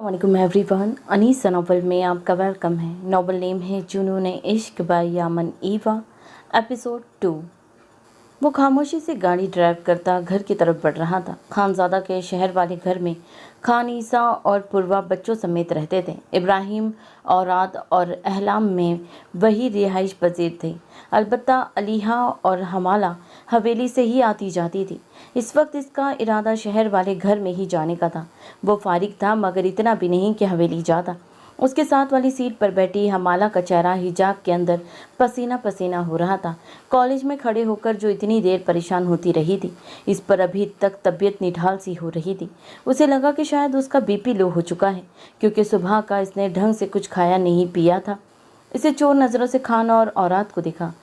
वालेकुम everyone. Anisa novel में आपका वेलकम है। नॉवल नेम है जुनून इश्क बाय यामन ईवा, एपिसोड 2। वो खामोशी से गाड़ी ड्राइव करता घर की तरफ बढ़ रहा था। खानज़ादा के शहर वाले घर में खान, ईसा और पूर्वा बच्चों समेत रहते थे। इब्राहिम, औराद और अहलाम में वही रिहाइश पजीर थे। अलबत्ता अलीहा और हमाला हवेली से ही आती जाती थी। इस वक्त इसका इरादा शहर वाले घर में ही जाने का था। वो फारिग था, मगर इतना भी नहीं कि हवेली जाता। उसके साथ वाली सीट पर बैठी हमाला का चेहरा हिजाब के अंदर पसीना पसीना हो रहा था। कॉलेज में खड़े होकर जो इतनी देर परेशान होती रही थी, इस पर अभी तक तबीयत निढाल सी हो रही थी। उसे लगा कि शायद उसका बीपी लो हो चुका है, क्योंकि सुबह का इसने ढंग से कुछ खाया नहीं पिया था। इसे चोर नज़रों से खान और औरात को देखा।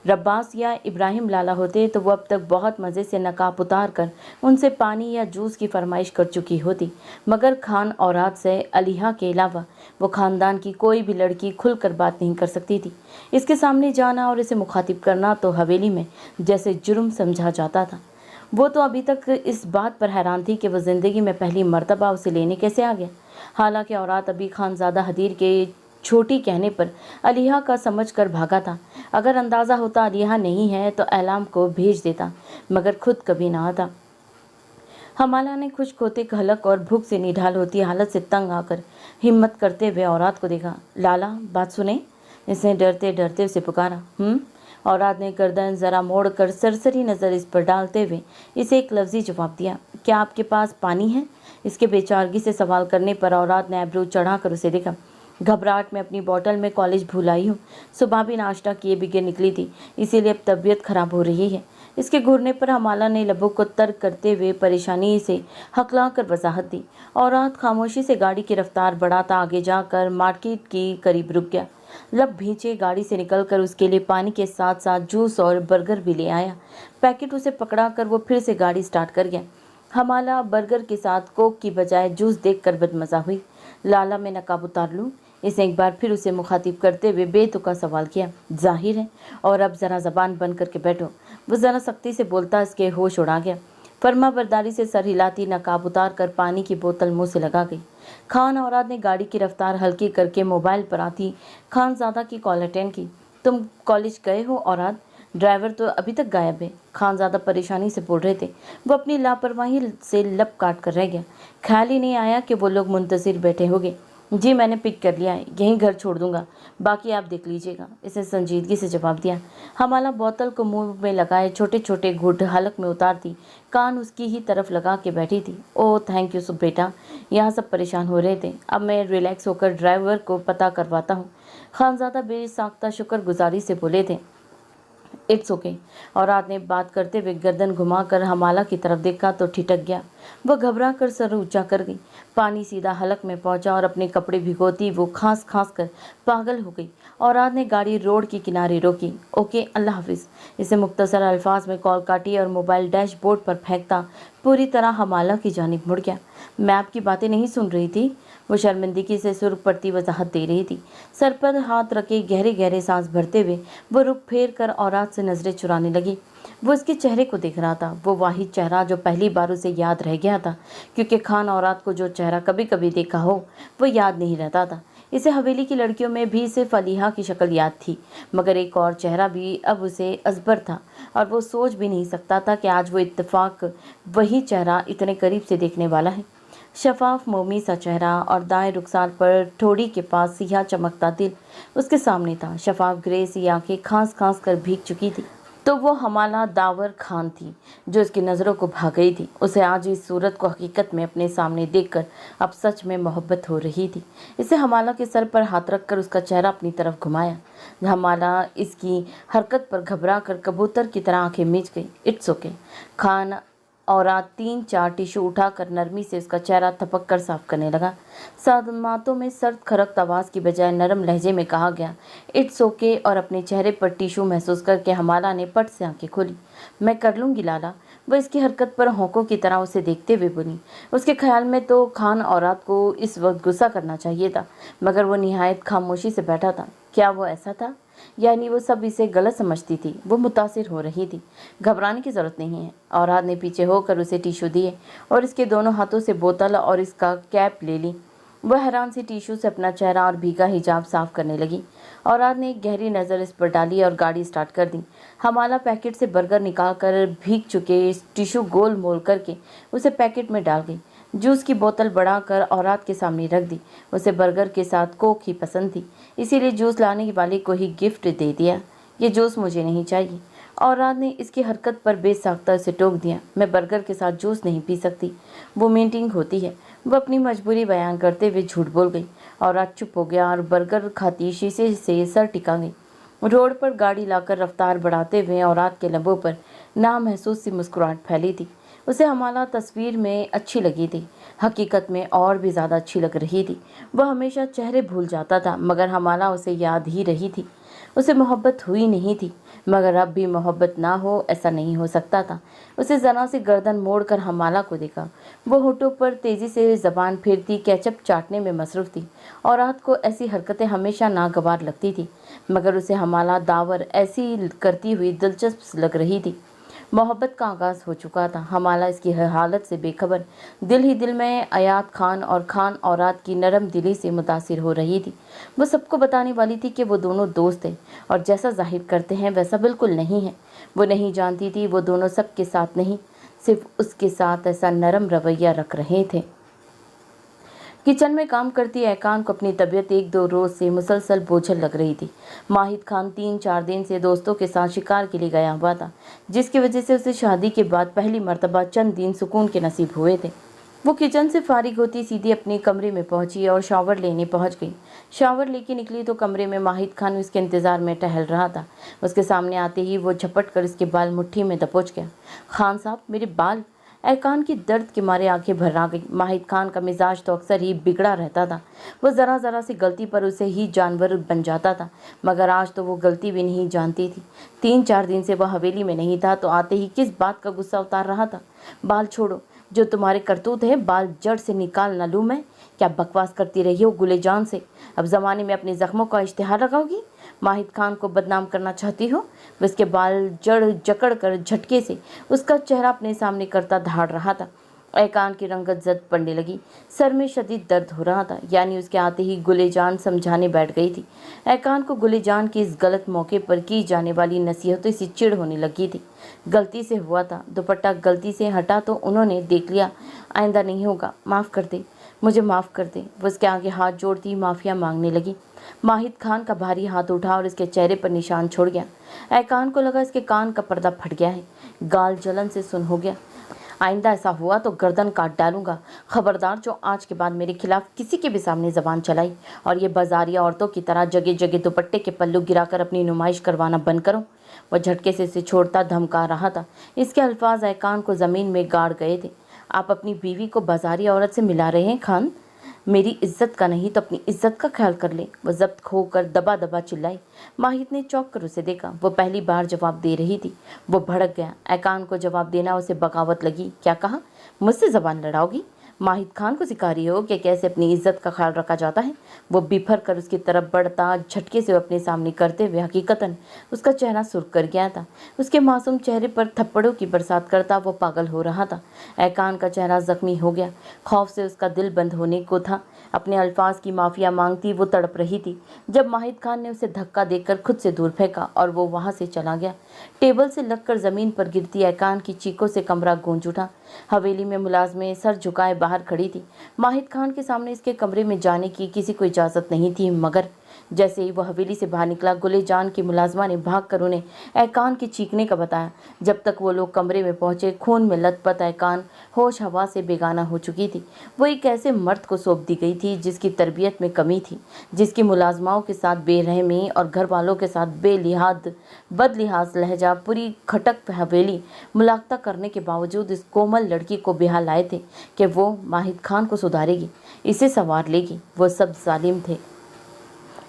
रब्बास या इब्राहिम लाला होते तो वो अब तक बहुत मज़े से नकाब उतार कर उनसे पानी या जूस की फरमाइश कर चुकी होती, मगर खान औरात से अलीहा के अलावा वो ख़ानदान की कोई भी लड़की खुलकर बात नहीं कर सकती थी। इसके सामने जाना और इसे मुखातिब करना तो हवेली में जैसे जुर्म समझा जाता था। वो तो अभी तक इस बात पर हैरान थी कि वो ज़िंदगी में पहली मर्तबा उसे लेने कैसे आ गया। हालांकि औरात अभी खानज़ादा हदीर के छोटी कहने पर अलीहा का समझ कर भागा था। अगर अंदाज़ा होता अलीहा नहीं है तो एलाम को भेज देता, मगर खुद कभी ना आता। हमाला ने खुश्क होते हलक और भूख से निढाल होती हालत से तंग आकर हिम्मत करते हुए औरात को देखा। लाला, बात सुने, इसने डरते डरते उसे पुकारा। औरात ने गर्दन ज़रा मोड़कर सरसरी नज़र इस पर डालते हुए इसे एक लफ्ज़ी जवाब दिया। क्या आपके पास पानी है? इसके बेचारगी से सवाल करने पर औरात ने एब्रू चढ़ाकर उसे देखा। घबराहट में अपनी बोतल में कॉलेज भूल आई हूँ। सुबह भी नाश्ता किए बगैर निकली थी, इसीलिए अब तबीयत खराब हो रही है। इसके घूरने पर हमाला ने लबों को तर्क करते हुए परेशानी से हकला कर वजाहत दी। और रात खामोशी से गाड़ी की रफ्तार बढ़ाता आगे जाकर मार्केट की करीब रुक गया। लब भींचे गाड़ी से निकलकर उसके लिए पानी के साथ साथ जूस और बर्गर भी ले आया। पैकेट उसे पकड़ा कर वो फिर से गाड़ी स्टार्ट कर गया। हमाला बर्गर के साथ कोक की बजाय जूस देखकर बदमज़ा हुई। लाला, मैं नकाब उतार लूँ? इसने एक बार फिर उसे मुखातिब करते हुए बेतुका सवाल किया। जाहिर है, और अब ज़रा ज़बान बंद करके बैठो। वो ज़रा सख्ती से बोलता इसके होश उड़ा गया। फर्मा बरदारी से सर हिलाती नकाब उतार कर पानी की बोतल मुंह से लगा गई। खान औरात ने गाड़ी की रफ्तार हल्की करके मोबाइल पर आती खानज़ादा की कॉल अटेंड की। तुम कॉलेज गए हो औरात? ड्राइवर तो अभी तक गायब है, खानज़ादा परेशानी से बोल रहे थे। वो अपनी लापरवाही से लब काट कर रह गया। ख्याल ही नहीं आया कि वो लोग मुंतज़िर बैठे होंगे। जी, मैंने पिक कर लिया है, यहीं घर छोड़ दूंगा, बाकी आप देख लीजिएगा, इसने संजीदगी से जवाब दिया। हमाला बोतल को मुंह में लगाए छोटे छोटे घूंट हलक में उतारती कान उसकी ही तरफ लगा के बैठी थी। ओह थैंक यू बेटा, यहाँ सब परेशान हो रहे थे, अब मैं रिलैक्स होकर ड्राइवर को पता करवाता हूँ। खानज़ादा बेसाख्ता शुक्रगुजारी से बोले थे। It's okay. और ने बात करते हुए गर्दन घुमाकर हमाला की तरफ देखा तो ठिठक गया। वह घबरा कर सर ऊंचा कर गई। पानी सीधा हलक में पहुंचा और अपने कपड़े भिगोती वो खांस खांस कर पागल हो गई। और ने गाड़ी रोड के किनारे रोकी। ओके, अल्लाह हाफिज़। इसे मुख्तसर अल्फाज में कॉल काटी और मोबाइल डैशबोर्ड पर फेंकता पूरी तरह हमाला की जानिब मुड़ गया। मैं आपकी बातें नहीं सुन रही थी, वो शर्मिंदगी से सुर्ख पड़ती वजाहत दे रही थी। सर पर हाथ रखे गहरे गहरे सांस भरते हुए वो रुख फेर कर औरात से नजरें चुराने लगी। वो इसके चेहरे को देख रहा था, वो वाहिद चेहरा जो पहली बार उसे याद रह गया था, क्योंकि खान औरात को जो चेहरा कभी कभी देखा हो वो याद नहीं रहता था। इसे हवेली की लड़कियों में भी सिर्फ अलीहा की शक्ल याद थी, मगर एक और चेहरा भी अब उसे अजबर था और वो सोच भी नहीं सकता था कि आज वो इत्तेफाक वही चेहरा इतने करीब से देखने वाला है। शफाफ मोमी सा चेहरा और दाएं रुखसार पर ठोड़ी के पास सियाह चमकता दिल उसके सामने था। शफाफ ग्रे सी आंखें खांस खांस कर भीग चुकी थी। तो वो हमाला दावर खान थी जो इसकी नज़रों को भा गई थी। उसे आज इस सूरत को हकीकत में अपने सामने देखकर अब सच में मोहब्बत हो रही थी। इसे हमाला के सर पर हाथ रखकर उसका चेहरा अपनी तरफ घुमाया। हमाला इसकी हरकत पर घबरा कर कबूतर की तरह आंखें मीच गई। It's okay. खान और 3-4 टिश्यू उठाकर नरमी से उसका चेहरा थपक कर साफ करने लगा। सादमातों में सर्द खरक्त आवाज़ की बजाय नरम लहजे में कहा गया इट्स ओके, और अपने चेहरे पर टिश्यू महसूस करके हमाला ने पट से आंखें खोली। मैं कर लूँगी लाला, वह इसकी हरकत पर होंकों की तरह उसे देखते हुए बोली। उसके ख्याल में तो खान औरात को इस वक्त गुस्सा करना चाहिए था, मगर वो निहायत खामोशी से बैठा था। क्या वो ऐसा था? यानी वो सब इसे गलत समझती थी। वो मुतासिर हो रही थी। घबराने की ज़रूरत नहीं है। औरात ने पीछे होकर उसे टिश्यू दिए और इसके दोनों हाथों से बोतल और इसका कैप ले ली। वह हैरान सी टिश्यू से अपना चेहरा और भीगा हिजाब साफ करने लगी। औरत ने एक गहरी नज़र इस पर डाली और गाड़ी स्टार्ट कर दी। हमाला पैकेट से बर्गर निकाल कर भीग चुके इस टिश्यू गोल मोल करके उसे पैकेट में डाल गई। जूस की बोतल बढ़ाकर औरत के सामने रख दी। उसे बर्गर के साथ कोक ही पसंद थी, इसीलिए जूस लाने वाले को ही गिफ्ट दे दिया। ये जूस मुझे नहीं चाहिए। औरत ने इसकी हरकत पर बेसाख्ता उसे टोक दिया। मैं बर्गर के साथ जूस नहीं पी सकती, वो मीटिंग होती है। वो अपनी मजबूरी बयान करते हुए झूठ बोल गई। औरत चुप हो गया और बर्गर खाती शीशे से सर टिका गई। रोड पर गाड़ी लाकर रफ्तार बढ़ाते हुए औरत के लबों पर नामहसूस सी मुस्कुराहट फैली थी। उसे हमारा तस्वीर में अच्छी लगी थी, हकीकत में और भी ज़्यादा अच्छी लग रही थी। वह हमेशा चेहरे भूल जाता था, मगर हमारा उसे याद ही रही थी। उसे मोहब्बत हुई नहीं थी, मगर अब भी मोहब्बत ना हो ऐसा नहीं हो सकता था। उसे ज़रा सी गर्दन मोड़कर हमाला को देखा। वो होठों पर तेज़ी से ज़बान फेरती केचप चाटने में मसरूफ़ थी। औरत को ऐसी हरकतें हमेशा नागवार लगती थी, मगर उसे हमाला दावर ऐसी करती हुई दिलचस्प लग रही थी। मोहब्बत का आगाज़ हो चुका था। हमाला इसकी हालत से बेखबर दिल ही दिल में अयात खान और खान औरत की नरम दिली से मुतासिर हो रही थी। वो सबको बताने वाली थी कि वो दोनों दोस्त हैं, और जैसा जाहिर करते हैं वैसा बिल्कुल नहीं है। वो नहीं जानती थी वो दोनों सबके साथ नहीं, सिर्फ उसके साथ ऐसा नरम रवैया रख रहे थे। किचन में काम करती ऐकान को अपनी तबीयत एक दो रोज से मुसलसल बोझल लग रही थी। माहिद खान 3-4 दिन से दोस्तों के साथ शिकार के लिए गया हुआ था, जिसकी वजह से उसे शादी के बाद पहली मर्तबा चंद दिन सुकून के नसीब हुए थे। वो किचन से फारिग होती सीधी अपने कमरे में पहुंची और शावर लेने पहुंच गई। शावर लेके निकली तो कमरे में माहिद खान उसके इंतज़ार में टहल रहा था। उसके सामने आते ही वो झपट कर उसके बाल मुट्ठी में दबोच गया। खान साहब, मेरे बाल! ऐकान की दर्द के मारे आंखें भर आ गई। माहिद खान का मिजाज तो अक्सर ही बिगड़ा रहता था। वो ज़रा ज़रा सी गलती पर उसे ही जानवर बन जाता था, मगर आज तो वो गलती भी नहीं जानती थी। 3-4 दिन से वह हवेली में नहीं था, तो आते ही किस बात का गुस्सा उतार रहा था। बाल छोड़ो, जो तुम्हारे करतूत है बाल जड़ से निकाल न लूँ मैं? क्या बकवास करती रही हो गुले जान से? अब ज़माने में अपने ज़ख्मों का इश्तिहार लगाओगी? माहिद खान को बदनाम करना चाहती हो? उसके बाल जड़ जकड़ कर झटके से उसका चेहरा अपने सामने करता धाड़ रहा था। ऐकान की रंगत जद पड़ने लगी। सर में शदीद दर्द हो रहा था, यानी उसके आते ही गुलेजान समझाने बैठ गई थी। ऐकान को गुलेजान की इस गलत मौके पर की जाने वाली नसीहतों से चिढ़ होने लगी थी। गलती से हुआ था, दुपट्टा गलती से हटा तो उन्होंने देख लिया, आइंदा नहीं होगा, माफ़ कर दे, मुझे माफ़ कर दे। वो उसके आगे हाथ जोड़ती माफिया मांगने लगी। माहिद खान का भारी हाथ उठा और इसके चेहरे पर निशान छोड़ गया। ऐकान को लगा इसके कान का पर्दा फट गया है, गाल जलन से सुन हो गया। आइंदा ऐसा हुआ तो गर्दन काट डालूंगा। खबरदार, जो आज के बाद मेरे खिलाफ किसी के भी सामने ज़बान चलाई और ये बाजारिया औरतों की तरह जगह जगह दुपट्टे के पल्लू गिराकर अपनी नुमाइश करवाना बंद करो। वह झटके से इसे छोड़ता धमका रहा था। इसके अल्फाज ऐकान को ज़मीन में गाड़ गए थे। आप अपनी बीवी को बाजारी औरत से मिला रहे हैं खान? मेरी इज्जत का नहीं तो अपनी इज्जत का ख्याल कर ले। वह जब्त खोकर दबा दबा चिल्लाई। माहिद ने चौंक कर उसे देखा। वो पहली बार जवाब दे रही थी। वो भड़क गया। ऐकान को जवाब देना उसे बगावत लगी। क्या कहा? मुझसे ज़बान लड़ाओगी? माहिद खान को सिखा रही हो कि कैसे अपनी इज्जत का ख्याल रखा जाता है? वो बिफर कर उसकी तरफ बढ़ता झटके से अपने सामने करते हुए हकीकतन उसका चेहरा सुर्ख कर गया था। उसके मासूम चेहरे पर थप्पड़ों की बरसात करता वो पागल हो रहा था। ऐकान का चेहरा जख्मी हो गया। खौफ से उसका दिल बंद होने को था। अपने अल्फाज की माफिया मांगती वो तड़प रही थी, जब माहिद खान ने उसे धक्का देकर खुद से दूर फेंका और वो वहाँ से चला गया। टेबल से लगकर ज़मीन पर गिरती ऐकान की चीखों से कमरा गूंज उठा। हवेली में मुलाजमें सर झुकाए बाहर खड़ी थी। माहिद खान के सामने इसके कमरे में जाने की किसी को इजाज़त नहीं थी, मगर जैसे ही वह हवेली से बाहर निकला, गुले जान की मुलाजमा ने भाग कर उन्हें ऐकान के चीखने का बताया। जब तक वो लोग कमरे में पहुंचे, खून में लथपथ ऐकान होश हवा से बेगाना हो चुकी थी। वो एक ऐसे मर्द को सौंप दी गई थी जिसकी तरबियत में कमी थी, जिसकी मुलाजमाओं के साथ बेरहमी और घर वालों के साथ बदलिहाज लहजा पूरी खटक हवेली मुलाकता करने के बावजूद इस कोमल लड़की को बिहार लाए थे कि वो माहिद खान को सुधारेगी, इसे संवार लेगी। वो सब जालिम थे।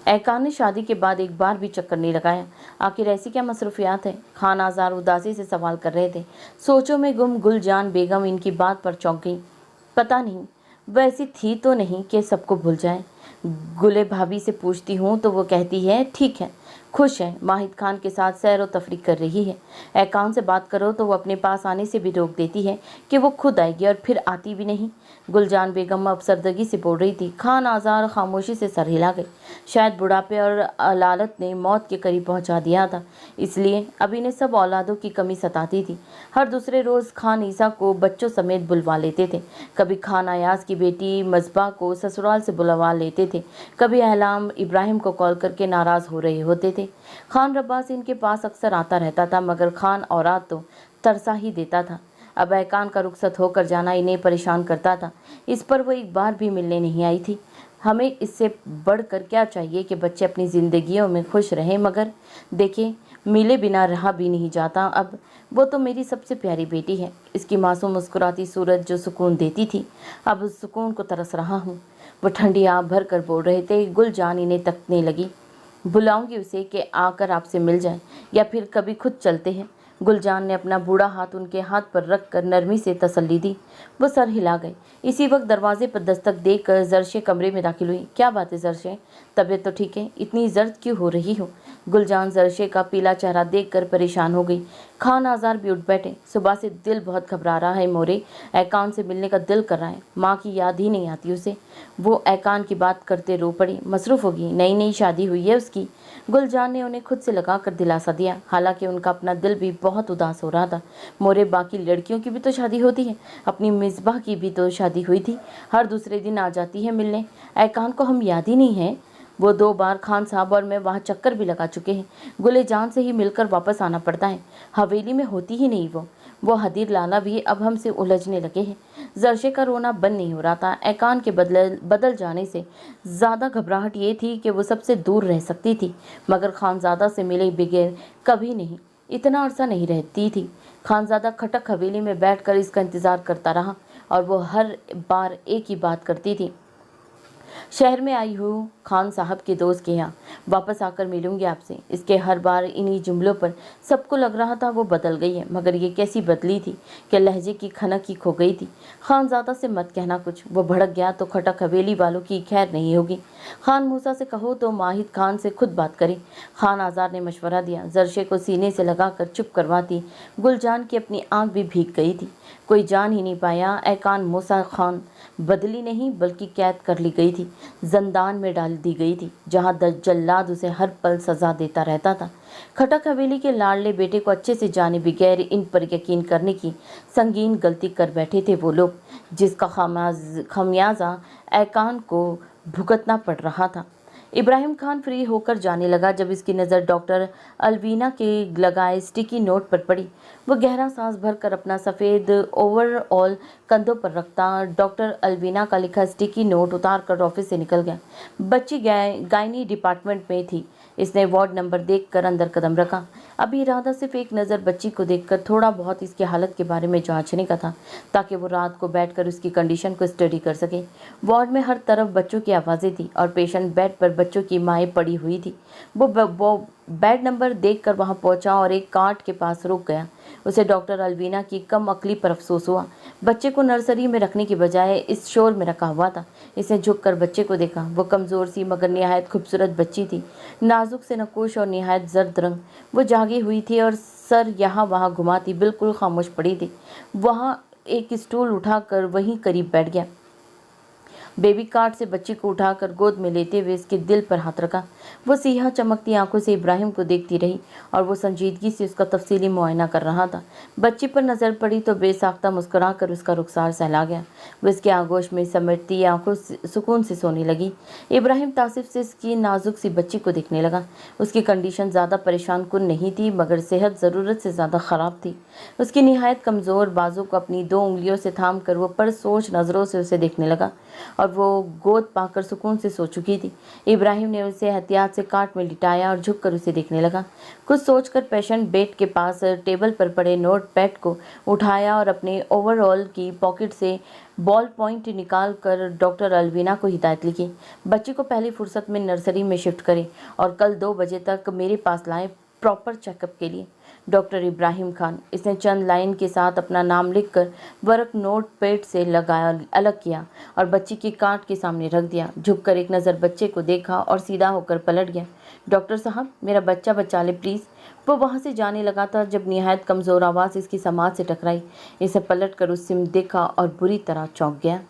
ऐकान ने शादी के बाद एक बार भी चक्कर नहीं लगाया। आखिर ऐसी क्या मसरूफियात है? खान आज़ार उदासी से सवाल कर रहे थे। सोचों में गुम गुलजान बेगम इनकी बात पर चौंक गई। पता नहीं, वैसी थी तो नहीं कि सबको भूल जाए। गुले भाभी से पूछती हूँ तो वो कहती है ठीक है, खुश है, माहिद खान के साथ सैर व तफरीह कर रही है। ऐकान से बात करो तो वो अपने पास आने से भी रोक देती है कि वो खुद आएगी और फिर आती भी नहीं। गुलजान बेगम अफसरदगी से बोल रही थी। खान आज़ार खामोशी से सर हिला गए। शायद बुढ़ापे और लालत ने मौत के करीब पहुंचा दिया था, इसलिए अब इन्हें सब औलादों की कमी सताती थी। हर दूसरे रोज़ खान ईसा को बच्चों समेत बुलवा लेते थे। कभी खान अयाज की बेटी मजबा को ससुराल से बुलवा लेते थे, कभी अहलाम इब्राहिम को कॉल करके नाराज़ हो रहे होते थे। खान रब्बास इनके पास अक्सर आता रहता था, मगर खान औरात तो तरसा ही देता था। अब ऐकान का रुखसत होकर जाना इन्हें परेशान करता था। इस पर वो एक बार भी मिलने नहीं आई थी। हमें इससे बढ़कर क्या चाहिए कि बच्चे अपनी ज़िंदगियों में खुश रहें, मगर देखिए, मिले बिना रहा भी नहीं जाता। अब वो तो मेरी सबसे प्यारी बेटी है। इसकी मासूम मुस्कुराती सूरत जो सुकून देती थी, अब उस सुकून को तरस रहा हूँ। वो ठंडी आँख भर कर बोल रहे थे। गुलजान इन्हें तकने लगी। बुलाऊंगी उसे कि आकर आपसे मिल जाए, या फिर कभी खुद चलते हैं। गुलजान ने अपना बूढ़ा हाथ उनके हाथ पर रख कर नरमी से तसल्ली दी। वो सर हिला गए। इसी वक्त दरवाजे पर दस्तक देकर जरशे कमरे में दाखिल हुई। क्या बात है जरशे, तबीयत तो ठीक है? इतनी जर्द क्यों हो रही हो? गुलजान जरशे का पीला चेहरा देखकर परेशान हो गई। खान आज़ार भी उठ बैठे। सुबह से दिल बहुत घबरा रहा है मोरे, ऐकान से मिलने का दिल कर रहा है। माँ की याद ही नहीं आती उसे। वो ऐकान की बात करते रो पड़ी। मसरूफ़ होगी, नई नई शादी हुई है उसकी। गुलजान ने उन्हें खुद से लगा कर दिलासा दिया। हालांकि उनका अपना दिल भी बहुत उदास हो रहा था। मोरे, बाकी लड़कियों की भी तो शादी होती है, अपनी मिसबाह की भी तो शादी हुई थी, हर दूसरे दिन आ जाती है मिलने। ऐकान को हम याद ही नहीं है? वो 2 बार खान साहब और मैं वहाँ चक्कर भी लगा चुके हैं। गुले जान से ही मिलकर वापस आना पड़ता है, हवेली में होती ही नहीं वो हदीर लाला भी अब हमसे उलझने लगे हैं। जरशे का रोना बंद नहीं हो रहा था। ऐकान के बदल जाने से ज़्यादा घबराहट ये थी कि वो सबसे दूर रह सकती थी, मगर खानज़ादा से मिले बगैर कभी नहीं, इतना अरसा नहीं रहती थी। खानज़ादा खटक हवेली में बैठकर इसका इंतज़ार करता रहा, और वो हर बार एक ही बात करती थी। शहर में आई हूँ खान साहब के दोस्त के यहाँ, वापस आकर मिलूंगी आपसे। इसके हर बार इन्हीं जुमलों पर सबको लग रहा था वो बदल गई है, मगर ये कैसी बदली थी कि लहजे की खनक ही खो गई थी। खानज़ादा से मत कहना कुछ, वो भड़क गया तो खटक हवेली वालों की खैर नहीं होगी। खान मूसा से कहो तो माहिद खान से खुद बात करें। खान आज़ार ने मशवरा दिया। जरशे को सीने से लगाकर चुप करवाती गुलजान की अपनी आँख भी भीग गई थी। कोई जान ही नहीं पाया ऐकान मूसा खान बदली नहीं बल्कि कैद कर ली गई थी, जंदान में डाल दी गई थी, जहाँ जल्लाद उसे हर पल सजा देता रहता था। खटक हवेली के लाडले बेटे को अच्छे से जाने बगैर इन पर यकीन करने की संगीन गलती कर बैठे थे वो लोग, जिसका खमियाजा ऐकान को भुगतना पड़ रहा था। इब्राहिम खान फ्री होकर जाने लगा जब इसकी नज़र डॉक्टर अलवीना के लगाए स्टिकी नोट पर पड़ी। वो गहरा सांस भरकर अपना सफ़ेद ओवरऑल कंधों पर रखता डॉक्टर अलवीना का लिखा स्टिकी नोट उतार कर ऑफिस से निकल गया। बच्ची गायनी डिपार्टमेंट में थी। इसने वार्ड नंबर देखकर अंदर कदम रखा। अभी इरादा सिर्फ एक नज़र बच्ची को देखकर थोड़ा बहुत इसकी हालत के बारे में जांचने का था, ताकि वो रात को बैठकर उसकी कंडीशन को स्टडी कर सके। वार्ड में हर तरफ बच्चों की आवाज़ें थी और पेशेंट बेड पर बच्चों की माएँ पड़ी हुई थी। वो बेड नंबर देखकर वहाँ पहुँचा और एक काट के पास रुक गया। उसे डॉक्टर अलवीना की कम अक्ली पर अफसोस हुआ। बच्चे को नर्सरी में रखने की बजाय इस शोर में रखा हुआ था। इसने झुककर बच्चे को देखा। वो कमज़ोर सी मगर निहायत खूबसूरत बच्ची थी, नाजुक से नकोश और निहायत जर्द रंग। वो जागी हुई थी और सर यहाँ वहाँ घुमाती बिल्कुल खामोश पड़ी थी। वहाँ एक स्टूल उठाकर वहीं करीब बैठ गया। बेबी कार्ड से बच्ची को उठाकर गोद में लेते हुए इसके दिल पर हाथ रखा। वो सियाह चमकती आंखों से इब्राहिम को देखती रही और वो संजीदगी से उसका तफसीली मुआयना कर रहा था। बच्ची पर नज़र पड़ी तो बेसाख्ता मुस्कुराकर उसका रुखसार सहला गया। वो इसके आगोश में समेटती आंखों सुकून से सोने लगी। इब्राहिम तासिफ से इसकी नाजुक सी बच्ची को देखने लगा। उसकी कंडीशन ज़्यादा परेशान कुन नहीं थी, मगर सेहत ज़रूरत से ज़्यादा ख़राब थी। उसकी निहायत कमज़ोर बाजू को अपनी 2 उंगलियों से थाम कर वो पर सोच नज़रों से उसे देखने लगा और वो गोद पाकर सुकून से सो चुकी थी। इब्राहिम ने उसे एहतियात से काट में लिटाया और झुककर उसे देखने लगा। कुछ सोचकर पेशेंट बेड के पास टेबल पर पड़े नोट पैड को उठाया और अपने ओवरऑल की पॉकेट से बॉल पॉइंट निकाल कर डॉक्टर अलवीना को हिदायत लिखी। बच्ची को पहली फुर्सत में नर्सरी में शिफ्ट करें और कल 2 बजे तक मेरे पास लाएं प्रॉपर चेकअप के लिए। डॉक्टर इब्राहिम खान। इसने चंद लाइन के साथ अपना नाम लिखकर वर्क नोट पैड से लगाया, अलग किया और बच्ची की कार्ड के सामने रख दिया। झुककर एक नज़र बच्चे को देखा और सीधा होकर पलट गया। डॉक्टर साहब, मेरा बच्चा बचा ले प्लीज़। वो वहाँ से जाने लगा था जब निहायत कमज़ोर आवाज़ इसकी समाज से टकराई। इसे पलट कर उससे देखा और बुरी तरह चौंक गया।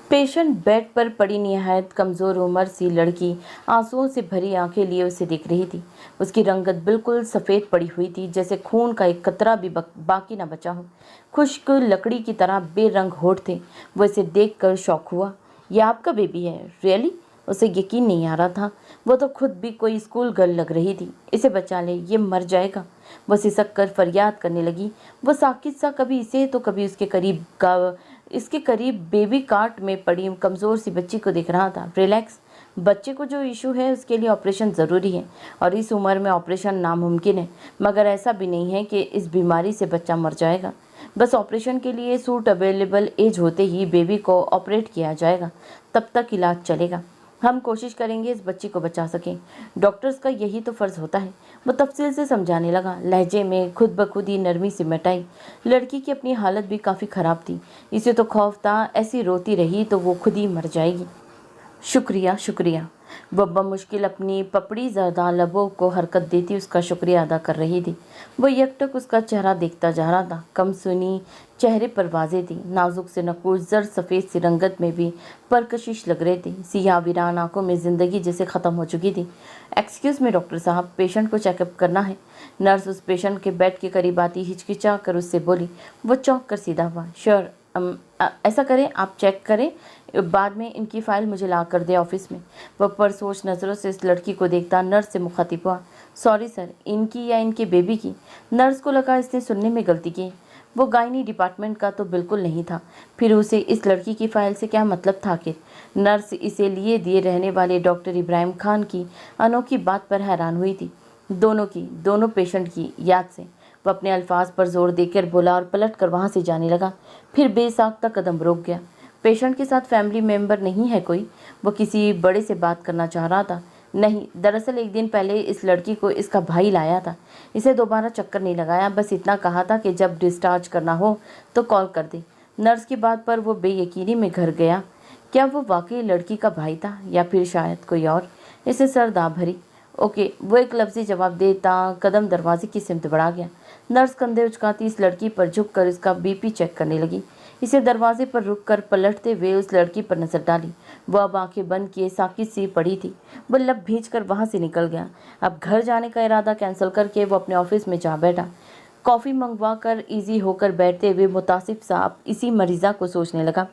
पेशेंट बेड पर पड़ी निहायत कमज़ोर उम्र सी लड़की आंसुओं से भरी आंखें लिए उसे देख रही थी। उसकी रंगत बिल्कुल सफ़ेद पड़ी हुई थी, जैसे खून का एक कतरा भी बाकी न बचा हो। खुश्क लकड़ी की तरह बेरंग होठ थे। वो इसे देखकर शॉक हुआ। यह आपका बेबी है? रियली? उसे यकीन नहीं आ रहा था। वो तो खुद भी कोई स्कूल गर्ल लग रही थी। इसे बचा ले, ये मर जाएगा। वो सिसक कर फरियाद करने लगी। वो साकित सा कभी इसे तो कभी इसके करीब बेबी कार्ट में पड़ी कमज़ोर सी बच्ची को देख रहा था। रिलैक्स, बच्चे को जो इशू है उसके लिए ऑपरेशन ज़रूरी है और इस उम्र में ऑपरेशन नामुमकिन है, मगर ऐसा भी नहीं है कि इस बीमारी से बच्चा मर जाएगा। बस ऑपरेशन के लिए सूट अवेलेबल एज होते ही बेबी को ऑपरेट किया जाएगा, तब तक इलाज चलेगा। हम कोशिश करेंगे इस बच्ची को बचा सकें। डॉक्टर्स का यही तो फ़र्ज़ होता है। वो तफसील से समझाने लगा। लहजे में खुद ब खुद ही नरमी सी मिटाई। लड़की की अपनी हालत भी काफ़ी ख़राब थी। इसे तो खौफ था ऐसी रोती रही तो वो खुद ही मर जाएगी। शुक्रिया शुक्रिया। बब्बा मुश्किल अपनी पपड़ी ज़्यादा लबों को हरकत देती उसका शुक्रिया अदा कर रही थी। वो एकटक उसका चेहरा देखता जा रहा था। कम सुनी चेहरे पर वाज़े थी। नाजुक से नकूश जर सफ़ेद सी रंगत में भी परकशिश लग रहे थे। सियाह वीरान आंखों में ज़िंदगी जैसे ख़त्म हो चुकी थी। एक्सक्यूज़ मी डॉक्टर साहब, पेशेंट को चेकअप करना है। नर्स उस पेशेंट के बेड के करीब आती हिचकिचा कर उससे बोली। वो चौंक कर सीधा हुआ। श्योर, ऐसा करें, आप चेक करें, बाद में इनकी फ़ाइल मुझे ला कर दे ऑफिस में। वह परसोच नज़रों से इस लड़की को देखता नर्स से मुखातिब हुआ। सॉरी सर, इनकी या इनके बेबी की? नर्स को लगा इसने सुनने में गलती की। वो गायनी डिपार्टमेंट का तो बिल्कुल नहीं था, फिर उसे इस लड़की की फ़ाइल से क्या मतलब था? आखिर नर्स इसे लिए दिए रहने वाले डॉक्टर इब्राहिम खान की अनोखी बात पर हैरान हुई थी। दोनों पेशेंट की याद से वह अपने अल्फाज पर जोर देकर बोला और पलट कर वहाँ से जाने लगा। फिर बेसाख्ता कदम रोक गया। पेशेंट के साथ फैमिली मेंबर नहीं है कोई? वो किसी बड़े से बात करना चाह रहा था। नहीं, दरअसल एक दिन पहले इस लड़की को इसका भाई लाया था। इसे दोबारा चक्कर नहीं लगाया, बस इतना कहा था कि जब डिस्चार्ज करना हो तो कॉल कर दे। नर्स की बात पर वो बेयकीनी में घर गया। क्या वो वाकई लड़की का भाई था या फिर शायद कोई और? इसे सर दाब भरी। ओके, वो एक लफ्ज़ी जवाब देता कदम दरवाजे की सिमत बढ़ा गया। नर्स कंधे उचकाती इस लड़की पर झुक कर इसका बीपी चेक करने लगी। इसे दरवाजे पर रुक कर पलटते हुए उस लड़की पर नजर डाली। वह अब आंखें बंद किए साकित सी पड़ी थी। वो लब भींच कर वहाँ से निकल गया। अब घर जाने का इरादा कैंसिल करके वो अपने ऑफिस में जा बैठा। कॉफ़ी मंगवा कर ईजी होकर बैठते हुए मुतासिब साहब इसी मरीज़ा को सोचने लगा।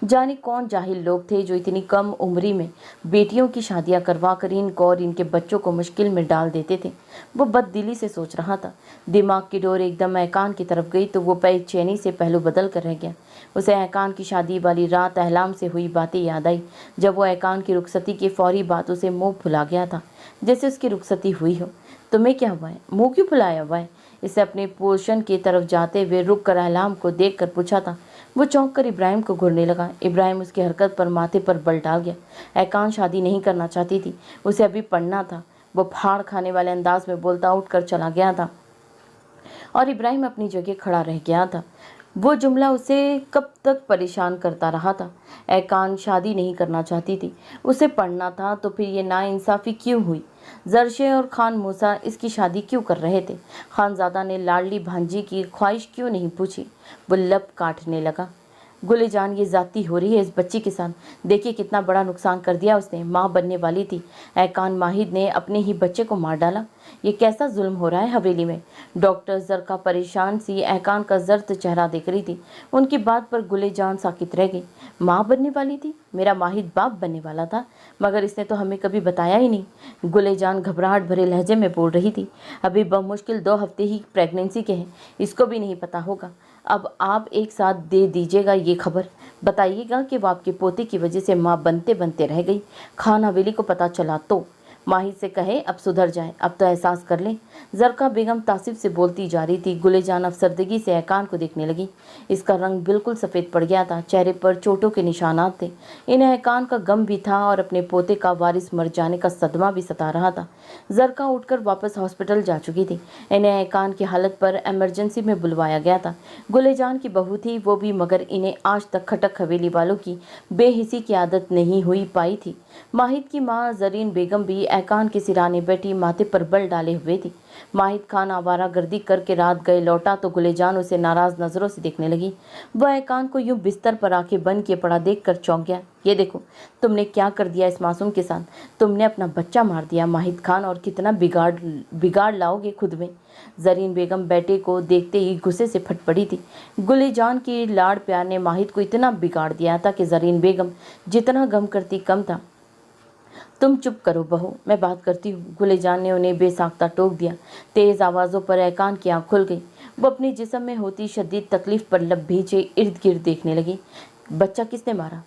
जाने कौन जाहिल लोग थे जो इतनी कम उम्री में बेटियों की शादियां करवा कर इनको और इनके बच्चों को मुश्किल में डाल देते थे। वो बददिली से सोच रहा था। दिमाग की डोर एकदम ऐकान की तरफ गई तो वो बेचैनी से पहलू बदल कर रह गया। उसे ऐकान की शादी वाली रात अहलाम से हुई बातें याद आई, जब वो ऐकान की रुखसती के फौरी बाद उसे मुँह फुला गया था, जैसे उसकी रुखसती हुई हो। तुम्हें क्या हुआ है? मुँह क्यों फुलाया हुआ है? इसे अपने पोर्शन की तरफ जाते हुए रुक कर अहलाम को देख कर पूछा था। वो चौंक कर इब्राहिम को घूरने लगा। इब्राहिम उसकी हरकत पर माथे पर बल डाल गया। ऐकान शादी नहीं करना चाहती थी, उसे अभी पढ़ना था। वो फाड़ खाने वाले अंदाज में बोलता उठकर चला गया था और इब्राहिम अपनी जगह खड़ा रह गया था। वो जुमला उसे कब तक परेशान करता रहा था। ऐकान शादी नहीं करना चाहती थी, उसे पढ़ना था, तो फिर ये नाइंसाफ़ी क्यों हुई? जरशे और खान मूसा इसकी शादी क्यों कर रहे थे? खानज़ादा ने लाडली भांजी की ख्वाहिश क्यों नहीं पूछी? वो लब काटने लगा। गुले जान, ये जाती हो रही है इस बच्ची के साथ। देखिए कितना बड़ा नुकसान कर दिया उसने। माँ बनने वाली थी, ऐकान माहिद ने अपने ही बच्चे को मार डाला। ये कैसा जुल्म हो रहा है हवेली में? डॉक्टर जरका परेशान सी ऐकान का जर्द चेहरा देख रही थी। उनकी बात पर गुले जान साकित रह गई। माँ बनने वाली थी? मेरा माहिद बाप बनने वाला था, मगर इसने तो हमें कभी बताया ही नहीं। गुले जान घबराहट भरे लहजे में बोल रही थी। अभी बमुश्किल 2 हफ्ते ही प्रेगनेंसी के हैं, इसको भी नहीं पता होगा। अब आप एक साथ दे दीजिएगा ये खबर, बताइएगा कि वो आपके पोते की वजह से माँ बनते बनते रह गई। खान हवेली को पता चला तो? माहिद से कहे अब सुधर जाए, अब तो एहसास कर ले। जरका बेगम तासिफ से बोलती जा रही थी। गुलेजान अफसरदगी से ऐकान को देखने लगी। इसका रंग बिल्कुल सफ़ेद पड़ गया था, चेहरे पर चोटों के निशानात थे। इन्हें ऐकान का गम भी था और अपने पोते का वारिस मर जाने का सदमा भी सता रहा था। जरका उठकर वापस हॉस्पिटल जा चुकी थी। इन्हें ऐकान की हालत पर इमरजेंसी में बुलवाया गया था। गुलेजान की बहू थी वो भी, मगर इन्हें आज तक खटक हवेली वालों की बेहिसी की आदत नहीं हुई पाई थी। माहिद की माँ जरीन बेगम भी ऐकान के सिराने बैठी माथे पर बल डाले हुए थी। माहिद खान आवारा गर्दी करके रात गए लौटा तो गुलेजान उसे नाराज नजरों से देखने लगी। वह ऐकान को यूं बिस्तर पर आके बंद किए पड़ा देखकर चौंक गया। ये देखो तुमने क्या कर दिया इस मासूम के साथ, तुमने अपना बच्चा मार दिया माहिद खान, और कितना बिगाड़ लाओगे खुद में। जरीन बेगम बेटे को देखते ही गुस्से से फट पड़ी थी। गुलेजान की लाड़ प्यार ने माहिद को इतना बिगाड़ दिया था कि जरीन बेगम जितना गम करती कम था। तुम चुप करो बहू, मैं बात करती हूँ। गुलेजान ने उन्हें बेसाख्ता टोक दिया। तेज आवाज़ों पर ऐकान की आँख खुल गई। वो अपने जिस्म में होती शदीद तकलीफ पर लब भींचे इर्द गिर्द देखने लगी। बच्चा किसने मारा?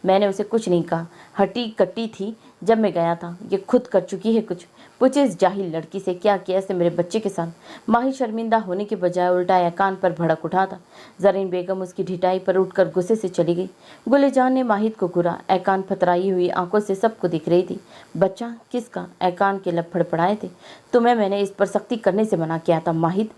मैंने उसे कुछ नहीं कहा। हटी कट्टी थी जब मैं गया था। ये खुद कर चुकी है कुछ। पूछे इस जाहिल लड़की से क्या किया इसने मेरे बच्चे के साथ। माही शर्मिंदा होने के बजाय उल्टा ऐकान पर भड़क उठा था। जरीन बेगम उसकी ढिठाई पर उठकर गुस्से से चली गई। गुलेजान ने माहिद को घूरा। ऐकान फतराई हुई आंखों से सबको दिख रही थी। बच्चा किसका? ऐकान के लब फड़फड़ाए थे। तुम्हें मैंने इस पर सख्ती करने से मना किया था माहिद।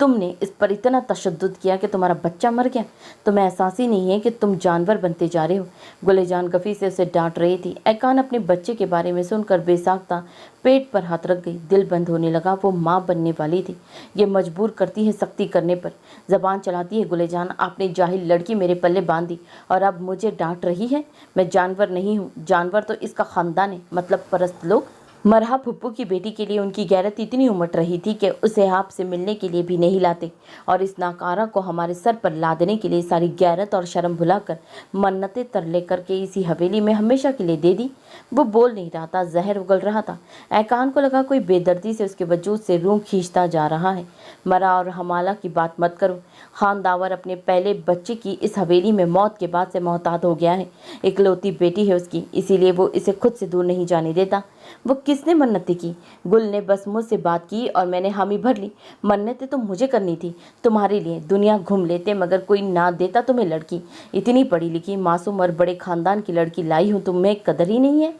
तुमने इस पर इतना तशद्दुद किया कि तुम्हारा बच्चा मर गया। तुम्हें एहसास ही नहीं है कि तुम जानवर बनते जा रहे हो। गुलेजान गफी से उसे डांट रही थी। ऐकान अपने बच्चे के बारे में सुनकर बेसाख्ता पेट पर हाथ रख गई। दिल बंद होने लगा। वो माँ बनने वाली थी। ये मजबूर करती है सख्ती करने पर। जबान चलाती है गुलेजान। आपने जाहिल लड़की मेरे पल्ले बांध दी और अब मुझे डांट रही है। मैं जानवर नहीं हूँ। जानवर तो इसका खानदान है, मतलब परस्त लोग। मरहा फुप्पू की बेटी के लिए उनकी गैरत इतनी उमट रही थी कि उसे आपसे मिलने के लिए भी नहीं लाते, और इस नाकारा को हमारे सर पर लादने के लिए सारी गैरत और शर्म भुलाकर मन्नतें तरले करके इसी हवेली में हमेशा के लिए दे दी। वो बोल नहीं रहा था, जहर उगल रहा था। ऐकान को लगा कोई बेदर्दी से उसके वजूद से रूह खींचता जा रहा है। मरा और हमाला की बात मत करो। खानदावर अपने पहले बच्चे की इस हवेली में मौत के बाद से मोहतात हो गया है। इकलौती बेटी है उसकी, इसीलिए वो इसे खुद से दूर नहीं जाने देता। वो किसने मन्नतें की? गुल ने बस मुझसे बात की और मैंने हामी भर ली। मन्नतें तो मुझे करनी थी तुम्हारे लिए। दुनिया घूम लेते मगर कोई ना देता तुम्हें लड़की। इतनी पढ़ी लिखी मासूम और बड़े खानदान की लड़की लाई हूँ, तुम्हें कदर ही नहीं है।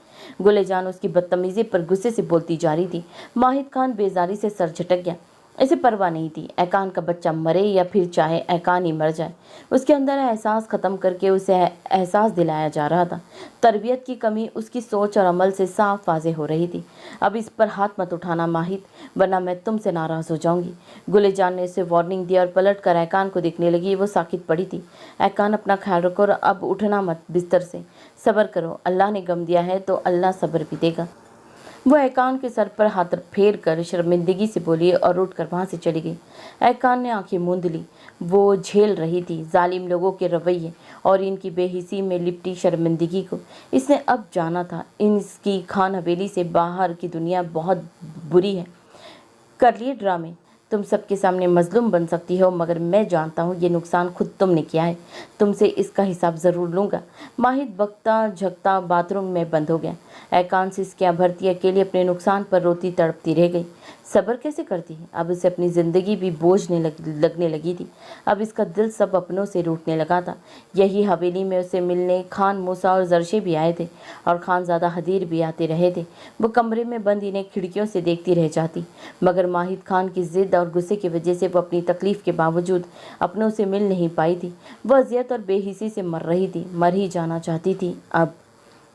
गुलेजान उसकी बदतमीजी पर गुस्से से बोलती जा रही थी। माहिद खान बेजारी से सर झटक गया। इसे परवाह नहीं थी ऐकान का बच्चा मरे या फिर चाहे ऐकान ही मर जाए। उसके अंदर एहसास ख़त्म करके उसे एहसास दिलाया जा रहा था। तरबियत की कमी उसकी सोच और अमल से साफ वाज़ेह हो रही थी। अब इस पर हाथ मत उठाना माहिद, वरना मैं तुमसे नाराज़ हो जाऊंगी। गुलेजान ने उसे वार्निंग दी और पलट कर ऐकान को देखने लगी। वो साकित पड़ी थी। ऐकान अपना ख्याल रखो और अब उठना मत बिस्तर से। सब्र करो, अल्लाह ने गम दिया है तो अल्लाह सब्र भी देगा। वो ऐकान के सर पर हाथ फेर कर शर्मिंदगी से बोली और उठकर वहाँ से चली गई। ऐकान ने आंखें मूंद ली। वो झेल रही थी जालिम लोगों के रवैये और इनकी बेहिसी में लिपटी शर्मिंदगी को। इसने अब जाना था इसकी खान हवेली से बाहर की दुनिया बहुत बुरी है। कर लिए ड्रामे, तुम सबके सामने मजलूम बन सकती हो, मगर मैं जानता हूँ ये नुकसान खुद तुमने किया है। तुमसे इसका हिसाब ज़रूर लूँगा। माहिद बकता झकता बाथरूम में बंद हो गया। ऐकान सिसकियाँ भरती अकेली अपने नुकसान पर रोती तड़पती रह गई। सब्र कैसे करती है? अब उसे अपनी ज़िंदगी भी बोझने लगने लगी थी। अब इसका दिल सब अपनों से रूठने लगा था। यही हवेली में उसे मिलने खान मूसा और जरशे भी आए थे और खानज़ादा हदीर भी आते रहे थे। वो कमरे में बंद इन्हें खिड़कियों से देखती रह जाती, मगर माहिद खान की ज़िद और गुस्से की वजह से वो अपनी तकलीफ़ के बावजूद अपनों से मिल नहीं पाई थी। वह अजियत और बेहिसी से मर रही थी, मर ही जाना चाहती थी। अब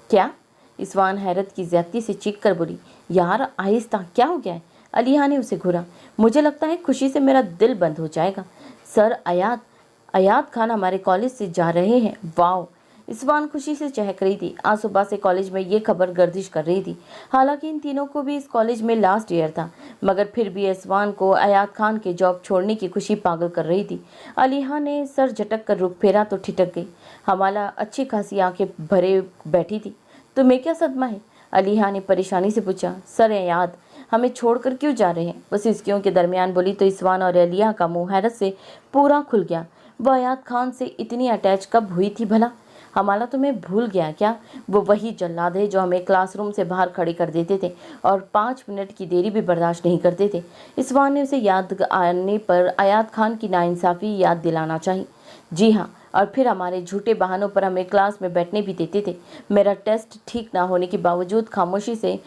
क्या? इस्वान हैरत की ज़्यादती से चीख कर बोली, यार आहिस्ता, क्या हो गया है? अलीहा ने उसे घूरा। मुझे लगता है खुशी से मेरा दिल बंद हो जाएगा। सर अयात खान हमारे कॉलेज से जा रहे हैं। वाओ! इस्वान खुशी से चहक रही थी। आज सुबह से कॉलेज में ये खबर गर्दिश कर रही थी। हालांकि इन तीनों को भी इस कॉलेज में लास्ट ईयर था, मगर फिर भी इस्वान को अयात खान के जॉब छोड़ने की खुशी पागल कर रही थी। अलीहा ने सर झटक कर रुख फेरा तो ठिठक गई। हमाला अच्छी खासी आंखें भरे बैठी थी। तुम्हें क्या सदमा है? अलीहा ने परेशानी से पूछा। सर अयात हमें छोड़कर क्यों जा रहे हैं? बस इसकियों के दरमियान बोली तो इस्वान और अलिया का मुंह हैरत से पूरा खुल गया। वह अयात खान से इतनी अटैच कब हुई थी भला? हमारा तुम्हें भूल गया क्या? वो वही जल्लाद है जो हमें क्लासरूम से बाहर खड़े कर देते थे और 5 मिनट की देरी भी बर्दाश्त नहीं करते थे। इस्वान ने उसे याद आने पर अयात खान की नाइंसाफ़ी याद दिलाना चाहिए। जी हाँ, और फिर हमारे झूठे बहानों पर हमें क्लास में बैठने भी देते थे। मेरा टेस्ट ठीक ना होने के बावजूद खामोशी से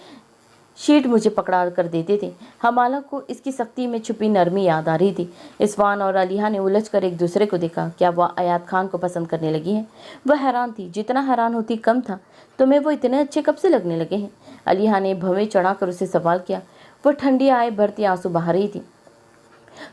शीट मुझे पकड़ा कर देते थे। हमाला को इसकी सख्ती में छुपी नरमी याद आ रही थी। इस्वान और अलीहा ने उलझ कर एक दूसरे को देखा। क्या वह अयात खान को पसंद करने लगी है? वह हैरान थी। जितना हैरान होती कम था। तुम्हें वो इतने अच्छे कब से लगने लगे हैं? अलीहा ने भवें चढ़ाकर उसे सवाल किया। वह ठंडी आए भरती आंसू बहा रही थी।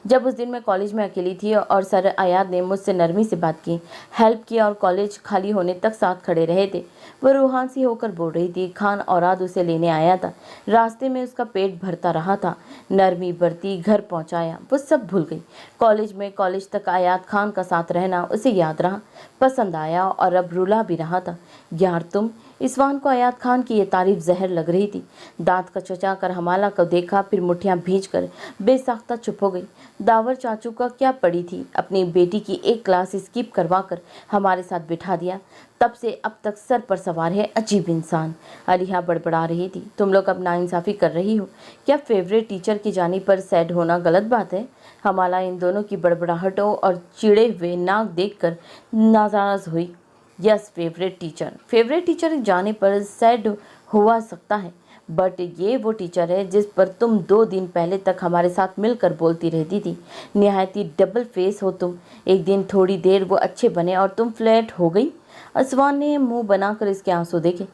जब उस दिन मैं कॉलेज में अकेली थी और सर अयाद ने मुझसे नरमी से बात की, हेल्प की और कॉलेज खाली होने तक साथ खड़े रहे थे। वह रूहान सी होकर बोल रही थी। खान औराद उसे लेने आया था। रास्ते में उसका पेट भरता रहा था। नरमी बरती, घर पहुंचाया। वो सब भूल गई। कॉलेज तक अयाद खान का साथ रहना उसे याद रहा, पसंद आया और अब रुला भी रहा था। यार तुम। इस्वान को अयात खान की ये तारीफ जहर लग रही थी। दांत कचचा कर हमाला को देखा, फिर मुठ्ठियां भींच कर बेसाख्ता चुप हो गई। दावर चाचू का क्या पड़ी थी? अपनी बेटी की एक क्लास स्किप करवा कर हमारे साथ बिठा दिया। तब से अब तक सर पर सवार है अजीब इंसान। अलीहा बड़बड़ा रही थी। तुम लोग अब नाइंसाफ़ी कर रही हो। क्या फेवरेट टीचर की जानी पर सैड होना गलत बात है? हमाला इन दोनों की बड़बड़ाहटों और चिड़े हुए नाक देखकर नाराज हुई। यस, फेवरेट टीचर जाने पर सैड हुआ सकता है, बट ये वो टीचर है जिस पर तुम 2 दिन पहले तक हमारे साथ मिलकर बोलती रहती थी। निहायत ही डबल फेस हो तुम। एक दिन थोड़ी देर वो अच्छे बने और तुम फ्लैट हो गई। इस्वान ने मुंह बनाकर इसके आंसू देखे।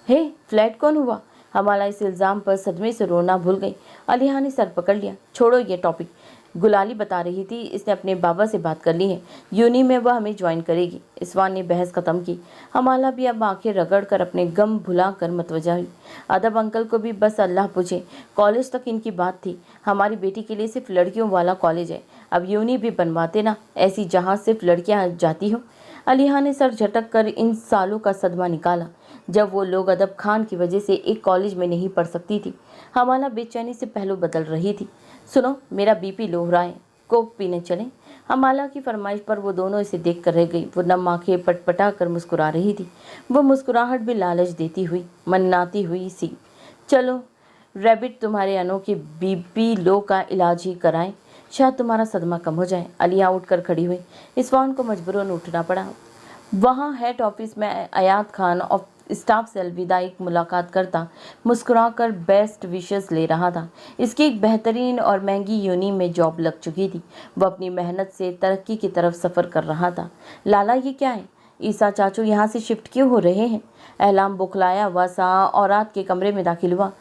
हे, फ्लैट कौन हुआ? हमारा इस इल्ज़ाम पर सदमे से रोना भूल गई। अलीहा ने सर पकड़ लिया। छोड़ो ये टॉपिक। गुलाली बता रही थी इसने अपने बाबा से बात कर ली है। यूनी में वह हमें ज्वाइन करेगी। इस्वान ने बहस खत्म की। हमाला भी अब आंखें रगड़ कर अपने गम भुला कर मतवजा हुई। अदब अंकल को भी बस अल्लाह पूछे। कॉलेज तक इनकी बात थी। हमारी बेटी के लिए सिर्फ लड़कियों वाला कॉलेज है। अब यूनी भी बनवाते ना, ऐसी जहाँ सिर्फ लड़कियाँ जाती हो। अलीहा ने सर झटक कर इन सालों का सदमा निकाला जब वो लोग अदब खान की वजह से एक कॉलेज में नहीं पढ़ सकती थी। हमाला बेचैनी से पहलू बदल रही थी। सुनो, मेरा बीपी लो हो रहा है, कोक पीने चलें? हमाला की फरमाइश पर वो दोनों इसे देख कर रह गई। वो नम आंखें पटपटा कर मुस्कुरा रही थी। वो मुस्कुराहट भी लालच देती हुई, मन्नाती हुई सी। चलो रैबिट, तुम्हारे अनोखे बीपी लो का इलाज ही कराएं, शायद तुम्हारा सदमा कम हो जाए। अलिया उठकर खड़ी हुई। इस्वान को मजबूरन उठना पड़ा। वहाँ हेड ऑफिस में अयात खान और स्टाफ से अलविदाई मुलाकात करता मुस्कुराकर बेस्ट विशेस ले रहा था। इसकी एक बेहतरीन और महंगी यूनी में जॉब लग चुकी थी। वह अपनी मेहनत से तरक्की की तरफ सफ़र कर रहा था। लाला, ये क्या है? ईसा चाचू यहाँ से शिफ्ट क्यों हो रहे हैं? एहलाम बुखलाया हुआ सा औरात के कमरे में दाखिल हुआ।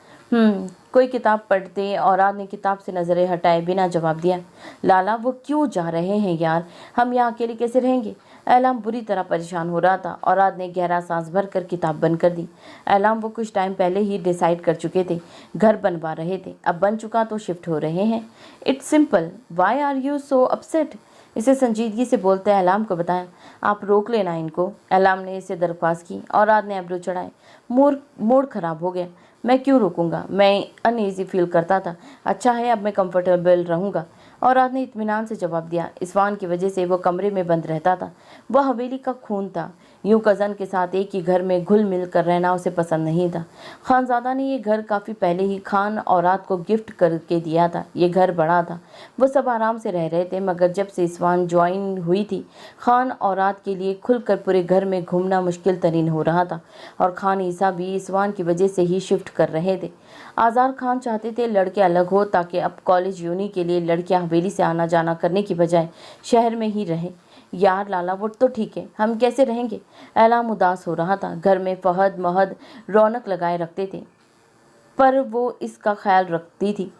कोई किताब पढ़ते औरात ने किताब से नज़रें हटाए बिना जवाब दिया। लाला, वो क्यों जा रहे हैं यार? हम यहाँ अकेले कैसे रहेंगे? एलाम बुरी तरह परेशान हो रहा था। औरात ने गहरा सांस भर कर किताब बंद कर दी। एलाम वो कुछ टाइम पहले ही डिसाइड कर चुके थे, घर बनवा रहे थे। अब बन चुका तो शिफ्ट हो रहे हैं। It's simple. Why are you so upset? इसे संजीदगी से बोलते एलाम को बताया। आप रोक लेना इनको। एलाम ने इसे दरख्वास्त की। औरात ने एब्रो चढ़ाए। मूड खराब हो गया। मैं क्यों रोकूंगा? मैं अनईजी फील करता था। अच्छा है, अब मैं कंफर्टेबल रहूंगा। औरत ने इत्मीनान से जवाब दिया। इस्वान की वजह से वो कमरे में बंद रहता था। वह हवेली का खून था। यूं कज़न के साथ एक ही घर में घुल मिल कर रहना उसे पसंद नहीं था। खानज़ादा ने ये घर काफ़ी पहले ही खान औरात को गिफ्ट करके दिया था। ये घर बड़ा था। वो सब आराम से रह रहे थे, मगर जब से इस्वान ज्वाइन हुई थी, खान औरात के लिए खुलकर पूरे घर में घूमना मुश्किल तरीन हो रहा था। और खान ईसा भी इस्वान की वजह से ही शिफ्ट कर रहे थे। आज़ार खान चाहते थे लड़के अलग हो, ताकि अब कॉलेज यूनी के लिए लड़कियां हवेली से आना जाना करने की बजाय शहर में ही रहे। यार लाला, वो तो ठीक है, हम कैसे रहेंगे? एलाम उदास हो रहा था। घर में फहद महद रौनक लगाए रखते थे, पर वो इसका ख्याल रखती थी।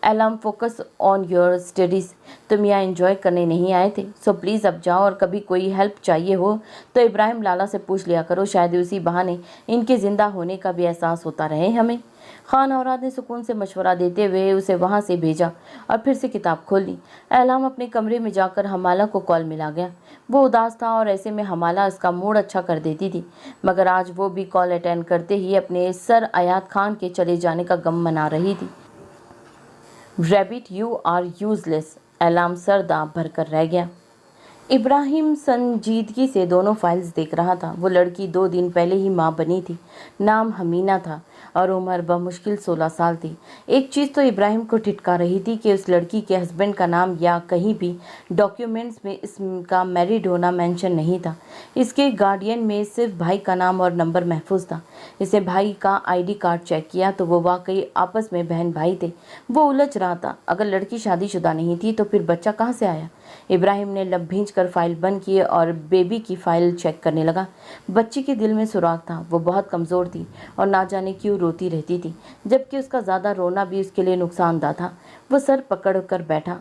एलाम, फोकस ऑन योर स्टडीज़। तुम यहाँ एंजॉय करने नहीं आए थे, सो प्लीज़ अब जाओ। और कभी कोई हेल्प चाहिए हो तो इब्राहिम लाला से पूछ लिया करो, शायद उसी बहाने इनके ज़िंदा होने का भी एहसास होता रहे हमें। खान औरात ने सुकून से मशवरा देते हुए उसे वहाँ से भेजा और फिर से किताब खोल ली। एलाम अपने कमरे में जाकर हमाला को कॉल मिला गया। वो उदास था और ऐसे में हमाला उसका मूड अच्छा कर देती थी, मगर आज वो भी कॉल अटेंड करते ही अपने सर अयात खान के चले जाने का गम मना रही थी। Rabbit, you are useless. एलाम सर दांव भर कर रह गया। इब्राहिम संजीदगी से दोनों फाइल्स देख रहा था। वो लड़की 2 दिन पहले ही माँ बनी थी। नाम हमीना था और उम्र बमुश्किल 16 साल थी। एक चीज़ तो इब्राहिम को ठिठका रही थी कि उस लड़की के हस्बैंड का नाम या कहीं भी डॉक्यूमेंट्स में इसका मैरिड होना मेंशन नहीं था। इसके गार्डियन में सिर्फ भाई का नाम और नंबर महफूज था। इसने भाई का आईडी कार्ड चेक किया तो वो वाकई आपस में बहन भाई थे। वो उलझ रहा था, अगर लड़की शादीशुदा नहीं थी तो फिर बच्चा कहाँ से आया। इब्राहिम ने लब भींच कर फाइल बंद की और बेबी की फाइल चेक करने लगा। बच्ची के दिल में सुराग था। वो बहुत कमज़ोर थी और ना जाने क्यों रोती रहती थी, जबकि उसका ज़्यादा रोना भी उसके लिए नुकसानदा था। वो सर पकड़ कर बैठा।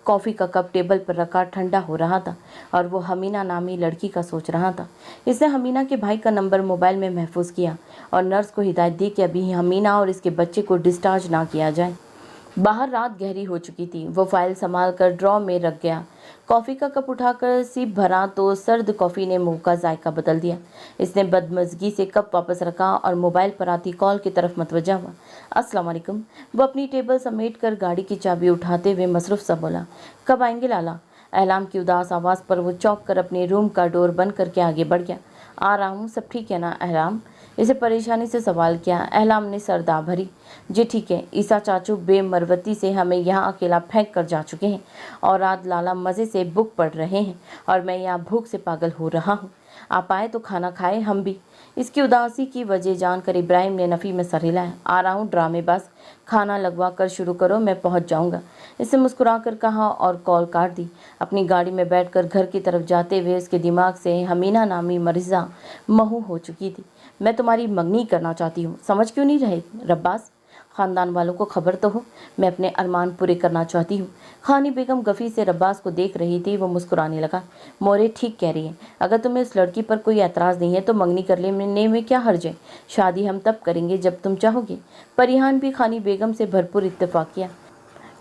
कॉफ़ी का कप टेबल पर रखा ठंडा हो रहा था और वो हमीना नामी लड़की का सोच रहा था। इसने हमीना के भाई का नंबर मोबाइल में महफूज किया और नर्स को हिदायत दी कि अभी हमीना और इसके बच्चे को डिस्चार्ज ना किया जाए। बाहर रात गहरी हो चुकी थी। वो फाइल संभाल कर ड्रॉ में रख गया। कॉफ़ी का कप उठाकर सिप भरा तो सर्द कॉफ़ी ने मुंह का जायका बदल दिया। इसने बदमज़गी से कप वापस रखा और मोबाइल पर आती कॉल की तरफ मतवजा हुआ। अस्सलाम वालेकुम। वो अपनी टेबल समेट कर गाड़ी की चाबी उठाते हुए मसरूफ़ सा बोला, कब आएंगे लाला। एहलाम की उदास आवाज़ पर वो चौंक कर अपने रूम का डोर बंद करके आगे बढ़ गया। आ रहा हूँ, सब ठीक है ना एहलाम। इसे परेशानी से सवाल किया। एहलाम ने सरदा भरी। जी ठीक है, ईसा चाचू बेमरवती से हमें यहाँ अकेला फेंक कर जा चुके हैं और रात लाला मज़े से बुक पढ़ रहे हैं और मैं यहाँ भूख से पागल हो रहा हूँ। आप आए तो खाना खाए, हम भी। इसकी उदासी की वजह जानकर इब्राहिम ने नफ़ी में सर हिलाया। आ रहा हूँ ड्रामेबाज, खाना लगवा कर शुरू करो, मैं पहुँच जाऊँगा। इसे मुस्कुराकर कहा और कॉल काट दी। अपनी गाड़ी में बैठकर घर की तरफ जाते हुए उसके दिमाग से हमीना नामी मरीज़ा महू हो चुकी थी। मैं तुम्हारी मंगनी करना चाहती हूँ, समझ क्यों नहीं रहे रब्बास। ख़ानदान वालों को खबर तो हो, मैं अपने अरमान पूरे करना चाहती हूँ। खानी बेगम गफ़ी से रब्बास को देख रही थी। वो मुस्कुराने लगा। मोरे ठीक कह रही है, अगर तुम्हें इस लड़की पर कोई एतराज़ नहीं है तो मंगनी कर लेने में क्या हर्ज है। शादी हम तब करेंगे जब तुम चाहोगे। परिहान भी खानी बेगम से भरपूर इत्तेफाक किया।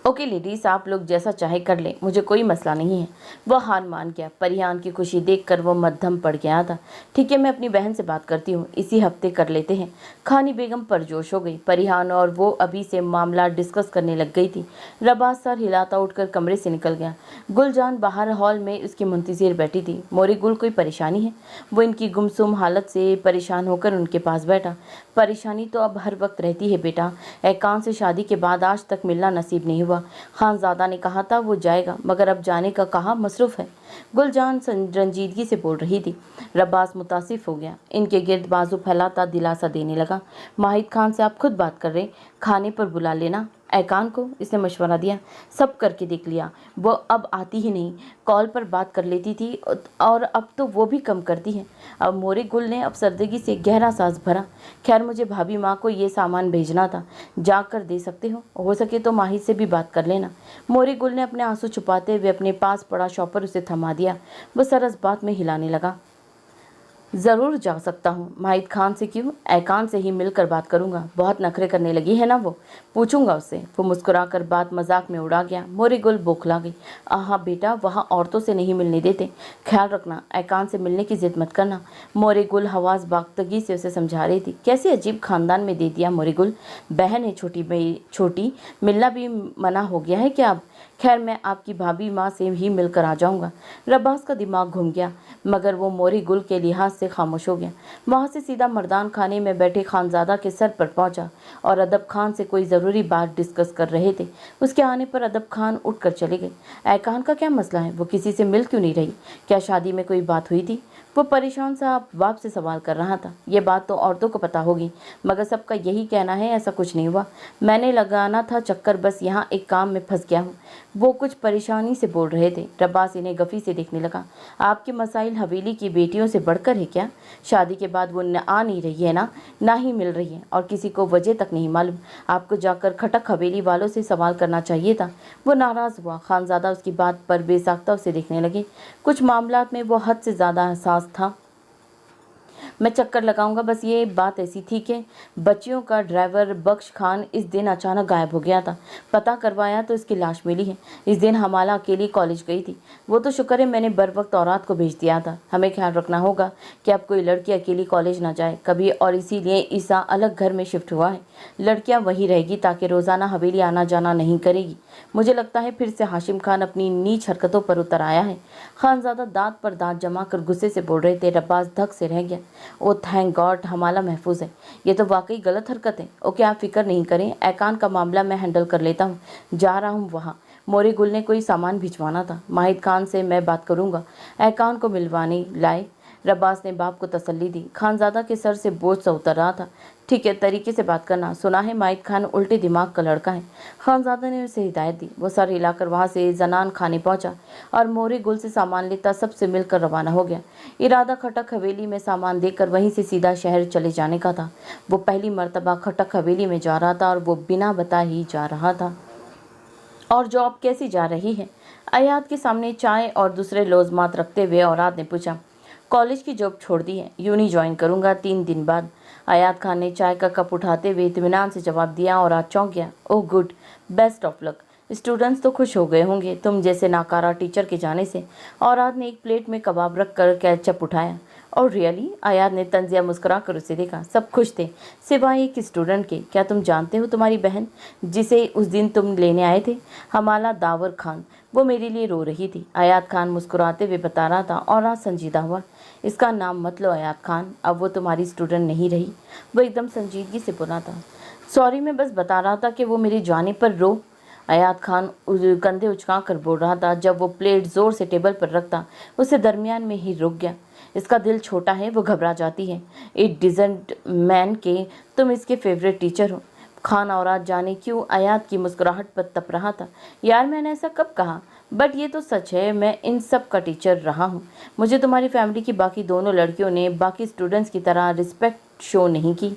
ओके लेडीज, आप लोग जैसा चाहे कर लें, मुझे कोई मसला नहीं है। वह हार मान गया। परिहान की खुशी देखकर वो मद्धम पड़ गया था। ठीक है, मैं अपनी बहन से बात करती हूँ, इसी हफ्ते कर लेते हैं। खानी बेगम परजोश हो गई। परिहान और वो अभी से मामला डिस्कस करने लग गई थी। रबाज सर हिलाता उठकर कमरे से निकल गया। गुलजान बाहर हॉल में उसकी मुंतज़िर बैठी थी। मोरी गुल, कोई परेशानी है। वो इनकी गुमसुम हालत से परेशान होकर उनके पास बैठा। परेशानी तो अब हर वक्त रहती है बेटा। एकान से शादी के बाद आज तक मिलना नसीब नहीं हुआ। खानज़ादा ने कहा था वो जाएगा, मगर अब जाने का कहा मसरूफ़ है। गुलजान रंजीदगी से बोल रही थी। रब्बास मुतासिफ हो गया। इनके गिर्द बाजू फैलाता दिलासा देने लगा। माहिद खान से आप खुद बात कर रहे, खाने पर बुला लेना ऐकान को, इसने मशवरा दिया। सब करके देख लिया, वो अब आती ही नहीं। कॉल पर बात कर लेती थी और अब तो वो भी कम करती है। अब मोरे गुल ने अफसरदगी से गहरा सांस भरा। खैर, मुझे भाभी माँ को ये सामान भेजना था, जा कर दे सकते हो सके तो माहिद से भी बात कर लेना। मोरे गुल ने अपने आंसू छुपाते हुए अपने पास पड़ा शॉपर उसे थमा दिया। वो सरस बात में हिलाने लगा। ज़रूर जा सकता हूँ। माहिद खान से क्यों, ऐकान से ही मिलकर बात करूँगा। बहुत नखरे करने लगी है ना वो, पूछूंगा उससे। वो मुस्कुराकर बात मजाक में उड़ा गया। मोरी गुल बौखला गई। आहा बेटा, वहाँ औरतों से नहीं मिलने देते, ख्याल रखना। ऐकान से मिलने की जिद मत करना। मोरी गुल हवास बाख्तगी से उसे समझा रही थी। कैसे अजीब खानदान में दे दिया मोरी गुल। बहन है छोटी, मिलना भी मना हो गया है क्या अब। खैर, मैं आपकी भाभी माँ से ही मिलकर आ जाऊँगा। रब्बास का दिमाग घूम गया, मगर वो मोरी गुल के लिहाज से खामोश हो गया। वहाँ से सीधा मर्दान खाने में बैठे खानज़ादा के सर पर पहुँचा और अदब खान से कोई ज़रूरी बात डिस्कस कर रहे थे। उसके आने पर अदब खान उठकर चले गए। ऐकान का क्या मसला है, वो किसी से मिल क्यों नहीं रही। क्या शादी में कोई बात हुई थी। वो परेशान सा बाप से सवाल कर रहा था। ये बात तो औरतों को पता होगी, मगर सबका यही कहना है ऐसा कुछ नहीं हुआ। मैंने लगाना था चक्कर, बस यहाँ एक काम में फंस गया हूँ। वो कुछ परेशानी से बोल रहे थे। रब्बास इन्हें गफ़ी से देखने लगा। आपके मसाइल हवेली की बेटियों से बढ़कर है क्या। शादी के बाद वो आ नहीं रही है ना ही मिल रही है, और किसी को वजह तक नहीं मालूम। आपको जाकर खटक हवेली वालों से सवाल करना चाहिए था। वो नाराज़ हुआ। खानज़ादा उसकी बात पर बेसाख्ता उसे देखने लगे। कुछ मामलात में वो हद से ज़्यादा एहसास था। मैं चक्कर लगाऊंगा। बस ये बात ऐसी थी कि बच्चियों का ड्राइवर बख्श खान इस दिन अचानक गायब हो गया था। पता करवाया तो इसकी लाश मिली है। इस दिन हमाला अकेली कॉलेज गई थी। वो तो शुक्र है मैंने बर वक्त औरात को भेज दिया था। हमें ख्याल रखना होगा कि अब कोई लड़की अकेली कॉलेज ना जाए कभी, और इसीलिए ईसा अलग घर में शिफ्ट हुआ है। लड़कियां वहीं रहेगी ताकि रोज़ाना हवेली आना जाना नहीं करेगी। मुझे लगता है फिर से हाशिम खान अपनी नीच हरकतों पर उतर आया है। खानजादा दांत पर दांत जमा कर गुस्से से बोल रहे थे। रब्बास धक से रह गया। ओ थैंक गॉड, हमाला महफूज है। ये तो वाकई गलत हरकत है। ओके, आप फिक्र नहीं करें, ऐकान का मामला मैं हैंडल कर लेता हूँ। जा रहा हूँ वहाँ। मोरी गुल ने कोई सामान भिजवाना था। माहिद खान से मैं बात करूँगा, ऐकान को मिलवाने लाए। रब्बास ने बाप को तसल्ली दी। खानजादा के सर से बोझ सा उतर रहा था। ठीक है, तरीके से बात करना। सुना है माहिद खान उल्टे दिमाग का लड़का है। खानजादा ने उसे हिदायत दी। वो सर हिलाकर वहाँ से जनान खाने पहुँचा और मोरी गुल से सामान लेता सबसे मिलकर रवाना हो गया। इरादा खटक हवेली में सामान देकर वहीं से सीधा शहर चले जाने का था। वो पहली मर्तबा खटक हवेली में जा रहा था और वो बिना बता ही जा रहा था। और जॉब कैसी जा रही है? अयात के सामने चाय और दूसरे लौज़मात रखते हुए औरात ने पूछा। कॉलेज की जॉब छोड़ दी है, यूनी ज्वाइन करूंगा 3 दिन बाद। अयात खान ने चाय का कप उठाते हुए इत्मीनान से जवाब दिया और आज चौंक गया। Oh good, best of luck. Students तो खुश हो गए होंगे तुम जैसे नाकारा टीचर के जाने से। औरात ने एक प्लेट में कबाब रख कर केचप उठाया। और रियली? अयात ने तंजिया मुस्कुरा कर उसे देखा। सब खुश थे सिवाय एक स्टूडेंट के। क्या तुम जानते हो तुम्हारी बहन जिसे उस दिन तुम लेने आए थे, हमाला दावर खान, वो मेरे लिए रो रही थी। अयात खान मुस्कुराते हुए बता रहा था और आज संजीदा हुआ। इसका नाम मत लो अयात खान, अब वो तुम्हारी स्टूडेंट नहीं रही। वो एकदम संजीदगी से बोला था। सॉरी, मैं बस बता रहा था कि वो मेरी जाने पर रो। अयात खान कंधे उचका कर बोल रहा था। जब वो प्लेट जोर से टेबल पर रखता उसे दरमियान में ही रुक गया। इसका दिल छोटा है, वो घबरा जाती है। इट डिजंट मैन के तुम इसके फेवरेट टीचर हो। खान औरात जाने क्यों अयात की मुस्कुराहट पर तप रहा था। यार मैंने ऐसा कब कहा? बट ये तो सच है, मैं इन सब का टीचर रहा हूँ। मुझे तुम्हारी फैमिली की बाकी दोनों लड़कियों ने बाकी स्टूडेंट्स की तरह रिस्पेक्ट शो नहीं की।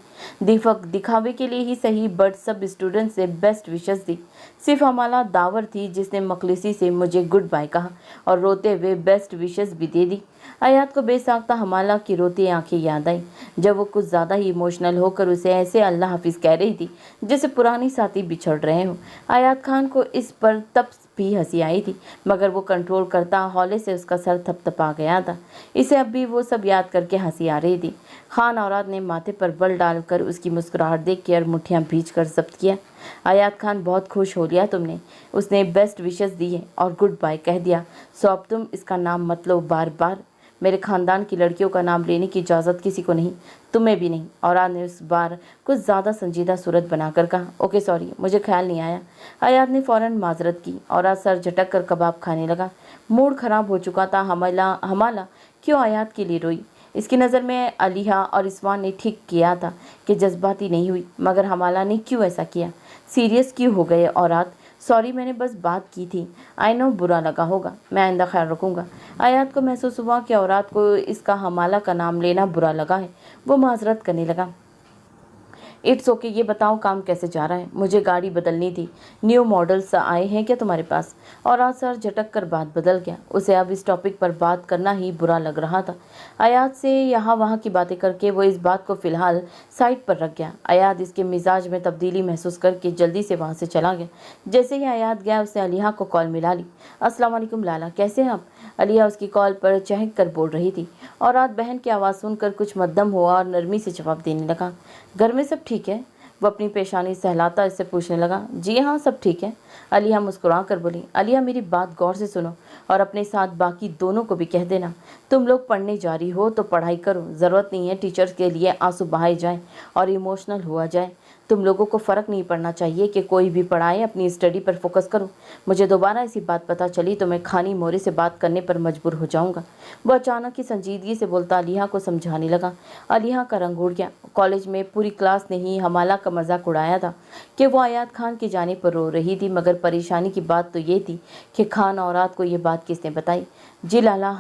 दिखावे के लिए ही सही, बट सब स्टूडेंट्स से बेस्ट विशेस दी। सिर्फ हमारा दावर थी जिसने मखलिसी से मुझे गुड बाय कहा और रोते हुए बेस्ट विशेस भी दे दी। अयात को बेसाख्ता हमाला की रोती आंखें याद आई जब वो कुछ ज़्यादा ही इमोशनल होकर उसे ऐसे अल्लाह हाफिज़ कह रही थी जैसे पुरानी साथी बिछड़ रहे हो। अयात खान को इस पर तब भी हंसी आई थी, मगर वो कंट्रोल करता हौले से उसका सर थपथपा गया था। इसे अब भी वो सब याद करके हंसी आ रही थी। खान औरात ने माथे पर बल डालकर उसकी मुस्कुराहट देख के और मुठ्ठियाँ भींच कर जब्त किया। अयात खान, बहुत खुश हो लिया तुमने। उसने बेस्ट विशेस दी है और गुड बाय कह दिया। सो अब तुम इसका नाम मत लो बार बार। मेरे खानदान की लड़कियों का नाम लेने की इजाज़त किसी को नहीं, तुम्हें भी नहीं। औरात ने उस बार कुछ ज़्यादा संजीदा सूरत बनाकर कहा। ओके सॉरी, मुझे ख्याल नहीं आया। अयात ने फ़ौरन माजरत की। औरात सर झटक कर कबाब खाने लगा। मूड ख़राब हो चुका था। हमाला क्यों अयात के लिए रोई? इसकी नज़र में अलीहा और इस्वान ने ठीक किया था कि जज्बाती नहीं हुई, मगर हमाला ने क्यों ऐसा किया? सीरियस क्यों हो गए औरात? सॉरी, मैंने बस बात की थी। आई नो बुरा लगा होगा, मैं आइंदा ख्याल रखूँगा। अयात को महसूस हुआ कि औरात को इसका हमाला का नाम लेना बुरा लगा है। वो माजरत करने लगा। इट्स ओके, ये बताओ काम कैसे जा रहा है? मुझे गाड़ी बदलनी थी। न्यू मॉडल्स आए हैं क्या तुम्हारे पास? और आज सर झटक कर बात बदल गया। उसे अब इस टॉपिक पर बात करना ही बुरा लग रहा था। अयात से यहाँ वहाँ की बातें करके वो इस बात को फ़िलहाल साइड पर रख गया। अयात इसके मिजाज में तब्दीली महसूस करके जल्दी से वहाँ से चला गया। जैसे ही अयात गया उसने अलीहा को कॉल मिला ली। अस्सलाम वालेकुम लाला, कैसे हैं आप? अलीहा उसकी कॉल पर चहक कर बोल रही थी। और रात बहन की आवाज़ सुनकर कुछ मद्दम हुआ और नरमी से जवाब देने लगा। घर में सब ठीक है? वो अपनी पेशानी सहलाता इससे पूछने लगा। जी हाँ, सब ठीक है। अलीहा मुस्कुरा कर बोली। अलीहा, मेरी बात गौर से सुनो और अपने साथ बाकी दोनों को भी कह देना। तुम लोग पढ़ने जारी हो तो पढ़ाई करो। ज़रूरत नहीं है टीचर्स के लिए आंसू बहाए जाएं और इमोशनल हुआ जाए। तुम लोगों को फ़र्क नहीं पड़ना चाहिए कि कोई भी पढ़ाए, अपनी स्टडी पर फोकस करो। मुझे दोबारा ऐसी बात पता चली तो मैं खानी मोरे से बात करने पर मजबूर हो जाऊंगा। वो अचानक ही संजीदगी से बोलता अलीहा को समझाने लगा। अलीहा का रंग उड़ गया। कॉलेज में पूरी क्लास ने ही हमाला का मजाक उड़ाया था कि वो अयात खान के जाने पर रो रही थी, मगर परेशानी की बात तो ये थी कि खान औरात को ये बात किसने बताई। जी लाला,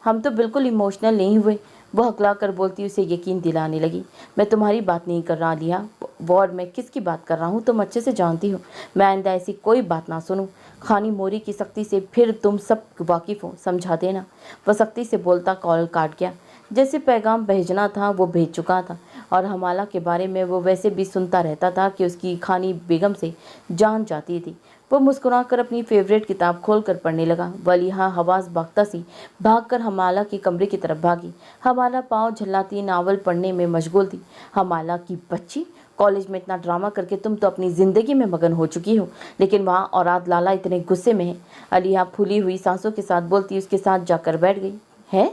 हम तो बिल्कुल इमोशनल नहीं हुए। वो हकला कर बोलती उसे यकीन दिलाने लगी। मैं तुम्हारी बात नहीं कर रहा अलीहा, और मैं किसकी बात कर रहा हूँ तुम अच्छे से जानती हो। मैं आइंदा ऐसी कोई बात ना सुनूं। खानी मोरी की सख्ती से फिर तुम सब वाकिफ़ हो, समझा देना। वह सख्ती से बोलता कॉल काट गया। जैसे पैगाम भेजना था वो भेज चुका था, और हमाला के बारे में वो वैसे भी सुनता रहता था कि उसकी खानी बेगम से जान जाती थी। वो मुस्कुराकर अपनी फेवरेट किताब खोलकर पढ़ने लगा। वलीहा हवास भागता सी भागकर हमाला के कमरे की तरफ भागी। हमाला पाँव झल्लाती नावल पढ़ने में मशगूल थी। हमाला की बच्ची, कॉलेज में इतना ड्रामा करके तुम तो अपनी ज़िंदगी में मगन हो चुकी हो, लेकिन वहाँ औराद लाला इतने गुस्से में है। अलिया फूली हुई सांसों के साथ बोलती उसके साथ जाकर बैठ गई। है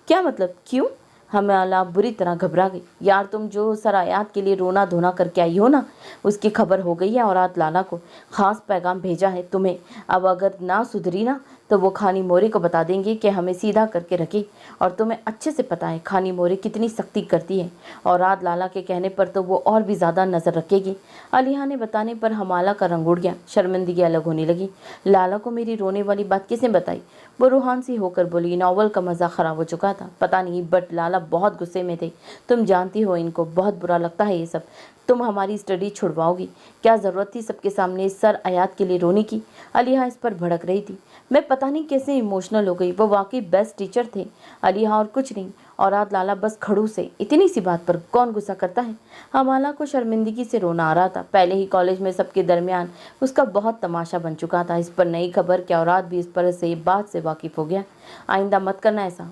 क्या मतलब, क्यों? हमाला बुरी तरह घबरा गई। यार, तुम जो सरायात के लिए रोना धोना करके आई हो ना, उसकी खबर हो गई है। औरात लाला को खास पैगाम भेजा है तुम्हें। अब अगर ना सुधरी ना तो वो खानी मोरे को बता देंगे कि हमें सीधा करके रखे। और तुम्हें अच्छे से पता है खानी मोरे कितनी सख्ती करती है। औरात लाला के कहने पर तो वो और भी ज़्यादा नज़र रखेगी। अलिया ने बताने पर हमाला का रंग उड़ गया। शर्मिंदगी अलग होने लगी। लाला को मेरी रोने वाली बात किसने बताई? वो रूहान सी होकर बोली। नॉवल का मज़ा ख़राब हो चुका था। पता नहीं, बट लाला बहुत गुस्से में थे। तुम जानती हो इनको बहुत बुरा लगता है ये सब। तुम हमारी स्टडी छुड़वाओगी? क्या ज़रूरत थी सबके सामने सर आयात के लिए रोने की? अलिया इस पर भड़क रही थी। मैं पता नहीं कैसे इमोशनल हो गई। वो वाकई बेस्ट टीचर थे अलिया, और कुछ नहीं। औरात लाला बस खड़ूस है। इतनी सी बात पर कौन गुस्सा करता है? हमाला को शर्मिंदगी से रोना आ रहा था। पहले ही कॉलेज में सबके दरमियान उसका बहुत तमाशा बन चुका था। इस पर नई खबर कि औरात भी इस पर से बात से वाकिफ हो गया। आइंदा मत करना ऐसा।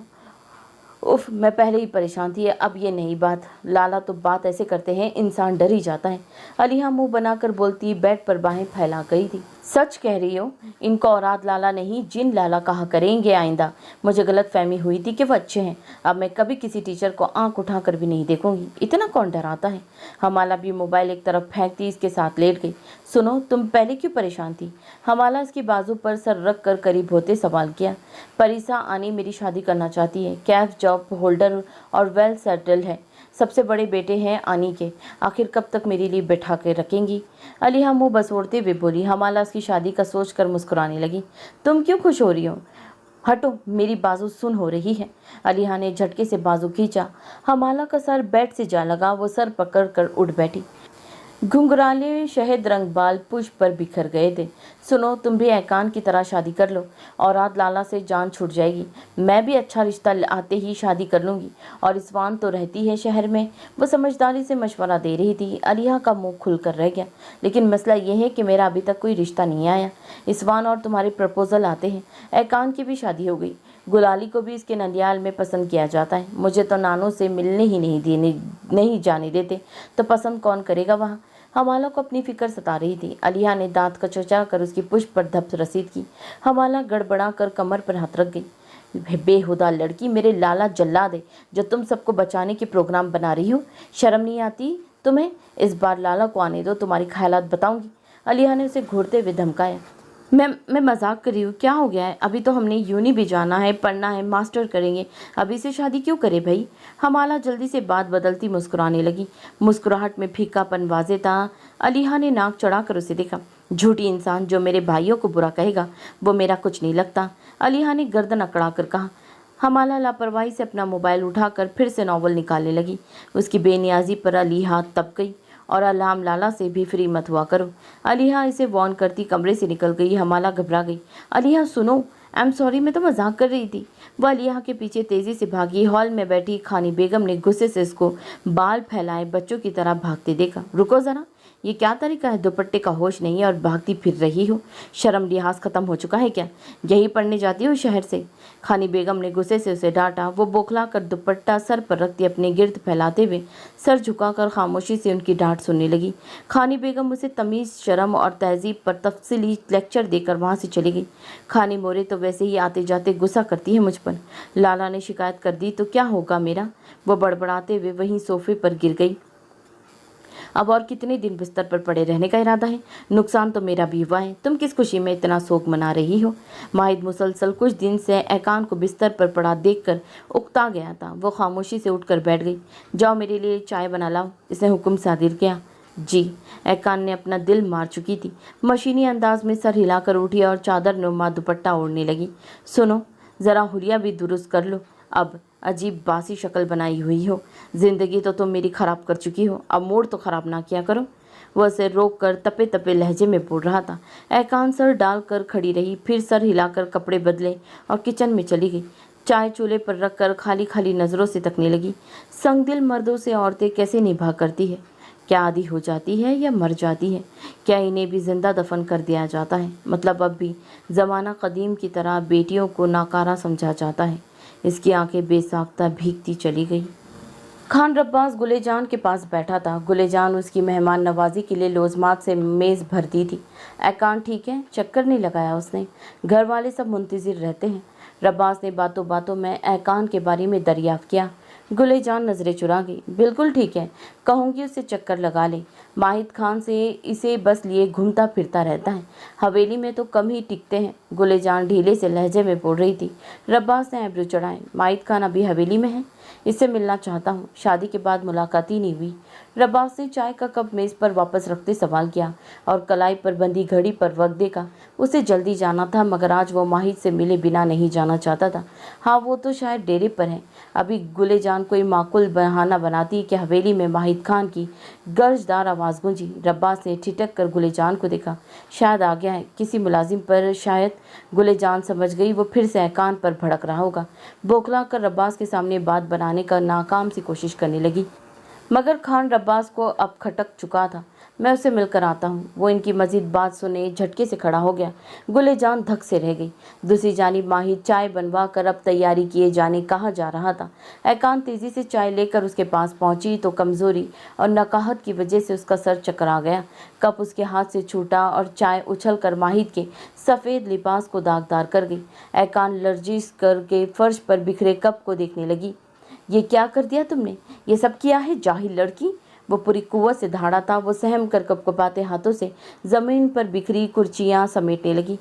उफ, मैं पहले ही परेशान थी, अब ये नई बात। लाला तो बात ऐसे करते हैं इंसान डर ही जाता है। अलिया मुंह बनाकर बोलती बेड पर बाहें फैला गई थी। सच कह रही हो? इनको औरात लाला नहीं जिन लाला कहा करेंगे आइंदा। मुझे गलत फहमी हुई थी कि वो अच्छे हैं। अब मैं कभी किसी टीचर को आंख उठाकर भी नहीं देखूंगी। इतना कौन डराता है? हमाला भी मोबाइल एक तरफ फेंकती इसके साथ लेट गई। सुनो, तुम पहले क्यों परेशान थी? हमाला इसकी बाजू पर सर रख कर करीब होते सवाल किया। परिसा आनी मेरी शादी करना चाहती है। कैफ जॉब होल्डर और वेल सेटल्ड है। सबसे बड़े बेटे हैं आनी के। आखिर कब तक मेरे लिए बैठा के रखेंगी? अलिया मुंह बसोड़ते हुए बोली। हमाला उसकी शादी का सोचकर मुस्कुराने लगी। तुम क्यों खुश हो रही हो? हटो, मेरी बाजू सुन हो रही है। अलिया ने झटके से बाजू खींचा। हमाला का सर बेड से जा लगा। वो सर पकड़ कर उठ बैठी। घुंघराले शहद रंग बाल पुष्प पर बिखर गए थे। सुनो, तुम भी ऐकान की तरह शादी कर लो। औरात लाला से जान छूट जाएगी। मैं भी अच्छा रिश्ता आते ही शादी कर लूँगी। और इस्वान तो रहती है शहर में। वो समझदारी से मशवरा दे रही थी। अलिया का मुंह खुलकर रह गया। लेकिन मसला ये है कि मेरा अभी तक कोई रिश्ता नहीं आया। इस्वान और तुम्हारे प्रपोजल आते हैं। ऐकान की भी शादी हो गई। गुलाली को भी इसके नंदियाल में पसंद किया जाता है। मुझे तो नानों से मिलने ही नहीं जाने देते, तो पसंद कौन करेगा वहाँ? हमाला को अपनी फिक्र सता रही थी। अलिया ने दांत कचोचा कर उसकी पुष्प पर धप रसीद की। हमाला गड़बड़ा कर कमर पर हाथ रख गई। बेहुदा लड़की, मेरे लाला जल्लाद है जो तुम सबको बचाने के प्रोग्राम बना रही हो। शर्म नहीं आती तुम्हें? इस बार लाला को आने दो, तुम्हारी ख्यालात बताऊंगी। अलिया ने उसे घूरते हुए धमकाया। मैं मजाक कर रही हूँ। क्या हो गया है? अभी तो हमने यूनी भी जाना है, पढ़ना है, मास्टर करेंगे। अभी से शादी क्यों करे भाई? हमाला जल्दी से बात बदलती मुस्कुराने लगी। मुस्कुराहट में फीकापन वाजे था। अलिया ने नाक चढ़ाकर उसे देखा। झूठी इंसान, जो मेरे भाइयों को बुरा कहेगा वो मेरा कुछ नहीं लगता। अलिया ने गर्दन अकड़ा कर कहा। हमाला लापरवाही से अपना मोबाइल उठाकर फिर से नॉवल निकालने लगी। उसकी बेनियाजी पर अलिया तप गई। और अलाम लाला से भी फ्री मत हुआ करो। अलिया इसे वॉर्न करती कमरे से निकल गई। हमाला घबरा गई। अलिया सुनो, आई एम सॉरी, मैं तो मजाक कर रही थी। वह अलिया के पीछे तेजी से भागी। हॉल में बैठी खानी बेगम ने गुस्से से इसको बाल फैलाए बच्चों की तरह भागते देखा। रुको ज़रा, ये क्या तरीका है? दुपट्टे का होश नहीं है और भागती फिर रही हो। शर्म लिहाज ख़त्म हो चुका है क्या? यही पढ़ने जाती हो शहर से? खानी बेगम ने गुस्से से उसे डांटा। वो बौखला कर दुपट्टा सर पर रखती अपने गिर्द फैलाते हुए सर झुकाकर खामोशी से उनकी डांट सुनने लगी। खानी बेगम उसे तमीज़, शर्म और तहजीब पर तफसीली लेक्चर देकर वहाँ से चली गई। खानी मोरे तो वैसे ही आते जाते गुस्सा करती है मुझ पर। लाला ने शिकायत कर दी तो क्या होगा मेरा? वो बड़बड़ाते हुए वहीं सोफे पर गिर गई। अब और कितने दिन बिस्तर पर पड़े रहने का इरादा है? नुकसान तो मेरा भी हुआ है। तुम किस खुशी में इतना शोक मना रही हो? माहिद मुसलसल कुछ दिन से ऐकान को बिस्तर पर पड़ा देखकर उकता गया था। वो खामोशी से उठकर बैठ गई। जाओ मेरे लिए चाय बना लाओ, इसने हुक्म सादिर किया। जी। ऐकान ने अपना दिल मार चुकी थी। मशीनी अंदाज में सर हिलाकर उठी और चादर नुमा दुपट्टा ओढ़ने लगी। सुनो, ज़रा हुलिया भी दुरुस्त कर लो। अब अजीब बासी शक्ल बनाई हुई हो। ज़िंदगी तो तुम मेरी ख़राब कर चुकी हो, अब मूड तो ख़राब ना किया करो। वह उसे रोक कर तपे तपे लहजे में बोल रहा था। ऐकान सर डाल कर खड़ी रही, फिर सर हिलाकर कपड़े बदले और किचन में चली गई। चाय चूल्हे पर रखकर खाली खाली नज़रों से तकने लगी। संगदिल मर्दों से औरतें कैसे निभा करती है? क्या आधी हो जाती है या मर जाती है? क्या इन्हें भी जिंदा दफन कर दिया जाता है? मतलब अब भी ज़माना कदीम की तरह बेटियों को नाकारा समझा जाता है। इसकी आंखें बेसाख्ता भीगती चली गई। खान रब्बास गुलेजान के पास बैठा था। गुलेजान उसकी मेहमान नवाजी के लिए लोजमात से मेज़ भरती थी। ऐकान ठीक है? चक्कर नहीं लगाया उसने? घर वाले सब मुंतज़िर रहते हैं। रब्बास ने बातों बातों में ऐकान के बारे में दरियाफ्त किया। गुलेजान नज़रें चुरा गई। बिल्कुल ठीक है, कहूँगी उससे चक्कर लगा ले। माहिद खान से इसे बस लिए घूमता फिरता रहता है। हवेली में तो कम ही टिकते हैं। गुलेजान ढीले से लहजे में बोल रही थी। रब्बास ने आइब्रो चढ़ाए। माहिद खान अभी हवेली में है? इससे मिलना चाहता हूँ। शादी के बाद मुलाकात ही नहीं हुई। रब्बास ने चाय का कप मेज़ पर वापस रखते सवाल किया और कलाई पर बंधी घड़ी पर वक्त देखा। उसे जल्दी जाना था, मगर आज वो माहिद से मिले बिना नहीं जाना चाहता था। हाँ, वो तो शायद डेरे पर है। अभी गुलेजान कोई माकूल बहाना बनाती कि हवेली में माहिद खान की गर्जदार आवाज़ गूंजी। रब्बास ने ठिठक कर गुलेजान को देखा। शायद आ गया है किसी मुलाजिम पर, शायद। गुलेजान समझ गई वो फिर से ऐकान पर भड़क रहा होगा। बौखला कर रब्बास के सामने बात बनाने का नाकाम सी कोशिश करने लगी, मगर खान रब्बास को अब खटक चुका था। मैं उसे मिलकर आता हूँ। वो इनकी मजीद बात सुने झटके से खड़ा हो गया। गुलेजान धक से रह गई। दूसरी जानिब माहिद चाय बनवा कर अब तैयारी किए जाने कहा जा रहा था। ऐकान तेज़ी से चाय लेकर उसके पास पहुंची तो कमज़ोरी और नकाहत की वजह से उसका सर चकरा गया। कप उसके हाथ से छूटा और चाय उछल कर माहिद के सफ़ेद लिबास को दागदार कर गई। ऐकान लर्जिश करके फर्श पर बिखरे कप को देखने लगी। ये क्या कर दिया तुमने? ये सब किया है, जाहिल लड़की। वो पूरी कुव्वत से धाड़ा था। वो सहम कर कपकपाते हाथों से ज़मीन पर बिखरी कुर्चियाँ समेटने लगी।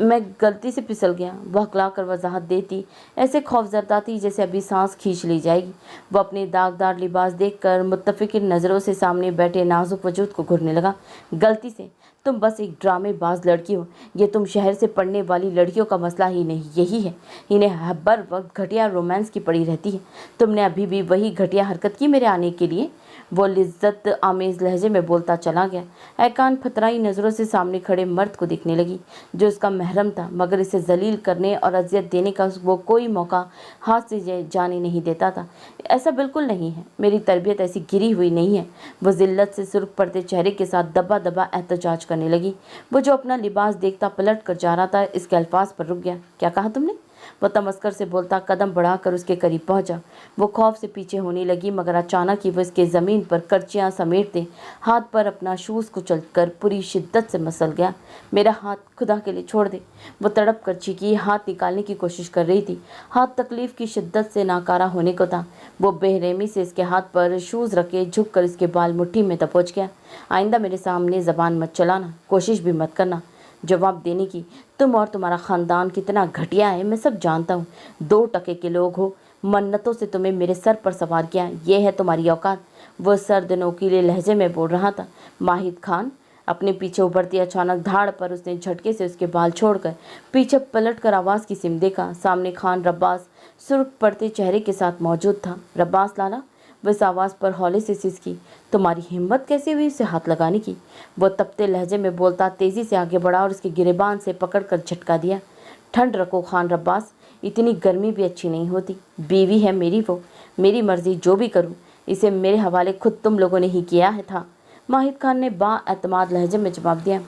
मैं गलती से फिसल गया, वह हकला कर वजाहत देती, ऐसे खौफजदा थी जैसे अभी सांस खींच ली जाएगी। वो अपने दागदार लिबास देखकर मुत्तफ़िक़ नज़रों से सामने बैठे नाजुक वजूद को घूरने लगा। गलती से? तुम बस एक ड्रामेबाज लड़की हो। ये तुम शहर से पढ़ने वाली लड़कियों का मसला ही नहीं, यही है। इन्हें बर वक्त घटिया रोमांस की पड़ी रहती है। तुमने अभी भी वही घटिया हरकत की मेरे आने के लिए। वो लिज्जत आमेज लहजे में बोलता चला गया। ऐकान फतराई नज़रों से सामने खड़े मर्द को देखने लगी जो उसका महरम था, मगर इसे जलील करने और अजियत देने का वो कोई मौका हाथ से जाने नहीं देता था। ऐसा बिल्कुल नहीं है, मेरी तरबियत ऐसी गिरी हुई नहीं है। वो जिल्लत से सुर्ख पड़ते चेहरे के साथ दबा दबा एहतजाज करने लगी। वो जो अपना लिबास देखता पलट कर जा रहा था, इसके अल्फाज पर रुक गया। क्या कहा तुमने? वो तमस्कर से बोलता कदम बढ़ाकर उसके करीब पहुंचा। वो खौफ से पीछे होने लगी, मगर अचानक ही वो इसके ज़मीन पर कर्चियाँ समेटते हाथ पर अपना शूज़ कुचलकर पूरी शिद्दत से मसल गया। मेरा हाथ, खुदा के लिए छोड़ दे। वो तड़प कर चीखी, हाथ निकालने की कोशिश कर रही थी। हाथ तकलीफ़ की शिद्दत से नाकारा होने को था। वो बेरहमी से इसके हाथ पर शूज़ रखे झुक कर इसके बाल मुट्ठी में दबोच गया। आइंदा मेरे सामने ज़बान मत चलाना, कोशिश भी मत करना जवाब देने की। तुम और तुम्हारा ख़ानदान कितना घटिया है मैं सब जानता हूँ। 2 टके के लोग हो। मन्नतों से तुम्हें मेरे सर पर सवार किया, ये है तुम्हारी औकात। वो सर्द नोकीले लहजे में बोल रहा था। माहिद खान अपने पीछे उभरती अचानक धाड़ पर उसने झटके से उसके बाल छोड़कर पीछे पलटकर आवाज़ की सिम देखा। सामने खान रब्बास सुर्ख पड़ते चेहरे के साथ मौजूद था। रब्बास लाला, वह आवाज़ पर हौले से सिसकी। तुम्हारी हिम्मत कैसे हुई उसे हाथ लगाने की? वो तपते लहजे में बोलता तेज़ी से आगे बढ़ा और उसके गिरेबान से पकड़कर झटका दिया। ठंड रखो खान रब्बास, इतनी गर्मी भी अच्छी नहीं होती। बीवी है मेरी वो, मेरी मर्जी जो भी करूँ। इसे मेरे हवाले खुद तुम लोगों ने ही किया है था। माहिद खान ने बाएतमाद लहजे में जवाब दिया।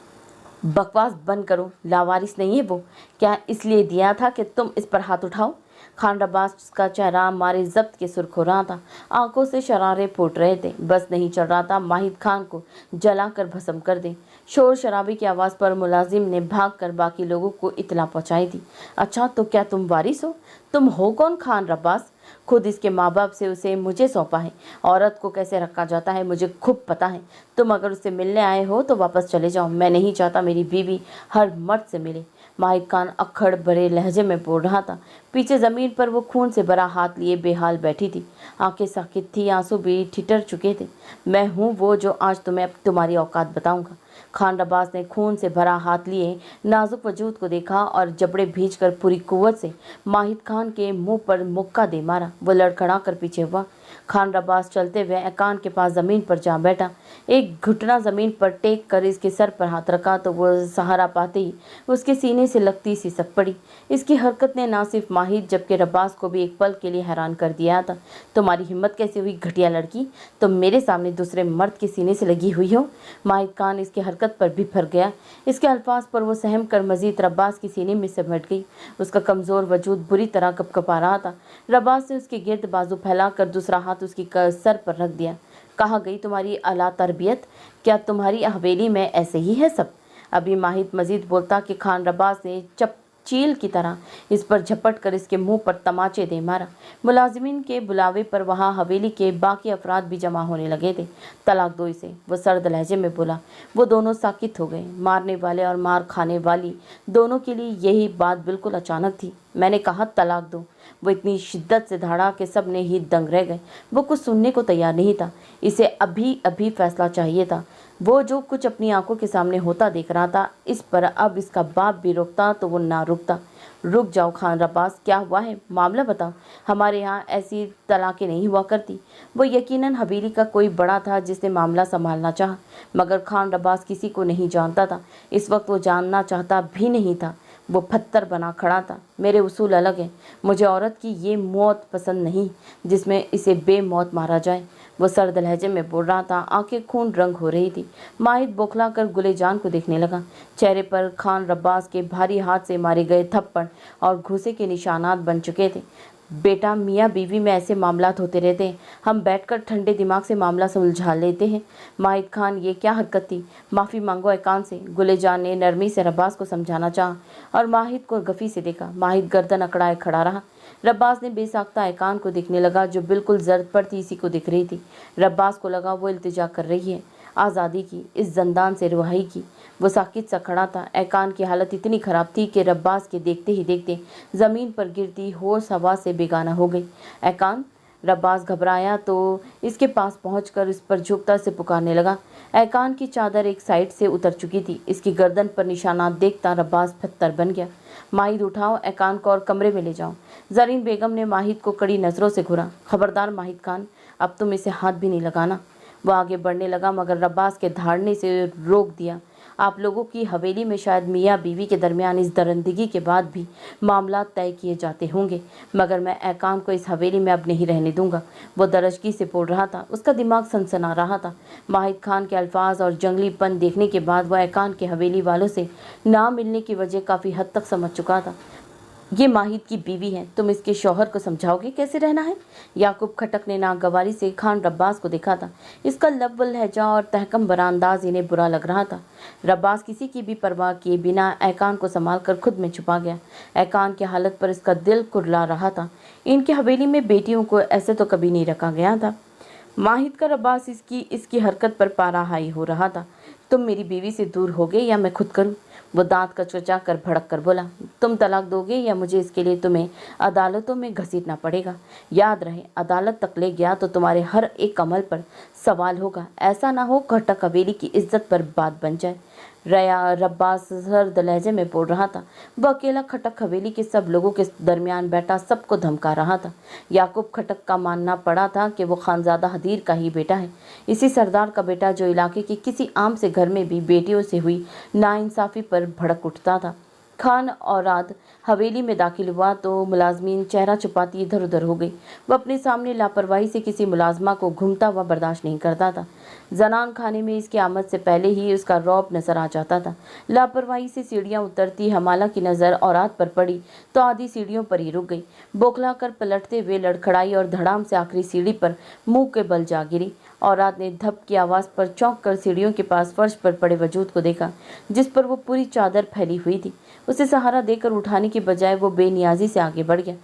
बकवास बंद करो, लावारिस नहीं है वो। क्या इसलिए दिया था कि तुम इस पर हाथ उठाओ? खान रब्बास का चेहरा मारे जब्त के सुर्ख हो रहा था। आंखों से शरारे फूट रहे थे। बस नहीं चढ़ रहा था माहिद खान को जलाकर भस्म कर दे। शोर शराबी की आवाज़ पर मुलाजिम ने भागकर बाकी लोगों को इत्तला पहुंचाई थी। अच्छा, तो क्या तुम वारिस हो? तुम हो कौन खान रब्बास? खुद इसके माँ बाप से उसे मुझे सौंपा है। औरत को कैसे रखा जाता है मुझे खूब पता है। तुम अगर उससे मिलने आए हो तो वापस चले जाओ। मैं नहीं चाहता मेरी बीवी हर मर्द से मिले। माहिद खान अक्खड़ भरे लहजे में बोल रहा था। पीछे ज़मीन पर वो खून से भरा हाथ लिए बेहाल बैठी थी। आंखें साकित थी, आंसू भी ठिठर चुके थे। मैं हूँ वो जो आज तुम्हें तुम्हारी औकात बताऊंगा। खान रब्बास ने खून से भरा हाथ लिए नाजुक वजूद को देखा और जबड़े भींचकर पूरी कुव्वत से माहिद खान के मुंह पर मुक्का दे मारा। वो लड़खड़ा कर पीछे हुआ। खान रब्बास चलते हुए एकान के पास जमीन पर जा बैठा। एक घुटना जमीन पर टेक कर इसके सर पर हाथ रखा तो वो सहारा पाते ही उसके सीने से लगती सिसक पड़ी। इसकी हरकत ने ना सिर्फ माहिद जबकि रब्बास को भी एक पल के लिए हैरान कर दिया था। तुम्हारी हिम्मत कैसे हुई घटिया लड़की, तुम मेरे सामने दूसरे मर्द के सीने से लगी हुई हो। माहिद खान इसकी हरकत पर भी फर गया। इसके अल्फाज पर वो सहम कर मजीद रब्बास की सीने में सिमट गई। उसका कमजोर वजूद बुरी तरह कपकपा रहा था। रब्बास ने उसके गिर्द बाजू फैलाकर दूसरा हाथ उसकी सर पर रख दिया। कहाँ गई तुम्हारी आला तरबियत, क्या तुम्हारी हवेली में ऐसे ही है सब। अभी माहिद मजीद बोलता कि खान रब्बास ने चील की तरह इस पर झपट कर इसके मुंह पर तमाचे दे मारा। मुलाजिमीन के बुलावे पर वहां हवेली के बाकी अफराद भी जमा होने लगे थे। तलाक दो इसे, वो सर्द लहजे में बोला। वो दोनों साकित हो गए। मारने वाले और मार खाने वाली दोनों के लिए यही बात बिल्कुल अचानक थी। मैंने कहा तलाक दो। वो इतनी शिद्दत से धाड़ा कि सब ने ही दंग रह गए। वो कुछ सुनने को तैयार नहीं था। इसे अभी अभी फैसला चाहिए था। वो जो कुछ अपनी आंखों के सामने होता देख रहा था, इस पर अब इसका बाप भी रुकता तो वो ना रुकता। रुक जाओ खान रब्बास, क्या हुआ है, मामला बताओ। हमारे यहाँ ऐसी तलाकें नहीं हुआ करती। वो यकीनन हवेली का कोई बड़ा था जिसने मामला संभालना चाहा, मगर खान रब्बास किसी को नहीं जानता था। इस वक्त वो जानना चाहता भी नहीं था। वो पत्थर बना खड़ा था। मेरे उसूल अलग हैं। मुझे औरत की ये मौत पसंद नहीं जिसमें इसे बेमौत मारा जाए। वो सर्द लहजे में बोल रहा था। आंखें खून रंग हो रही थी। माहिद बौखला कर गुलेजान को देखने लगा। चेहरे पर खान रब्बास के भारी हाथ से मारे गए थप्पड़ और घूसे के निशानात बन चुके थे। बेटा, मियाँ बीवी में ऐसे मामलात होते रहते हैं। हम बैठकर ठंडे दिमाग से मामला सुलझा लेते हैं। माहिद खान, ये क्या हरकत थी, माफ़ी मांगो एकान से। गुलेजान ने नरमी से रब्बास को समझाना चाहा और माहिद को गफ़ी से देखा। माहिद गर्दन अकड़ाए खड़ा रहा। रब्बास ने बेसाख्ता एकान को देखने लगा जो बिल्कुल जर्द पड़ती इसी को दिख रही थी। रब्बास को लगा वो इल्तिजा कर रही है आज़ादी की, इस जंदान से रिहाई की। वो साकित सा खड़ा था। एकान की हालत इतनी ख़राब थी कि रब्बास के देखते ही देखते ज़मीन पर गिरती होश हवा से बेगाना हो गई। एकान, रब्बास घबराया तो इसके पास पहुंचकर इस पर झुकता से पुकारने लगा। एकान की चादर एक साइड से उतर चुकी थी। इसकी गर्दन पर निशानात देखता रब्बास पत्थर बन गया। माहिद, उठाओ एकान को और कमरे में ले जाओ। जरीन बेगम ने माहिद को कड़ी नज़रों से घूरा। खबरदार माहिद खान, अब तुम इसे हाथ भी नहीं लगाना। वो आगे बढ़ने लगा मगर रब्बास के धाड़ने से रोक दिया। आप लोगों की हवेली में शायद मियाँ बीवी के दरमियान इस दरंदगी के बाद भी मामला तय किए जाते होंगे, मगर मैं एकान को इस हवेली में अब नहीं रहने दूंगा। वो दरजगी से बोल रहा था। उसका दिमाग सनसना रहा था। माहिद खान के अल्फाज और जंगलीपन देखने के बाद वह एकान के हवेली वालों से ना मिलने की वजह काफ़ी हद तक समझ चुका था। ये माहिद की बीवी है, तुम इसके शौहर को समझाओगे कैसे रहना है। याकूब खटक ने नागवारी से खान रब्बास को देखा था। इसका लब लहजा और तहकम बरा अंदाज इन्हें बुरा लग रहा था। रब्बास किसी की भी परवाह किए बिना एकान को संभाल कर खुद में छुपा गया। एकान की हालत पर इसका दिल कुरला रहा था। इनकी हवेली में बेटियों को ऐसे तो कभी नहीं रखा गया था। माहिद का रब्बास इसकी हरकत पर पारा हाई हो रहा था। तुम मेरी बीवी से दूर होगे या मैं खुद करूं। वो दांत कचकचा कर भड़क कर बोला। तुम तलाक दोगे या मुझे इसके लिए तुम्हें अदालतों में घसीटना पड़ेगा। याद रहे, अदालत तक ले गया तो तुम्हारे हर एक अमल पर सवाल होगा। ऐसा ना हो खटक हवेली की इज्जत पर बात बन जाए। रब्बास सर्द लहजे में बोल रहा था। वह अकेला खटक हवेली के सब लोगों के दरमियान बैठा सबको धमका रहा था। याकूब खटक का मानना पड़ा था कि वो खानजादा हदीर का ही बेटा है, इसी सरदार का बेटा जो इलाके के किसी आम से घर में भी बेटियों से हुई नाइंसाफ़ी पर भड़क उठता था। खान औराद हवेली में दाखिल हुआ तो मुलाजमीन चेहरा छुपाती इधर उधर हो गई। वह अपने सामने लापरवाही से किसी मुलाजमा को घूमता हुआ बर्दाश्त नहीं करता था। जनान खाने में इसकी आमद से पहले ही उसका रौब नजर आ जाता था। लापरवाही से सीढ़ियां उतरती हमाला की नज़र औरात पर पड़ी तो आधी सीढ़ियों पर ही रुक गई। बौखला कर पलटते हुए लड़खड़ाई और धड़ाम से आखिरी सीढ़ी पर मुंह के बल जा गिरी। औरत ने धप की आवाज़ पर चौंक कर सीढ़ियों के पास फर्श पर पड़े वजूद को देखा जिस पर वो पूरी चादर फैली हुई थी। उसे सहारा देकर उठाने की बजाय वो बेनियाजी से आगे बढ़ गया।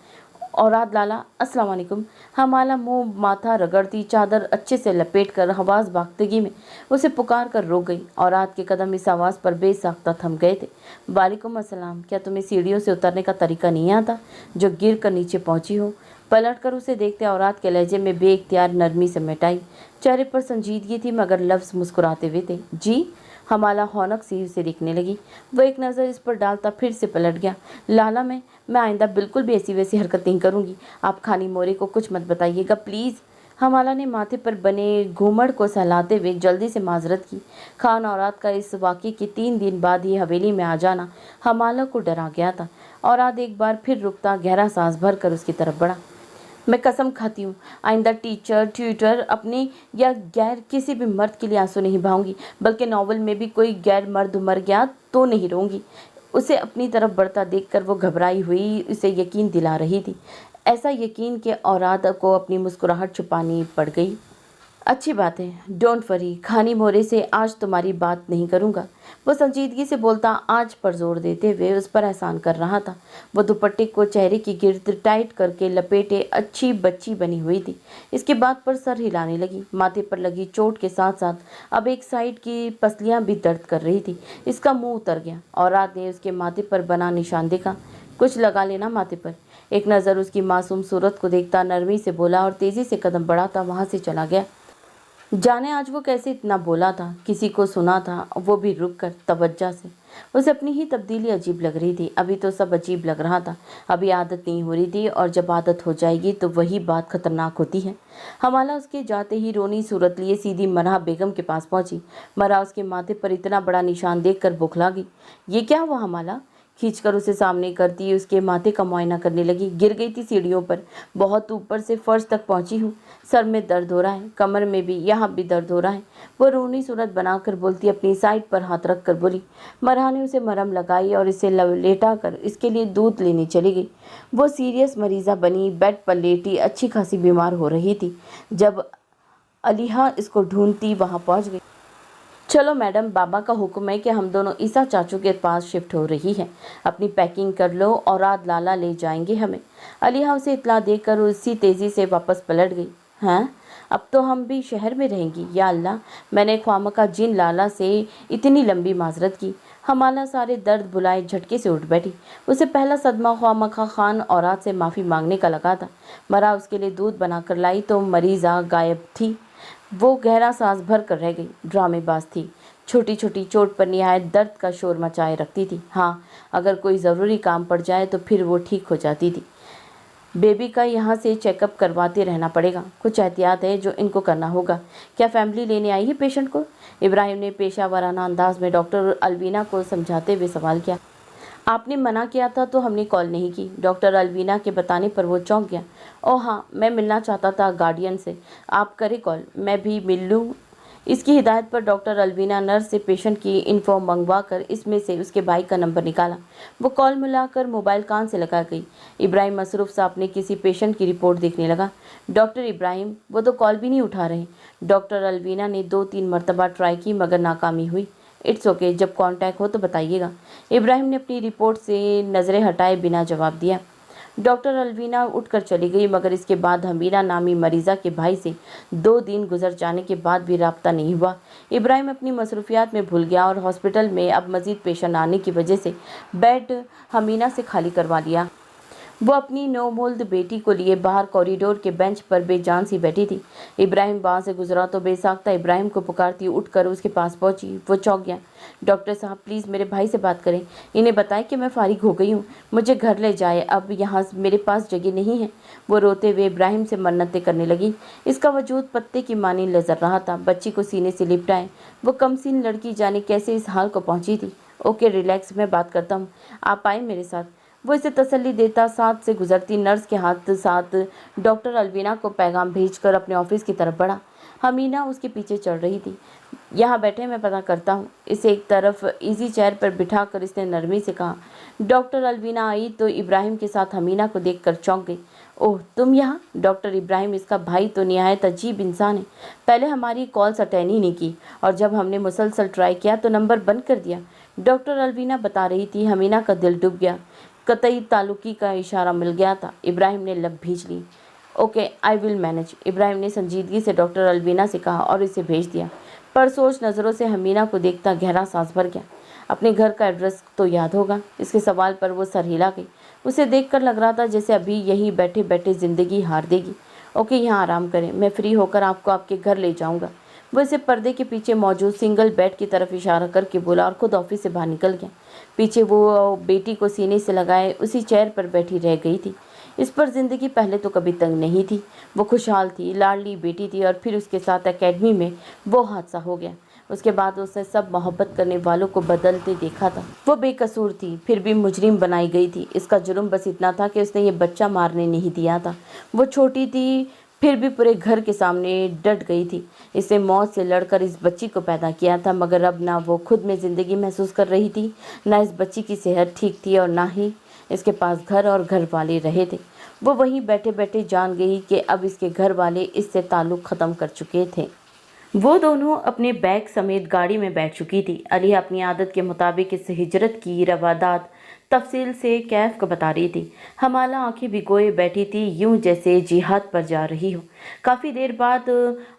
औरात लाला, अस्सलाम वालेकुम। हमाला मुंह माथा रगड़ती चादर अच्छे से लपेट कर हवास बाख्तगी में उसे पुकार कर रोक गई। औरात के कदम इस आवाज़ पर बेसाख्ता थम गए थे। वालेकुम अस्सलाम, क्या तुम्हें सीढ़ियों से उतरने का तरीका नहीं आता जो गिर कर नीचे पहुंची हो। पलट कर उसे देखते औरात के लहजे में बेइख्तियार नरमी से मिटाई। चेहरे पर संजीदगी थी मगर लफ्ज़ मुस्कुराते हुए थे। जी, हमाला हौनक सी उसे देखने लगी। वो एक नज़र इस पर डालता फिर से पलट गया। लाला मैं आइंदा बिल्कुल भी ऐसी वैसी हरकत नहीं करूँगी। आप खानी मोरे को कुछ मत बताइएगा प्लीज़। हमाला ने माथे पर बने घूमड़ को सहलाते हुए जल्दी से माजरत की। खान औरात का इस वाक़ये के 3 दिन बाद ही हवेली में आ जाना हमाला को डरा गया था। औरात एक बार फिर रुकता गहरा सांस भर कर उसकी तरफ बढ़ा। मैं कसम खाती हूँ आइंदा टीचर ट्यूटर अपने या गैर किसी भी मर्द के लिए आंसू नहीं बहाऊंगी, बल्कि नॉवल में भी कोई गैर मर्द मर गया तो नहीं रोऊंगी। उसे अपनी तरफ बढ़ता देखकर वो घबराई हुई उसे यकीन दिला रही थी, ऐसा यकीन कि औरात को अपनी मुस्कुराहट छुपानी पड़ गई। अच्छी बात है, डोंट वरी, खानी मोरे से आज तुम्हारी बात नहीं करूँगा। वो संजीदगी से बोलता आज पर जोर देते हुए उस पर एहसान कर रहा था। वो दुपट्टे को चेहरे की गिर्द टाइट करके लपेटे अच्छी बच्ची बनी हुई थी। इसके बाद पर सर हिलाने लगी। माथे पर लगी चोट के साथ साथ अब एक साइड की पसलियाँ भी दर्द कर रही थी। इसका मुँह उतर गया। औरत ने उसके माथे पर बना निशान देखा। कुछ लगा लेना माथे पर। एक नज़र उसकी मासूम सूरत को देखता नरमी से बोला और तेज़ी से कदम बढ़ाता वहाँ से चला गया। जाने आज वो कैसे इतना बोला था, किसी को सुना था, वो भी रुक कर तवज्जो से। उसे अपनी ही तब्दीली अजीब लग रही थी। अभी तो सब अजीब लग रहा था, अभी आदत नहीं हो रही थी, और जब आदत हो जाएगी तो वही बात खतरनाक होती है। हमाला उसके जाते ही रोनी सूरत लिए सीधी मरहा बेगम के पास पहुंची। मरहा उसके माथे पर इतना बड़ा निशान देखकर बौखला गई। ये क्या हुआ हमाला? खींचकर उसे सामने करती उसके माथे का मुआयना करने लगी। गिर गई थी सीढ़ियों पर, बहुत ऊपर से फर्श तक पहुंची हूँ। सर में दर्द हो रहा है, कमर में भी, यहाँ भी दर्द हो रहा है। वो रोनी सूरत बनाकर बोलती अपनी साइड पर हाथ रख कर बोली। मरहा ने उसे मरहम लगाई और इसे लेटा कर इसके लिए दूध लेने चली गई। वो सीरियस मरीज़ा बनी, बेड पर लेटी अच्छी खासी बीमार हो रही थी। जब अलीहा इसको ढूंढती वहाँ पहुँच गई। चलो मैडम, बाबा का हुक्म है कि हम दोनों ईसा चाचू के पास शिफ्ट हो रही हैं। अपनी पैकिंग कर लो और आज लाला ले जाएंगे हमें। अलीहा उसे इतला देकर उसी तेज़ी से वापस पलट गई। हैं, अब तो हम भी शहर में रहेंगी? या अल्लाह, मैंने ख्वामखा जिन लाला से इतनी लंबी माजरत की। हमारा सारे दर्द भुलाए झटके से उठ बैठी। उसे पहला सदमा ख्वामखा खान औरात से माफ़ी मांगने का लगा था। मरा उसके लिए दूध बनाकर लाई तो मरीज़ा गायब थी। वो गहरा सांस भर कर रह गई। ड्रामेबाज थी, छोटी छोटी चोट पर निहायत दर्द का शोर मचाए रखती थी। हाँ, अगर कोई ज़रूरी काम पड़ जाए तो फिर वो ठीक हो जाती थी। बेबी का यहाँ से चेकअप करवाते रहना पड़ेगा। कुछ एहतियात है जो इनको करना होगा। क्या फैमिली लेने आई है पेशेंट को? इब्राहिम ने पेशावराना अंदाज में डॉक्टर अलवीना को समझाते हुए सवाल किया। आपने मना किया था तो हमने कॉल नहीं की। डॉक्टर अलवीना के बताने पर वो चौंक गया। ओह हाँ, मैं मिलना चाहता था गार्डियन से। आप करें कॉल, मैं भी मिल लूँ। इसकी हिदायत पर डॉक्टर अलवीना नर्स से पेशेंट की इन्फो मंगवा कर इसमें से उसके भाई का नंबर निकाला। वो कॉल मिलाकर मोबाइल कान से लगा गई। इब्राहिम मसरूफ़ सा अपने किसी पेशेंट की रिपोर्ट देखने लगा। डॉक्टर इब्राहिम, वो तो कॉल भी नहीं उठा रहे। डॉक्टर अलवीना ने 2-3 मरतबा ट्राई की मगर नाकामी हुई। इट्स ओके, जब कांटेक्ट हो तो बताइएगा। इब्राहिम ने अपनी रिपोर्ट से नज़रें हटाए बिना जवाब दिया। डॉक्टर अलवीना उठकर चली गई मगर इसके बाद हमीरा नामी मरीज़ा के भाई से 2 दिन गुजर जाने के बाद भी राब्ता नहीं हुआ। इब्राहिम अपनी मसरूफियात में भूल गया और हॉस्पिटल में अब मज़ीद पेशेंट आने की वजह से बेड हमीना से खाली करवा लिया। वो अपनी नौमोल्द बेटी को लिए बाहर कॉरिडोर के बेंच पर बेजान सी बैठी थी। इब्राहिम वहाँ से गुजरा तो बेसाख्ता इब्राहिम को पुकारती उठकर उसके पास पहुंची। वो चौंक गया। डॉक्टर साहब, प्लीज़ मेरे भाई से बात करें, इन्हें बताएं कि मैं फारिग हो गई हूँ, मुझे घर ले जाए, अब यहाँ मेरे पास जगह नहीं है। वो रोते हुए इब्राहिम से मन्नतें करने लगी। इसका वजूद पत्ते की मानी नजर रहा था। बच्ची को सीने से लिपटाए वो कमसीन लड़की जाने कैसे इस हाल को पहुँची थी। ओके रिलैक्स, मैं बात करता हूँ, आप आए मेरे साथ। वो इसे तसल्ली देता साथ से गुजरती नर्स के हाथ साथ डॉक्टर अलवीना को पैगाम भेजकर अपने ऑफिस की तरफ बढ़ा। हमीना उसके पीछे चल रही थी। यहाँ बैठे, मैं पता करता हूँ। इसे एक तरफ इजी चेयर पर बिठाकर इसने नरमी से कहा। डॉक्टर अलवीना आई तो इब्राहिम के साथ हमीना को देखकर चौंक गई। ओह, तुम यहाँ? डॉक्टर इब्राहिम, इसका भाई तो निहायत अजीब इंसान है। पहले हमारी कॉल्स अटेंड ही नहीं की और जब हमने मुसलसल ट्राई किया तो नंबर बंद कर दिया। डॉक्टर अलवीना बता रही थी। हमीना का दिल डूब गया। कतई ताल्लुकी का इशारा मिल गया था। इब्राहिम ने लब भींच ली। Okay, I will manage, Ibrahim ने संजीदगी से डॉक्टर अलवीना से कहा और इसे भेज दिया। पर सोच नज़रों से हमीना को देखता गहरा सांस भर गया। अपने घर का एड्रेस तो याद होगा। इसके सवाल पर वो सर हिला गई। उसे देखकर लग रहा था जैसे अभी यहीं बैठे बैठे ज़िंदगी हार देगी। ओके, यहाँ आराम करें, मैं फ्री होकर आपको आपके घर ले जाऊँगा। वो इसे पर्दे के पीछे मौजूद सिंगल बेड की तरफ इशारा करके बोला और खुद ऑफिस से बाहर निकल गया। पीछे वो बेटी को सीने से लगाए उसी चेयर पर बैठी रह गई थी। इस पर जिंदगी पहले तो कभी तंग नहीं थी। वो खुशहाल थी, लाडली बेटी थी, और फिर उसके साथ एकेडमी में वो हादसा हो गया। उसके बाद उसने सब मोहब्बत करने वालों को बदलते देखा था। वो बेकसूर थी, फिर भी मुजरिम बनाई गई थी। इसका जुर्म बस इतना था कि उसने ये बच्चा मारने नहीं दिया था। वो छोटी थी, फिर भी पूरे घर के सामने डट गई थी। इसने मौत से लड़कर इस बच्ची को पैदा किया था, मगर अब ना वो खुद में ज़िंदगी महसूस कर रही थी, ना इस बच्ची की सेहत ठीक थी, और ना ही इसके पास घर और घर वाले रहे थे। वो वहीं बैठे बैठे जान गई कि अब इसके घर वाले इससे ताल्लुक़ ख़त्म कर चुके थे। वो दोनों अपने बैग समेत गाड़ी में बैठ चुकी थी। अलिया अपनी आदत के मुताबिक इस हिजरत की रवादात तफसील से कैफ को बता रही थी। हमाला आंखें भिगोए बैठी थी, यूं जैसे जिहाद पर जा रही हो। काफ़ी देर बाद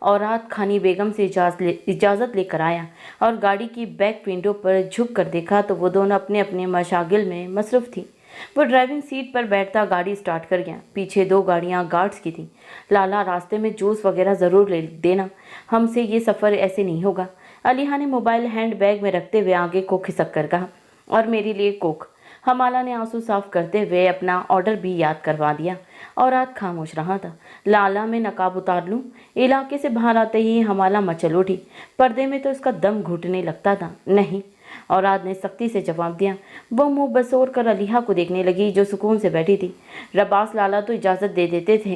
औरात खानी बेगम से इजाज़त लेकर आया और गाड़ी की बैक विंडो पर झुक कर देखा तो वो दोनों अपने अपने मशागिल में मसरूफ़ थी। वो ड्राइविंग सीट पर बैठता गाड़ी स्टार्ट कर गया। पीछे 2 गाड़ियां गार्ड्स की थी। लाला, रास्ते में जूस वगैरह ज़रूर ले देना, हमसे ये सफ़र ऐसे नहीं होगा। अलीहा ने मोबाइल हैंड बैग में रखते हुए आगे को खिसक कर कहा, और मेरे लिए कोक। हमाला ने आंसू साफ करते हुए अपना ऑर्डर भी याद करवा दिया और रात खामोश रहा था। लाला, मैं नकाब उतार लूँ? इलाके से बाहर आते ही हमाला मचल उठी। पर्दे में तो इसका दम घुटने लगता था। नहीं, औलाद ने सख्ती से जवाब दिया। वो मुंह बसोर कर अलीहा को देखने लगी जो सुकून से बैठी थी। रबास लाला तो इजाज़त दे देते थे।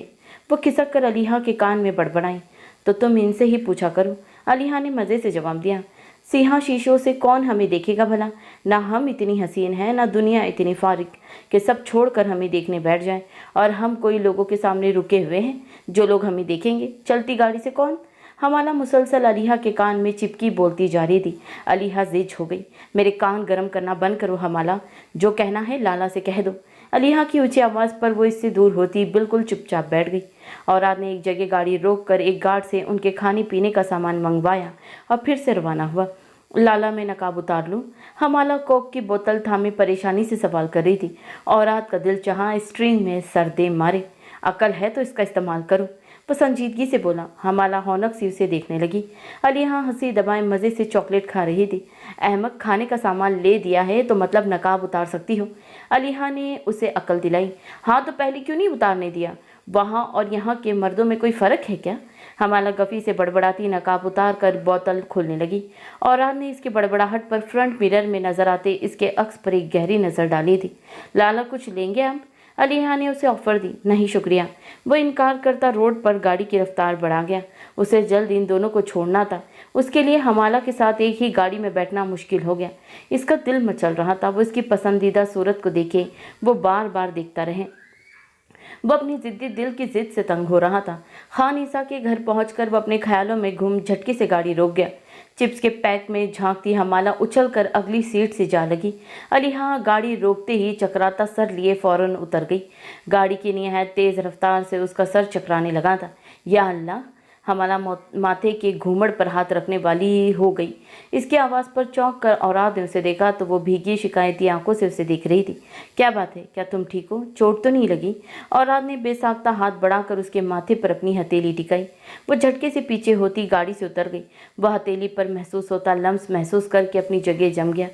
वो खिसक कर अलीहा के कान में बड़बड़ाई, तो तुम इनसे ही पूछा करो। अलीहा ने मज़े से जवाब दिया, सीहा शीशों से कौन हमें देखेगा भला? ना हम इतनी हसीन हैं, ना दुनिया इतनी फारिग कि सब छोड़कर हमें देखने बैठ जाए। और हम कोई लोगों के सामने रुके हुए हैं जो लोग हमें देखेंगे? चलती गाड़ी से कौन? हमाला मुसलसल अलीहा के कान में चिपकी बोलती जा रही थी। अलीहा ज़िद हो गई, मेरे कान गर्म करना बंद करो हमाला, जो कहना है लाला से कह दो। अलीहा की ऊंची आवाज़ पर वो इससे दूर होती बिल्कुल चुपचाप बैठ गई। और रात ने एक जगह गाड़ी रोक कर एक गार्ड से उनके खाने पीने का सामान मंगवाया और फिर से रवाना हुआ। लाला, मैं नकाब उतार लूँ? हमाला कोक की बोतल थामे परेशानी से सवाल कर रही थी। और रात का दिल चाहा स्ट्रिंग में सर दे मारे। अकल है तो इसका इस्तेमाल करो, वो संजीदगी से बोला। हमाला हौनक सी उसे देखने लगी। अलीहा हंसी दबाए मज़े से चॉकलेट खा रही थी। अहमद, खाने का सामान ले दिया है तो मतलब नकाब उतार सकती हो। अलीहा ने उसे अकल दिलाई। हाँ तो पहले क्यों नहीं उतारने दिया? वहाँ और यहाँ के मर्दों में कोई फ़र्क है क्या? हमाला गफ़ी से बड़बड़ाती नकाब उतार कर बोतल खोलने लगी। और रात ने इसकी बड़बड़ाहट पर फ्रंट मिरर में नज़र आते इसके अक्स पर एक गहरी नज़र डाली थी। लाला, कुछ लेंगे आप? अलीहा ने उसे ऑफर दी। नहीं शुक्रिया। वो इनकार करता रोड पर गाड़ी की रफ्तार बढ़ा गया। उसे जल्द इन दोनों को छोड़ना था। उसके लिए हमाला के साथ एक ही गाड़ी में बैठना मुश्किल हो गया। इसका दिल मचल रहा था। वो इसकी पसंदीदा सूरत को देखे वो बार बार देखता रहे। वो अपनी जिद्दी दिल की जिद से तंग हो रहा था। खान ईसा के घर पहुंचकर वो अपने ख्यालों में घूम झटके से गाड़ी रोक गया। चिप्स के पैक में झांकती हमाला उछलकर अगली सीट से जा लगी। अलीहा गाड़ी रोकते ही चकराता सर लिए फौरन उतर गई। गाड़ी की निहायत तेज़ रफ्तार से उसका सर चकराने लगा था। या अल्लाह! हमाला माथे के घूमड़ पर हाथ रखने वाली हो गई। इसकी आवाज़ पर चौंक कर औरात ने उसे देखा तो वो भीगी शिकायती आंखों से उसे देख रही थी। क्या बात है? क्या तुम ठीक हो? चोट तो नहीं लगी? औरात ने बेसाख्ता हाथ बढ़ाकर उसके माथे पर अपनी हथेली टिकाई। वो झटके से पीछे होती गाड़ी से उतर गई। वह हथेली पर महसूस होता लम्स महसूस करके अपनी जगह जम गया।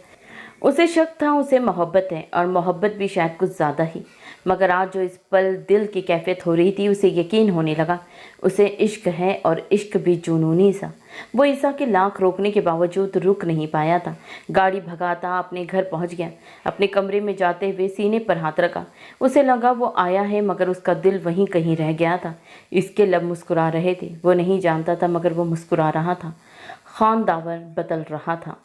उसे शक था उसे मोहब्बत है, और मोहब्बत भी शायद कुछ ज़्यादा ही। मगर आज जो इस पल दिल की कैफियत हो रही थी उसे यकीन होने लगा। उसे इश्क है, और इश्क भी जुनूनी सा। वो ईसा के लाख रोकने के बावजूद रुक नहीं पाया था। गाड़ी भगाता अपने घर पहुंच गया। अपने कमरे में जाते हुए सीने पर हाथ रखा। उसे लगा वो आया है, मगर उसका दिल वहीं कहीं रह गया था। इसके लब मुस्कुरा रहे थे। वो नहीं जानता था, मगर वो मुस्कुरा रहा था। खानदावर बदल रहा था।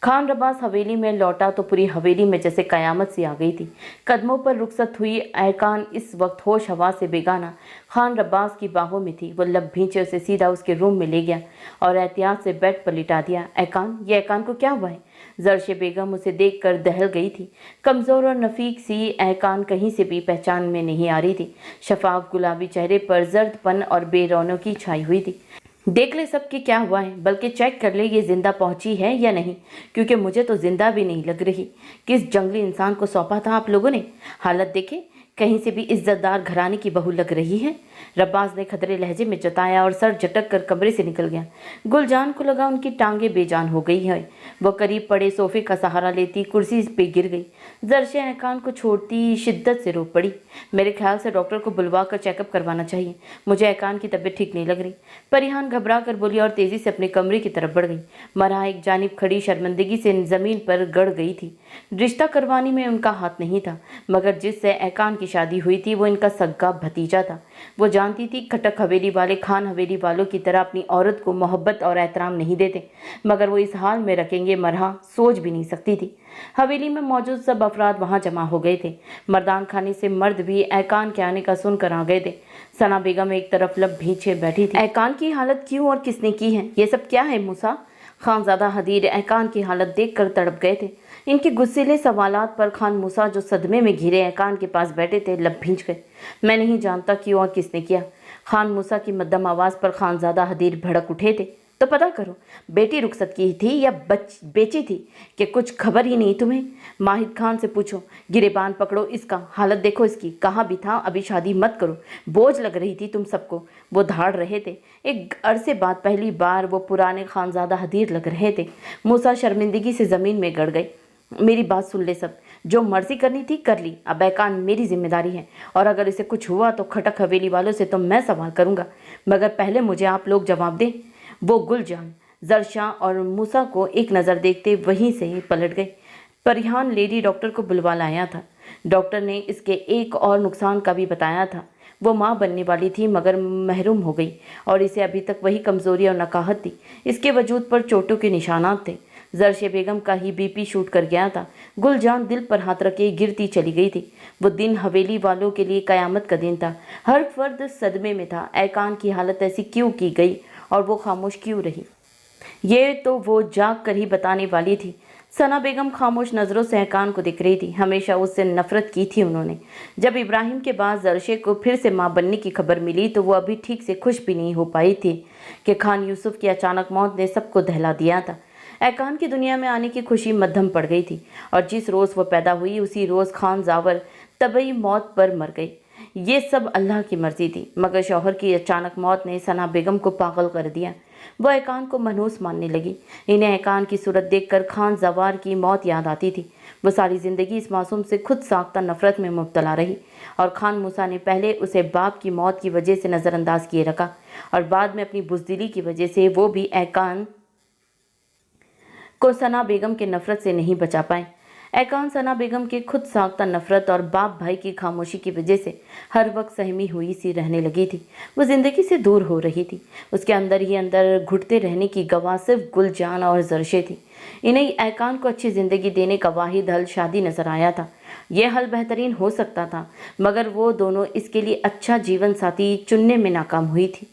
खान रबास हवेली में लौटा तो पूरी हवेली में जैसे कयामत सी आ गई थी। कदमों पर रुखसत हुई ऐकान इस वक्त होश हवा से बेगाना खान रबास की बाहों में थी। वो लब भींचे उसे सीधा उसके रूम में ले गया और एहतियात से बेड पर लिटा दिया। ऐकान, ये ऐकान को क्या हुआ है? जरशे बेगम उसे देखकर दहल गई थी। कमज़ोर और नफीक सी ऐकान कहीं से भी पहचान में नहीं आ रही थी। शफाफ गुलाबी चेहरे पर जर्दपन और बेरौनकी छाई हुई थी। देख ले सब कि क्या हुआ है, बल्कि चेक कर ले ये जिंदा पहुंची है या नहीं, क्योंकि मुझे तो जिंदा भी नहीं लग रही। किस जंगली इंसान को सौंपा था आप लोगों ने? हालत देखे, कहीं से भी इज्जतदार घराने की बहू लग रही है। रब्बास ने खतरे लहजे में जताया और सर झटक कर कमरे से निकल गया। गुलजान को लगा उनकी टांगें बेजान हो गई है। वो करीब पड़े सोफे का सहारा लेती कुर्सी पे गिर गई। जर्शे ऐकान को छोड़ती शिद्दत से रो पड़ी। मेरे ख्याल से डॉक्टर को बुलवा कर चेकअप करवाना चाहिए, मुझे ऐकान की तबीयत ठीक नहीं लग रही। परिहान घबरा कर बोली और तेजी से अपने कमरे की तरफ बढ़ गई। मरहा एक जानिब खड़ी शर्मिंदगी से जमीन पर गड़ गई थी। रिश्ता करवाने में उनका हाथ नहीं था, मगर जिससे ऐकान की शादी हुई थी वो इनका सगा भतीजा था। वो जानती थी खटक हवेली वाले खान हवेली वालों की तरह अपनी औरत को मोहब्बत और एहतराम नहीं देते, मगर वो इस हाल में रखेंगे मरहा सोच भी नहीं सकती थी। हवेली में मौजूद सब अफराद वहां जमा हो गए थे। मर्दान खाने से मर्द भी ऐकान के आने का सुनकर आ गए थे। सना बेगम एक तरफ लब भींचे बैठी थी। ऐकान की हालत क्यों और किसने की है? ये सब क्या है मूसा? खानजादा हदीर ऐकान की हालत देखकर तड़प गए थे। इनके गुस्सेले सवालात पर खान मूसा जो सदमे में घिरे ऐकान के पास बैठे थे लब भींच गए। मैं नहीं जानता क्यों और किसने किया। खान मूसा की मद्दम आवाज़ पर खानजादा हदीर भड़क उठे थे। तो पता करो, बेटी रुखसत की थी या बेची थी कि कुछ खबर ही नहीं तुम्हें? माहिद खान से पूछो, गिरेबान पकड़ो इसका, हालत देखो इसकी, कहाँ भी था, अभी शादी मत करो, बोझ लग रही थी तुम सबको। वो धाड़ रहे थे। एक अरसे बाद पहली बार वो पुराने खानजादा हदीर लग रहे थे। मूसा शर्मिंदगी से ज़मीन में गड़ गई। मेरी बात सुन ले सब, जो मर्जी करनी थी कर ली, अब ऐकान मेरी जिम्मेदारी है, और अगर इसे कुछ हुआ तो खटक हवेली वालों से तो मैं सवाल करूंगा, मगर पहले मुझे आप लोग जवाब दें। वो गुलजान, जरशा और मूसा को एक नज़र देखते वहीं से पलट गए। परिहान लेडी डॉक्टर को बुलवा लाया था। डॉक्टर ने इसके एक और नुकसान का भी बताया था। वो माँ बनने वाली थी मगर महरूम हो गई, और इसे अभी तक वही कमज़ोरी और नकाहत थी। इसके वजूद पर चोटों के निशानात थे। जरशे बेगम का ही बीपी शूट कर गया था। गुलजान दिल पर हाथ रखे गिरती चली गई थी। वो दिन हवेली वालों के लिए कयामत का दिन था। हर फर्द सदमे में था। ऐकान की हालत ऐसी क्यों की गई और वो खामोश क्यों रही? ये तो वो जाग कर ही बताने वाली थी। सना बेगम खामोश नज़रों से ऐकान को देख रही थी। हमेशा उससे नफरत की थी उन्होंने। जब इब्राहिम के बाद जरशे को फिर से माँ बनने की खबर मिली तो वो अभी ठीक से खुश भी नहीं हो पाई थी कि खान यूसुफ की अचानक मौत ने सबको दहला दिया था। ऐकान की दुनिया में आने की खुशी मध्यम पड़ गई थी, और जिस रोज़ वो पैदा हुई उसी रोज़ खान जावर तबई मौत पर मर गई। ये सब अल्लाह की मर्जी थी, मगर शौहर की अचानक मौत ने सना बेगम को पागल कर दिया। वो ऐकान को मनहूस मानने लगी। इन्हें ऐकान की सूरत देखकर खान जवार की मौत याद आती थी। वो सारी ज़िंदगी इस मासूम से खुद साख्ता नफरत में मुब्तला रही, और खान मूसा ने पहले उसे बाप की मौत की वजह से नज़रअंदाज किए रखा, और बाद में अपनी बुज़दिली की वजह से वो भी ऐकान को सना बेगम के नफरत से नहीं बचा पाए। ऐकान सना बेगम के खुद साख्ता नफरत और बाप भाई की खामोशी की वजह से हर वक्त सहमी हुई सी रहने लगी थी। वो ज़िंदगी से दूर हो रही थी। उसके अंदर ही अंदर घुटते रहने की गवाह सिर्फ गुलजान और जरशे थी। इन्हें ऐकान को अच्छी ज़िंदगी देने का वाहिद हल शादी नज़र आया था। यह हल बेहतरीन हो सकता था, मगर वो दोनों इसके लिए अच्छा जीवन साथी चुनने में नाकाम हुई थी।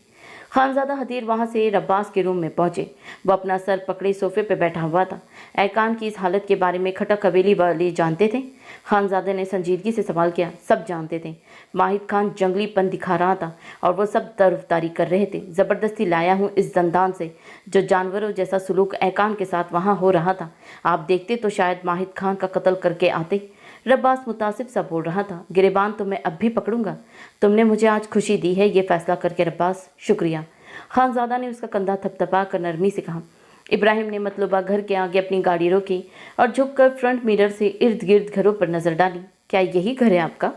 खानजादा हदीर वहाँ से रब्बास के रूम में पहुँचे। वो अपना सर पकड़े सोफे पर बैठा हुआ था। ऐकान की इस हालत के बारे में खटक हवेली वाले जानते थे? खानजादे ने संजीदगी से सवाल किया। सब जानते थे। माहिद खान जंगलीपन दिखा रहा था और वो सब तरफदारी कर रहे थे। ज़बरदस्ती लाया हूँ इस जंदान से, जो जानवरों जैसा सलूक ऐकान के साथ वहाँ हो रहा था। आप देखते तो शायद माहिद खान का कत्ल करके आते। रब्बास मुतासिब सा बोल रहा था। गिरेबान तो मैं अब भी पकड़ूंगा। तुमने मुझे आज खुशी दी है ये फैसला करके रब्बास, शुक्रिया। खानजादा ने उसका कंधा थपथपा कर नरमी से कहा। इब्राहिम ने मतलूबा घर के आगे अपनी गाड़ी रोकी और झुककर फ्रंट मिरर से इर्द गिर्द घरों पर नजर डाली। क्या यही घर है आपका?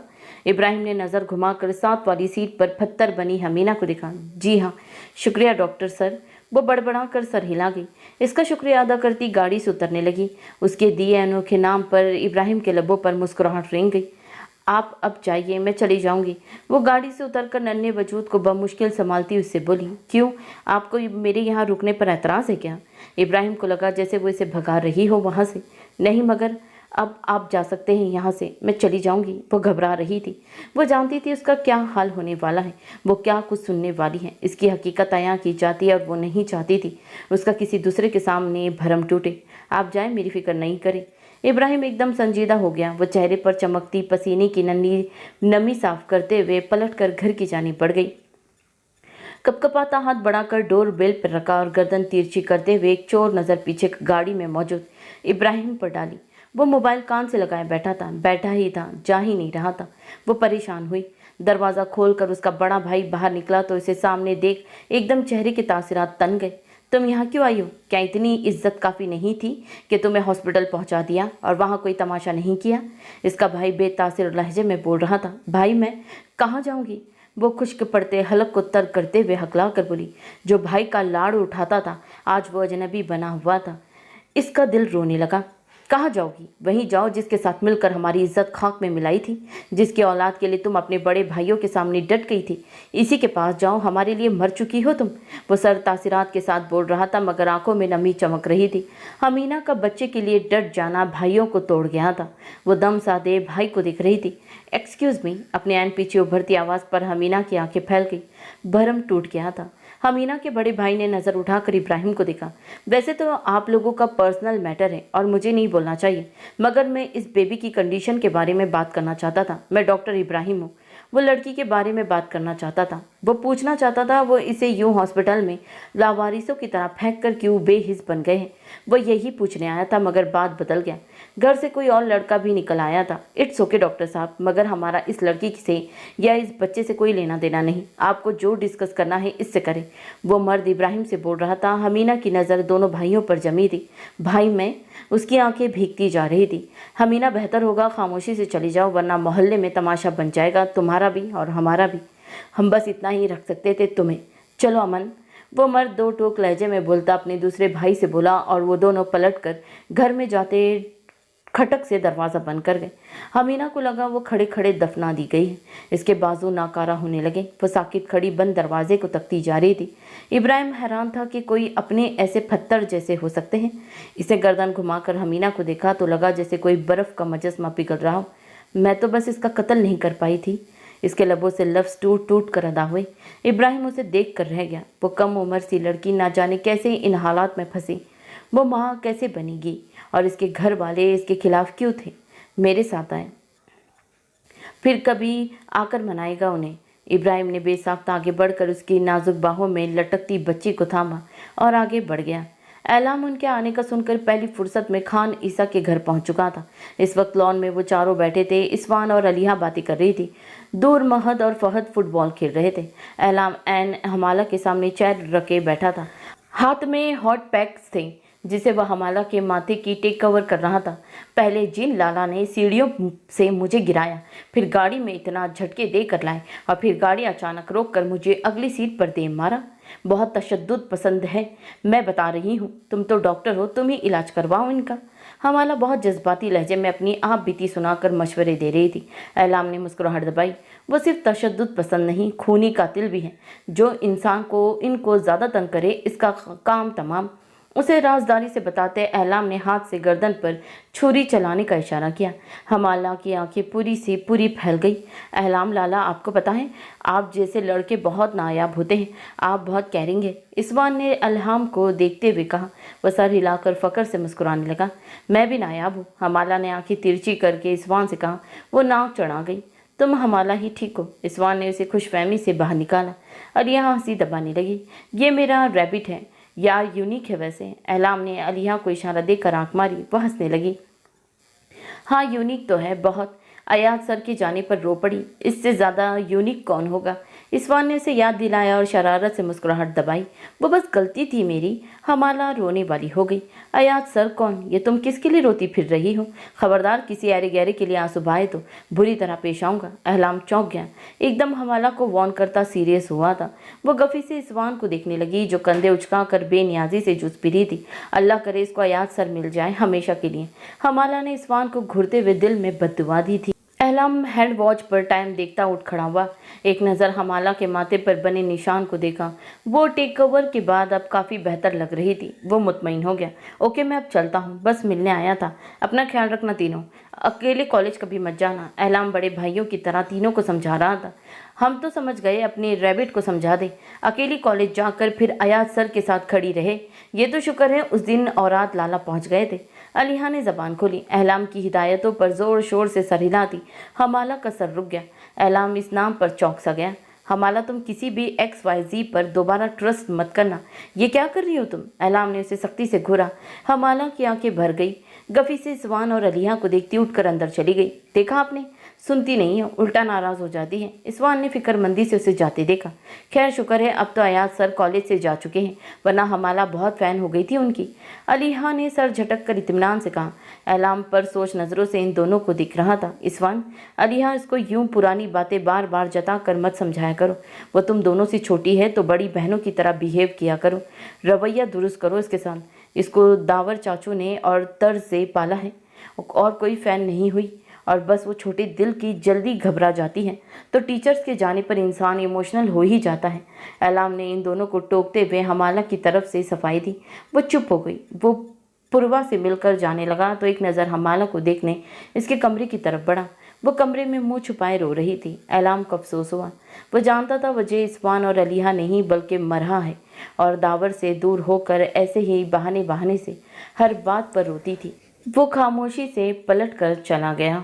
इब्राहिम ने नज़र घुमाकर साथ वाली सीट पर पत्थर बनी हमीना को दिखा। जी हाँ, शुक्रिया डॉक्टर सर। वो बड़बड़ा कर सर हिला गई। इसका शुक्रिया अदा करती गाड़ी से उतरने लगी। उसके दिए अनोखे नाम पर इब्राहिम के लबों पर मुस्कुराहट रेंग गई। आप अब जाइए, मैं चली जाऊंगी। वो गाड़ी से उतरकर नन्हे वजूद को बमुश्किल संभालती उससे बोली। क्यों, आपको मेरे यहाँ रुकने पर एतराज़ है क्या? इब्राहिम को लगा जैसे वो इसे भगा रही हो वहाँ से। नहीं, मगर अब आप जा सकते हैं यहाँ से, मैं चली जाऊंगी। वो घबरा रही थी। वो जानती थी उसका क्या हाल होने वाला है, वो क्या कुछ सुनने वाली है। इसकी हकीकत अयां की जाती है और वो नहीं चाहती थी उसका किसी दूसरे के सामने भरम टूटे। आप जाएं, मेरी फिक्र नहीं करें। इब्राहिम एकदम संजीदा हो गया। वो चेहरे पर चमकती पसीने की नन्ही नमी साफ करते हुए पलट कर घर की जानिब बढ़ गई। कपकपाता हाथ बढ़ाकर डोर बेल पर रखा और गर्दन तिरछी करते हुए एक चोर नज़र पीछे गाड़ी में मौजूद इब्राहिम पर डाली। वो मोबाइल कान से लगाए बैठा ही था, जा ही नहीं रहा था। वो परेशान हुई। दरवाज़ा खोलकर उसका बड़ा भाई बाहर निकला तो उसे सामने देख एकदम चेहरे के तासिरात तन गए। तुम यहाँ क्यों आई हो? क्या इतनी इज्जत काफ़ी नहीं थी कि तुम्हें हॉस्पिटल पहुँचा दिया और वहाँ कोई तमाशा नहीं किया? इसका भाई बेतासिर लहजे में बोल रहा था। भाई मैं कहाँ जाऊँगी? वो खुश्क पड़ते हलक को तर्क करते हुए हकला कर बोली। जो भाई का लाड़ उठाता था आज वो अजनबी बना हुआ था। इसका दिल रोने लगा। कहाँ जाओगी? वहीं जाओ जिसके साथ मिलकर हमारी इज्जत खाक में मिलाई थी, जिसकी औलाद के लिए तुम अपने बड़े भाइयों के सामने डट गई थी। इसी के पास जाओ, हमारे लिए मर चुकी हो तुम। वो सर तासिरात के साथ बोल रहा था मगर आंखों में नमी चमक रही थी। हमीना का बच्चे के लिए डट जाना भाइयों को तोड़ गया था। वो दम साधे भाई को दिख रही थी। Excuse me. अपने ऐन पीछे उभरती आवाज़ पर हमीना की आंखें फैल गई। भरम टूट गया था। हमीना के बड़े भाई ने नज़र उठाकर इब्राहिम को देखा। वैसे तो आप लोगों का पर्सनल मैटर है और मुझे नहीं बोलना चाहिए, मगर मैं इस बेबी की कंडीशन के बारे में बात करना चाहता था। मैं डॉक्टर इब्राहिम हूँ। वो लड़की के बारे में बात करना चाहता था। वो पूछना चाहता था वो इसे यूं हॉस्पिटल में लावारिसों की तरह फेंक कर क्यों बेहिस बन गए हैं। वो यही पूछने आया था मगर बात बदल गया। घर से कोई और लड़का भी निकल आया था। इट्स ओके डॉक्टर साहब, मगर हमारा इस लड़की से या इस बच्चे से कोई लेना देना नहीं। आपको जो डिस्कस करना है इससे करें। वो मर्द इब्राहिम से बोल रहा था। हमीना की नज़र दोनों भाइयों पर जमी थी। भाई मैं? उसकी आंखें भीगती जा रही थी। हमीना बेहतर होगा खामोशी से चली जाओ वरना मोहल्ले में तमाशा बन जाएगा, तुम्हारा भी और हमारा भी। हम बस इतना ही रख सकते थे तुम्हें। चलो अमन। वो मर्द दो टोक लहजे में बोलता अपने दूसरे भाई से बोला और वो दोनों पलट कर घर में जाते खटक से दरवाज़ा बंद कर गए। हमीना को लगा वो खड़े खड़े दफना दी गई है। इसके बाजू नाकारा होने लगे। वो साकित खड़ी बंद दरवाजे को तकती जा रही थी। इब्राहिम हैरान था कि कोई अपने ऐसे पत्थर जैसे हो सकते हैं। इसे गर्दन घुमाकर हमीना को देखा तो लगा जैसे कोई बर्फ़ का मुजस्समा पिघल रहा हो। मैं तो बस इसका कत्ल नहीं कर पाई थी। इसके लबों से लफ्ज़ टूट टूट कर अदा हुए। इब्राहिम उसे देख कर रह गया। वो कम उम्र सी लड़की ना जाने कैसे इन हालात में फंसी। वो माँ कैसे बनेगी और इसके घर वाले इसके खिलाफ क्यों थे? मेरे साथ आए, फिर कभी आकर मनाएगा उन्हें। इब्राहिम ने बेसाख्ता आगे बढ़कर उसकी नाजुक बाहों में लटकती बच्ची को थामा और आगे बढ़ गया। एलाम उनके आने का सुनकर पहली फुर्सत में खान ईसा के घर पहुंच चुका था। इस वक्त लॉन में वो चारों बैठे थे। इस्वान और अलिया बातें कर रही थी। दूर महद और फहद फुटबॉल खेल रहे थे। एलाम एन हमाला के सामने चेयर रखे बैठा था। हाथ में हॉट पैक्स थे जिसे वह हमाला के माथे की टेक कवर कर रहा था। पहले जिन लाला ने सीढ़ियों से मुझे गिराया, फिर गाड़ी में इतना झटके दे कर लाए और फिर गाड़ी अचानक रोक कर मुझे अगली सीट पर दे मारा। बहुत तशद्दुद पसंद है, मैं बता रही हूँ। तुम तो डॉक्टर हो, तुम ही इलाज करवाओ इनका। हमाला बहुत जज्बाती लहजे में अपनी आप बीती सुनाकर मशवरे दे रही थी। एलाम ने मुस्कुराहट दबाई। वो सिर्फ तशद्दुद पसंद नहीं, खूनी कातिल भी है। जो इंसान को इनको ज़्यादा तंग करे इसका काम तमाम। उसे राजदारी से बताते एलाम ने हाथ से गर्दन पर छुरी चलाने का इशारा किया। हमाला की आंखें पूरी से पूरी फैल गई। एलाम लाला, आपको पता है आप जैसे लड़के बहुत नायाब होते हैं। आप बहुत कैरिंग है। इस्वान ने अल्हाम को देखते हुए कहा। वह सर हिलाकर फ़क्र से मुस्कुराने लगा। मैं भी नायाब हूँ। हमाला ने आंखें तिरछी करके इस्वान से कहा। वो नाक चढ़ा गई। तुम हमाला ही ठीक हो। इस्वान ने उसे खुशफहमी से बाहर निकाला और यहाँ हंसी दबाने लगी। ये मेरा रैबिट है यार, यूनिक है वैसे। एलाम ने अलिया को इशारा देकर आंख मारी। वह हंसने लगी। हाँ यूनिक तो है बहुत। अयाज सर के जाने पर रो पड़ी। इससे ज़्यादा यूनिक कौन होगा? इस्वान ने उसे याद दिलाया और शरारत से मुस्कुराहट दबाई। वो बस गलती थी मेरी। हमाला रोने वाली हो गई। अयाज सर कौन? ये तुम किसके लिए रोती फिर रही हो? खबरदार किसी ऐरे गहरे के लिए आंसू बहाए तो बुरी तरह पेश आऊँगा। एहलाम चौंक गया। एकदम हमाला को वार्न करता सीरियस हुआ था। वो गफ़ी से इस्वान को देखने लगी जो कंधे उचका कर बेनियाजी से जूझ पी रही थी। अल्लाह करे इसको अयाज सर मिल जाए हमेशा के लिए। हमाला ने इस्वान को घुरते हुए दिल में बद्दुआ दी थी। एहलाम हैंड वॉच पर टाइम देखता उठ खड़ा हुआ। एक नज़र हमाला के माथे पर बने निशान को देखा। वो टेक ओवर के बाद अब काफ़ी बेहतर लग रही थी। वो मुतमईन हो गया। ओके मैं अब चलता हूँ, बस मिलने आया था। अपना ख्याल रखना तीनों। अकेले कॉलेज कभी मत जाना। एहलाम बड़े भाइयों की तरह तीनों को समझा रहा था। हम तो समझ गए, अपने रैबिट को समझा दे। अकेली कॉलेज जाकर फिर अयाज सर के साथ खड़ी रहे। ये तो शुक्र है उस दिन और रात लाला पहुँच गए थे। अलिया ने ज़बान खोली। एहलाम की हिदायतों पर ज़ोर शोर से सर हिलाती। हमाला का सर रुक गया। एहलाम इस नाम पर चौंक सा गया। हमाला तुम किसी भी XYZ पर दोबारा ट्रस्ट मत करना। ये क्या कर रही हो तुम? एहलाम ने उसे सख्ती से घूरा। हमाला की आंखें भर गई। गफ़ी से इस्वान और अलिया को देखती उठकर अंदर चली गई। देखा आपने, सुनती नहीं है, उल्टा नाराज़ हो जाती है। इस्वान ने फिक्रमंदी से उसे जाते देखा। खैर शुक्र है अब तो अयाज सर कॉलेज से जा चुके हैं, वरना हमाला बहुत फ़ैन हो गई थी उनकी। अलीहा ने सर झटक कर इत्मीनान से कहा। एलाम पर सोच नज़रों से इन दोनों को दिख रहा था। इस्वान, अलीहा इसको यूं पुरानी बातें बार बार जता कर मत समझाया करो। वो तुम दोनों से छोटी है तो बड़ी बहनों की तरह बिहेव किया करो, रवैया दुरुस्त करो इसके साथ। इसको दावर चाचू ने और तर्ज से पाला है, और कोई फ़ैन नहीं हुई, और बस वो छोटे दिल की जल्दी घबरा जाती है तो टीचर्स के जाने पर इंसान इमोशनल हो ही जाता है। एलाम ने इन दोनों को टोकते हुए हमाला की तरफ से सफाई दी। वो चुप हो गई। वो पूर्वा से मिलकर जाने लगा तो एक नज़र हमाला को देखने इसके कमरे की तरफ बढ़ा। वो कमरे में मुंह छुपाए रो रही थी। एलाम को अफसोस हुआ। वो जानता था वजह इस्वान और अलीहा नहीं बल्कि मरहा है, और दावर से दूर होकर ऐसे ही बहाने बहाने से हर बात पर रोती थी। वो खामोशी से पलट कर चला गया।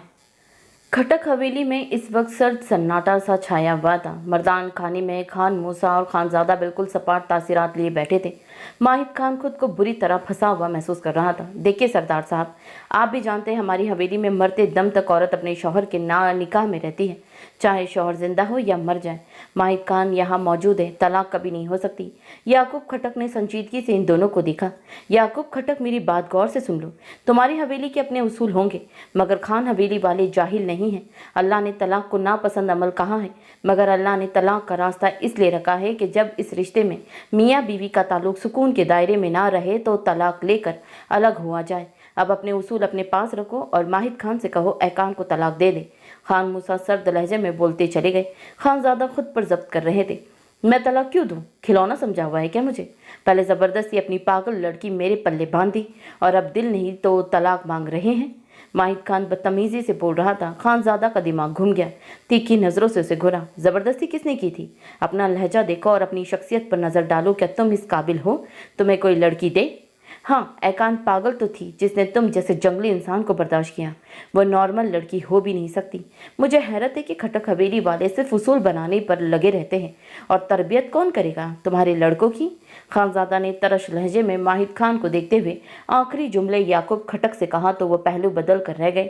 खटक हवेली में इस वक्त सर्द सन्नाटा सा छाया हुआ था। मर्दान खाने में खान मूसा और खानजादा बिल्कुल सपाट तासीरात लिए बैठे थे। माहिद खान खुद को बुरी तरह फंसा हुआ महसूस कर रहा था। देखिए सरदार साहब, आप भी जानते हैं हमारी हवेली में मरते दम तक औरत अपने शौहर के निकाह में रहती है, चाहे शौहर जिंदा हो या मर जाए। माहिद खान यहाँ मौजूद है, तलाक कभी नहीं हो सकती। याकूब खटक ने संजीदगी से इन दोनों को देखा। याकूब खटक, मेरी बात गौर से सुन लो। तुम्हारी हवेली के अपने उसूल होंगे, मगर खान हवेली वाले जाहिल नहीं हैं। अल्लाह ने तलाक को नापसंद अमल कहा है, मगर अल्लाह ने तलाक का रास्ता इसलिए रखा है कि जब इस रिश्ते में मियाँ बीवी का ताल्लुक सुकून के दायरे में ना रहे तो तलाक लेकर अलग हुआ जाए। अब अपने उसूल अपने पास रखो और माहिद खान से कहो ऐकान को तलाक दे दे। खान मूसा सर्द लहजे में बोलते चले गए। खानजादा खुद पर जब्त कर रहे थे। मैं तलाक क्यों दूं? खिलौना समझा हुआ है क्या मुझे? पहले ज़बरदस्ती अपनी पागल लड़की मेरे पल्ले बांधी और अब दिल नहीं तो तलाक मांग रहे हैं। माहिद खान बदतमीजी से बोल रहा था। खानजादा का दिमाग घूम गया। तीखी नज़रों से उसे घुरा। ज़बरदस्ती किसने की थी? अपना लहजा देखो और अपनी शख्सियत पर नज़र डालो। क्या तुम इस काबिल हो तुम्हें कोई लड़की दे? हाँ, एकांत पागल तो थी जिसने तुम जैसे जंगली इंसान को बर्दाश्त किया। वो नॉर्मल लड़की हो भी नहीं सकती। मुझे हैरत है कि खटक हवेली वाले सिर्फ उसूल बनाने पर लगे रहते हैं, और तरबियत कौन करेगा तुम्हारे लड़कों की? खानजादा ने तरश लहजे में माहिद खान को देखते हुए आखिरी जुमले याकूब खटक से कहा तो वो पहलू बदल कर रह गए।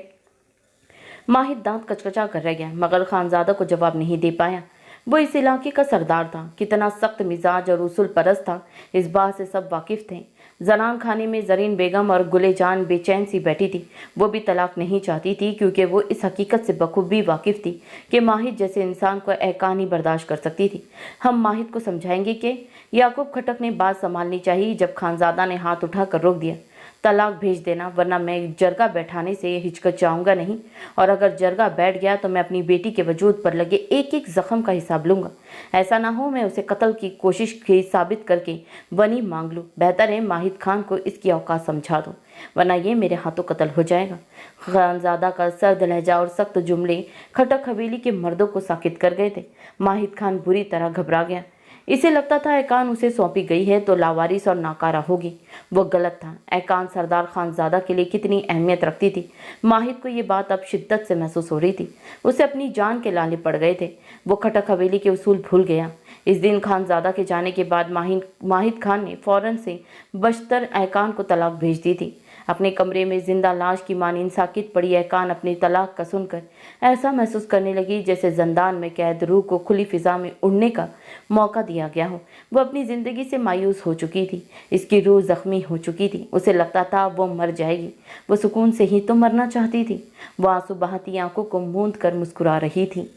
माहिद दांत कचकचा कर रह गया, मगर खानजादा को जवाब नहीं दे पाया। वो इस इलाके का सरदार था। कितना सख्त मिजाज और उसूल परस्त था, इस बात से सब वाकिफ थे। जनान खाने में जरीन बेगम और गुले जान बेचैन सी बैठी थी। वो भी तलाक नहीं चाहती थी, क्योंकि वो इस हकीकत से बखूबी वाकिफ थी कि माहिद जैसे इंसान को ऐकान ही बर्दाश्त कर सकती थी। हम माहिद को समझाएंगे कि याकूब खटक ने बात संभालनी चाहिए। जब खानजादा ने हाथ उठाकर रोक दिया, तलाक भेज देना, वरना मैं जरगा बैठाने से हिचकिचाऊंगा नहीं, और अगर जरगा बैठ गया तो मैं अपनी बेटी के वजूद पर लगे एक एक जख्म का हिसाब लूँगा। ऐसा ना हो मैं उसे कत्ल की कोशिश की साबित करके वनी मांग लूँ। बेहतर है माहिद खान को इसकी औकात समझा दो, वरना ये मेरे हाथों कत्ल हो जाएगा। खानजादा का सर्द लहजा और सख्त जुमले खटक हवेली के मर्दों को साकित कर गए थे। माहिद खान बुरी तरह घबरा गया। इसे लगता था ऐकान उसे सौंपी गई है तो लावारिस और नाकारा होगी। वो गलत था। ऐकान सरदार खानजादा के लिए कितनी अहमियत रखती थी, माहिद को ये बात अब शिद्दत से महसूस हो रही थी। उसे अपनी जान के लाले पड़ गए थे। वो खटक हवेली के उसूल भूल गया। इस दिन खानजादा के जाने के बाद माहिद खान ने फौरन से बशतर ऐकान को तलाक भेज दी थी। अपने कमरे में जिंदा लाश की मानींद साकित पड़ी ऐकान अपनी तलाक का सुनकर ऐसा महसूस करने लगी जैसे जंदान में कैद रूह को खुली फिजा में उड़ने का मौका दिया गया हो। वो अपनी ज़िंदगी से मायूस हो चुकी थी। इसकी रूह जख्मी हो चुकी थी। उसे लगता था वो मर जाएगी। वो सुकून से ही तो मरना चाहती थी। वो आंसू बहाती आंखों को मूंद कर मुस्कुरा रही थी।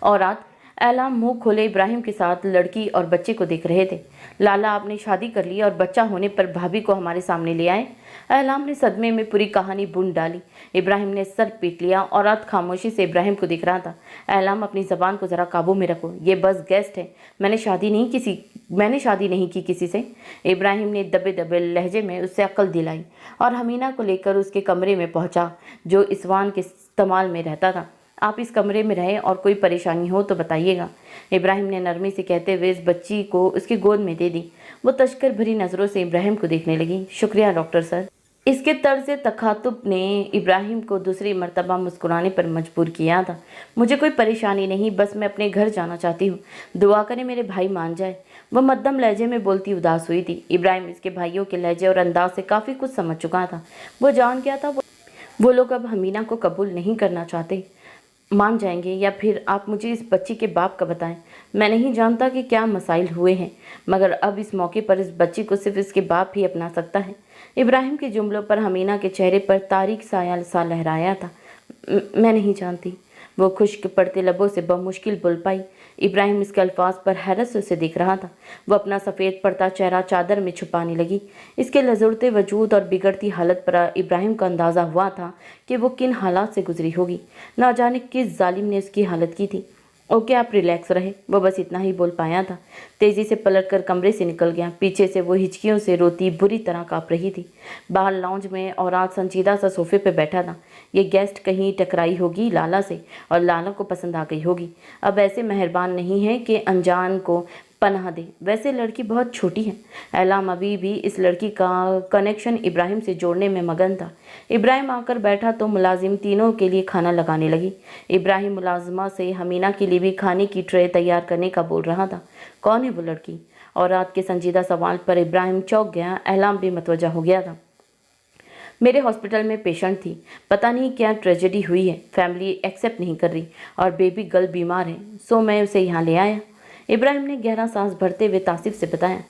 और रात एलाम मुंह खोले इब्राहिम के साथ लड़की और बच्चे को देख रहे थे। लाला आपने शादी कर ली और बच्चा होने पर भाभी को हमारे सामने ले आए। एलाम ने सदमे में पूरी कहानी बुन डाली। इब्राहिम ने सर पीट लिया और रात खामोशी से इब्राहिम को दिख रहा था। एलाम अपनी ज़बान को ज़रा काबू में रखो, ये बस गेस्ट है, मैंने शादी नहीं की किसी से। इब्राहिम ने दबे दबे लहजे में उससे अक्ल दिलाई और हमीना को लेकर उसके कमरे में पहुंचा जो इस्वान के इस्तेमाल में रहता था। आप इस कमरे में रहें और कोई परेशानी हो तो बताइएगा, इब्राहिम ने नरमी से कहते हुए इस बच्ची को उसकी गोद में दे दी। वो तशकर भरी नज़रों से इब्राहिम को देखने लगी। शुक्रिया डॉक्टर सर। इसके तर्ज तखातुब ने इब्राहिम को दूसरी मर्तबा मुस्कुराने पर मजबूर किया था। मुझे कोई परेशानी नहीं, बस मैं अपने घर जाना चाहती हूँ। दुआ करें मेरे भाई मान जाए। वह मध्यम लहजे में बोलती उदास हुई थी। इब्राहिम इसके भाइयों के लहजे और अंदाज से काफ़ी कुछ समझ चुका था। वो जान गया था वो लोग अब हमीना को कबूल नहीं करना चाहते। मान जाएंगे या फिर आप मुझे इस बच्ची के बाप का बताएं। मैं नहीं जानता कि क्या मसाइल हुए हैं, मगर अब इस मौके पर इस बच्ची को सिर्फ इसके बाप ही अपना सकता है। इब्राहिम के जुमलों पर हमीना के चेहरे पर तारीक साया सा लहराया था। मैं नहीं जानती, वो खुश्क पड़ते लबों से बमुश्किल बोल पाई। इब्राहिम इसके अल्फाज पर हैरत से उसे देख रहा था। वो अपना सफ़ेद पड़ता चेहरा चादर में छुपाने लगी। इसके लजुड़ते वजूद और बिगड़ती हालत पर इब्राहिम का अंदाज़ा हुआ था कि वो किन हालात से गुजरी होगी। ना जाने किस जालिम ने उसकी हालत की थी। ओके, आप रिलैक्स रहे, वो बस इतना ही बोल पाया था। तेज़ी से पलटकर कमरे से निकल गया। पीछे से वो हिचकियों से रोती बुरी तरह काँप रही थी। बाहर लॉन्ज में और आज संजीदा सा सोफे पे बैठा था। ये गेस्ट कहीं टकराई होगी लाला से और लाला को पसंद आ गई होगी। अब ऐसे मेहरबान नहीं है कि अनजान को पनाह दे। वैसे लड़की बहुत छोटी है। एलाम अभी भी इस लड़की का कनेक्शन इब्राहिम से जोड़ने में मगन था। इब्राहिम आकर बैठा तो मुलाजिम तीनों के लिए खाना लगाने लगी। इब्राहिम मुलाजिमा से हमीना के लिए भी खाने की ट्रे तैयार करने का बोल रहा था। कौन है वो लड़की? और रात के संजीदा सवाल पर इब्राहिम चौंक गया। एलाम भी मतवजा हो गया था। मेरे हॉस्पिटल में पेशेंट थी, पता नहीं क्या ट्रेजेडी हुई है, फैमिली एक्सेप्ट नहीं कर रही और बेबी गर्ल बीमार है, सो मैं उसे यहाँ ले आया। इब्राहिम ने गहरा सांस भरते हुए तासिफ से बताया।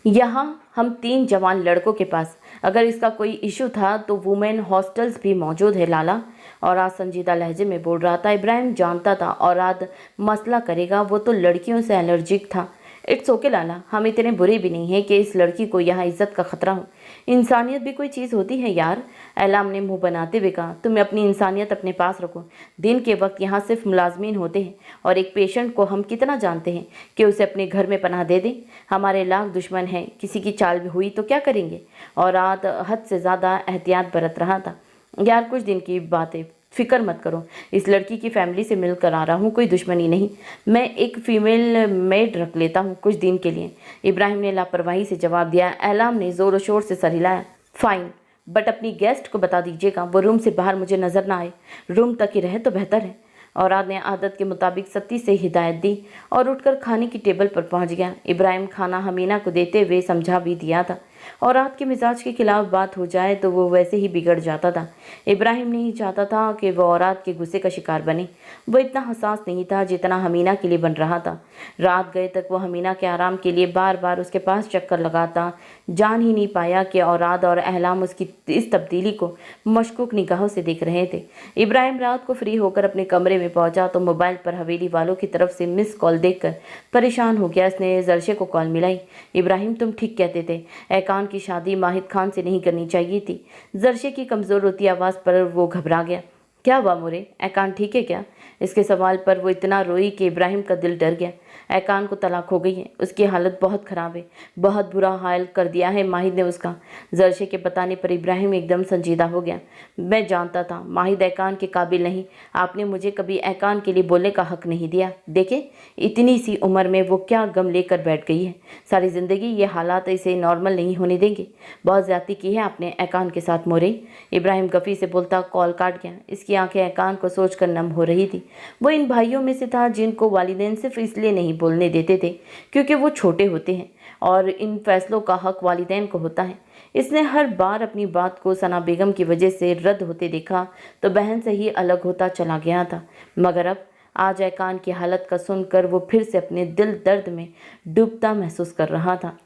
यहाँ हम 3 जवान लड़कों के पास, अगर इसका कोई इशू था तो वुमेन हॉस्टल्स भी मौजूद है लाला। और आज संजीदा लहजे में बोल रहा था। इब्राहिम जानता था और आज मसला करेगा। वो तो लड़कियों से एलर्जिक था। इट्स ओके लाला, हम इतने बुरे भी नहीं हैं कि इस लड़की को यहाँ इज्जत का खतरा हो। इंसानियत भी कोई चीज़ होती है यार, एलाम ने मुंह बनाते हुए कहा। तुम अपनी इंसानियत अपने पास रखो। दिन के वक्त यहाँ सिर्फ मुलाजमीन होते हैं और एक पेशेंट को हम कितना जानते हैं कि उसे अपने घर में पनाह दे दें। हमारे लाख दुश्मन हैं, किसी की चाल भी हुई तो क्या करेंगे। और आज हद से ज़्यादा एहतियात बरत रहा था। यार कुछ दिन की बात है, फिक्र मत करो, इस लड़की की फैमिली से मिलकर आ रहा हूँ, कोई दुश्मनी नहीं। मैं एक फ़ीमेल मेड रख लेता हूँ कुछ दिन के लिए। इब्राहिम ने लापरवाही से जवाब दिया। एलाम ने ज़ोर शोर से सर हिलाया। फ़ाइन, बट अपनी गेस्ट को बता दीजिएगा वो रूम से बाहर मुझे नज़र ना आए। रूम तक ही रहे तो बेहतर है। औराद ने आदत के मुताबिक सख्ती से हिदायत दी और उठकर खाने की टेबल पर पहुंच गया। इब्राहिम खाना हमीना को देते हुए समझा भी दिया था। औरात के मिजाज के खिलाफ बात हो जाए तो वो वैसे ही बिगड़ जाता था। इब्राहिम नहीं चाहता था कि वो औरात के गुस्से का शिकार बने। वो इतना हसास नहीं था जितना हमीना के लिए बन रहा था। रात गए तक वो हमीना के आराम के लिए बार बार उसके पास चक्कर लगाता। जान ही नहीं पाया कि औरात और अहलाम उसकी इस तब्दीली को मशकूक निगाहों से देख रहे थे। इब्राहिम रात को फ्री होकर अपने कमरे में पहुंचा तो मोबाइल पर हवेली वालों की तरफ से मिस कॉल देखकर परेशान हो गया। इसने जरशे को कॉल मिलाई। इब्राहिम तुम ठीक कहते थे, ऐकान की शादी माहिद खान से नहीं करनी चाहिए थी। जरशे की कमज़ोर होती आवाज़ पर वो घबरा गया। क्या हुआ मोरे, ऐकान ठीक है क्या? इसके सवाल पर वो इतना रोई कि इब्राहिम का दिल डर गया। ऐकान को तलाक हो गई है, उसकी हालत बहुत ख़राब है, बहुत बुरा हाल कर दिया है माहिद ने उसका। जरशे के बताने पर इब्राहिम एकदम संजीदा हो गया। मैं जानता था माहिद ऐकान के काबिल नहीं, आपने मुझे कभी ऐकान के लिए बोलने का हक नहीं दिया। देखे इतनी सी उम्र में वो क्या गम लेकर बैठ गई है। सारी ज़िंदगी ये हालात इसे नॉर्मल नहीं होने देंगे। बहुत ज़्यादती की है आपने ऐकान के साथ मोरे। इब्राहिम गफ़ी से बोलता कॉल काट गया। इसकी आंखें ऐकान को सोचकर नम हो रही थी। वो इन भाइयों में से था जिनको वालिदैन सिर्फ इसलिए नहीं बोलने देते थे क्योंकि वो छोटे होते हैं और इन फैसलों का हक वालिदैन को होता है। इसने हर बार अपनी बात को सना बेगम की वजह से रद्द होते देखा तो बहन से ही अलग होता चला गया था। मगर अब आज ऐकान की हालत का सुनकर वो फिर से अपने दिल दर्द में डूबता महसूस कर रहा था।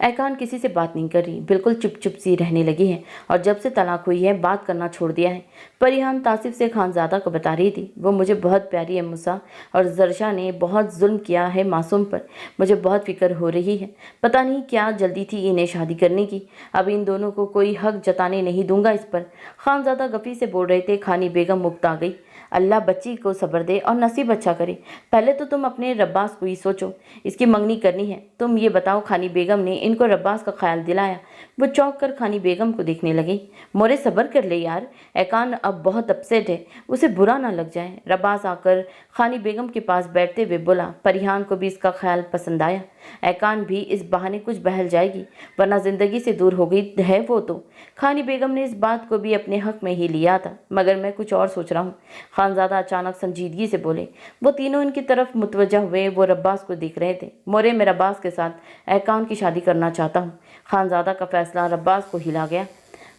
ऐकान किसी से बात नहीं कर रही, बिल्कुल चुप चुप सी रहने लगी है और जब से तलाक हुई है बात करना छोड़ दिया है। परिहान तासिफ से खानज़ादा को बता रही थी वो मुझे बहुत प्यारी है मूसा, और जरशा ने बहुत जुल्म किया है मासूम पर। मुझे बहुत फिक्र हो रही है, पता नहीं क्या जल्दी थी इन्हें शादी करने की। अब इन दोनों को कोई हक जताने नहीं दूंगा इस पर। खानज़ादा गफ़ी से बोल रहे थे। खानी बेगम मुक्त आ गई। अल्लाह बच्ची को सब्र दे और नसीब अच्छा करे। पहले तो तुम अपने रब्बास को ही सोचो, इसकी मंगनी करनी है। तुम ये बताओ, खानी बेगम ने इनको रब्बास का ख्याल दिलाया? वो चौंक कर खानी बेगम को देखने लगे। मोरे सब्र कर ले यार, ऐकान अब बहुत अपसेट है, उसे बुरा ना लग जाए। रब्बास आकर खानी बेगम के पास बैठते हुए बोला। परिहान को भी इसका ख्याल पसंद आया। ऐकान भी इस बहाने कुछ बहल जाएगी, वरना ज़िंदगी से दूर हो गई है वो तो। खानी बेगम ने इस बात को भी अपने हक में ही लिया था, मगर मैं कुछ और सोच रहा हूँ। खानज़ादा अचानक संजीदगी से बोले। वो तीनों इनकी तरफ मुतवज्जा हुए। वो रब्बास को देख रहे थे। मोरे मैं रब्बास के साथ ऐकान की शादी करना चाहता हूँ। खानज़ादा का फैसला रब्बास को हिला गया।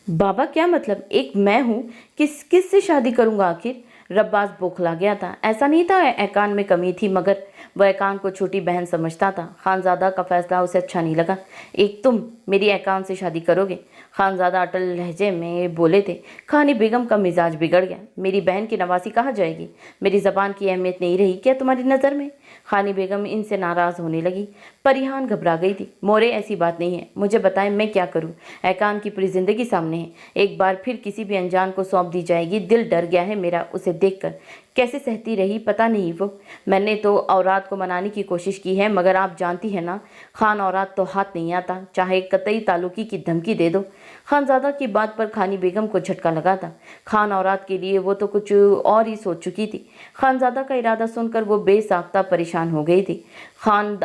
बाबा क्या मतलब, एक मैं हूँ, किस से शादी करूँगा आखिर? रब्बास बौखला गया था। ऐसा नहीं था ऐकान में कमी थी, मगर वह ऐकान को छोटी बहन समझता था। खानज़ादा का फैसला उसे अच्छा नहीं लगा। एक तुम मेरी ऐकान से शादी करोगे? खानज़ादा अटल लहजे में बोले थे। खानी बेगम का मिजाज बिगड़ गया। मेरी बहन की नवासी कहाँ जाएगी? मेरी ज़बान की अहमियत नहीं रही क्या तुम्हारी नज़र में? खानी बेगम इनसे नाराज़ होने लगी। परिहान घबरा गई थी। मोरे, ऐसी बात नहीं है, मुझे बताएं मैं क्या करूं? ऐकान की पूरी जिंदगी सामने है, एक बार फिर किसी भी अनजान को सौंप दी जाएगी। दिल डर गया है मेरा उसे देखकर। कैसे सहती रही पता नहीं वो। मैंने तो औरात को मनाने की कोशिश की है, मगर आप जानती है ना, खान औरात तो हाथ नहीं आता, चाहे कतई ताल्लुकी की धमकी दे दो। खानज़ादा की बात पर खानी बेगम को झटका लगा था। खान औरात के लिए वो तो कुछ और ही सोच चुकी थी। खानज़ादा का इरादा सुनकर वो बेसाख्ता परेशान हो गई थी। खान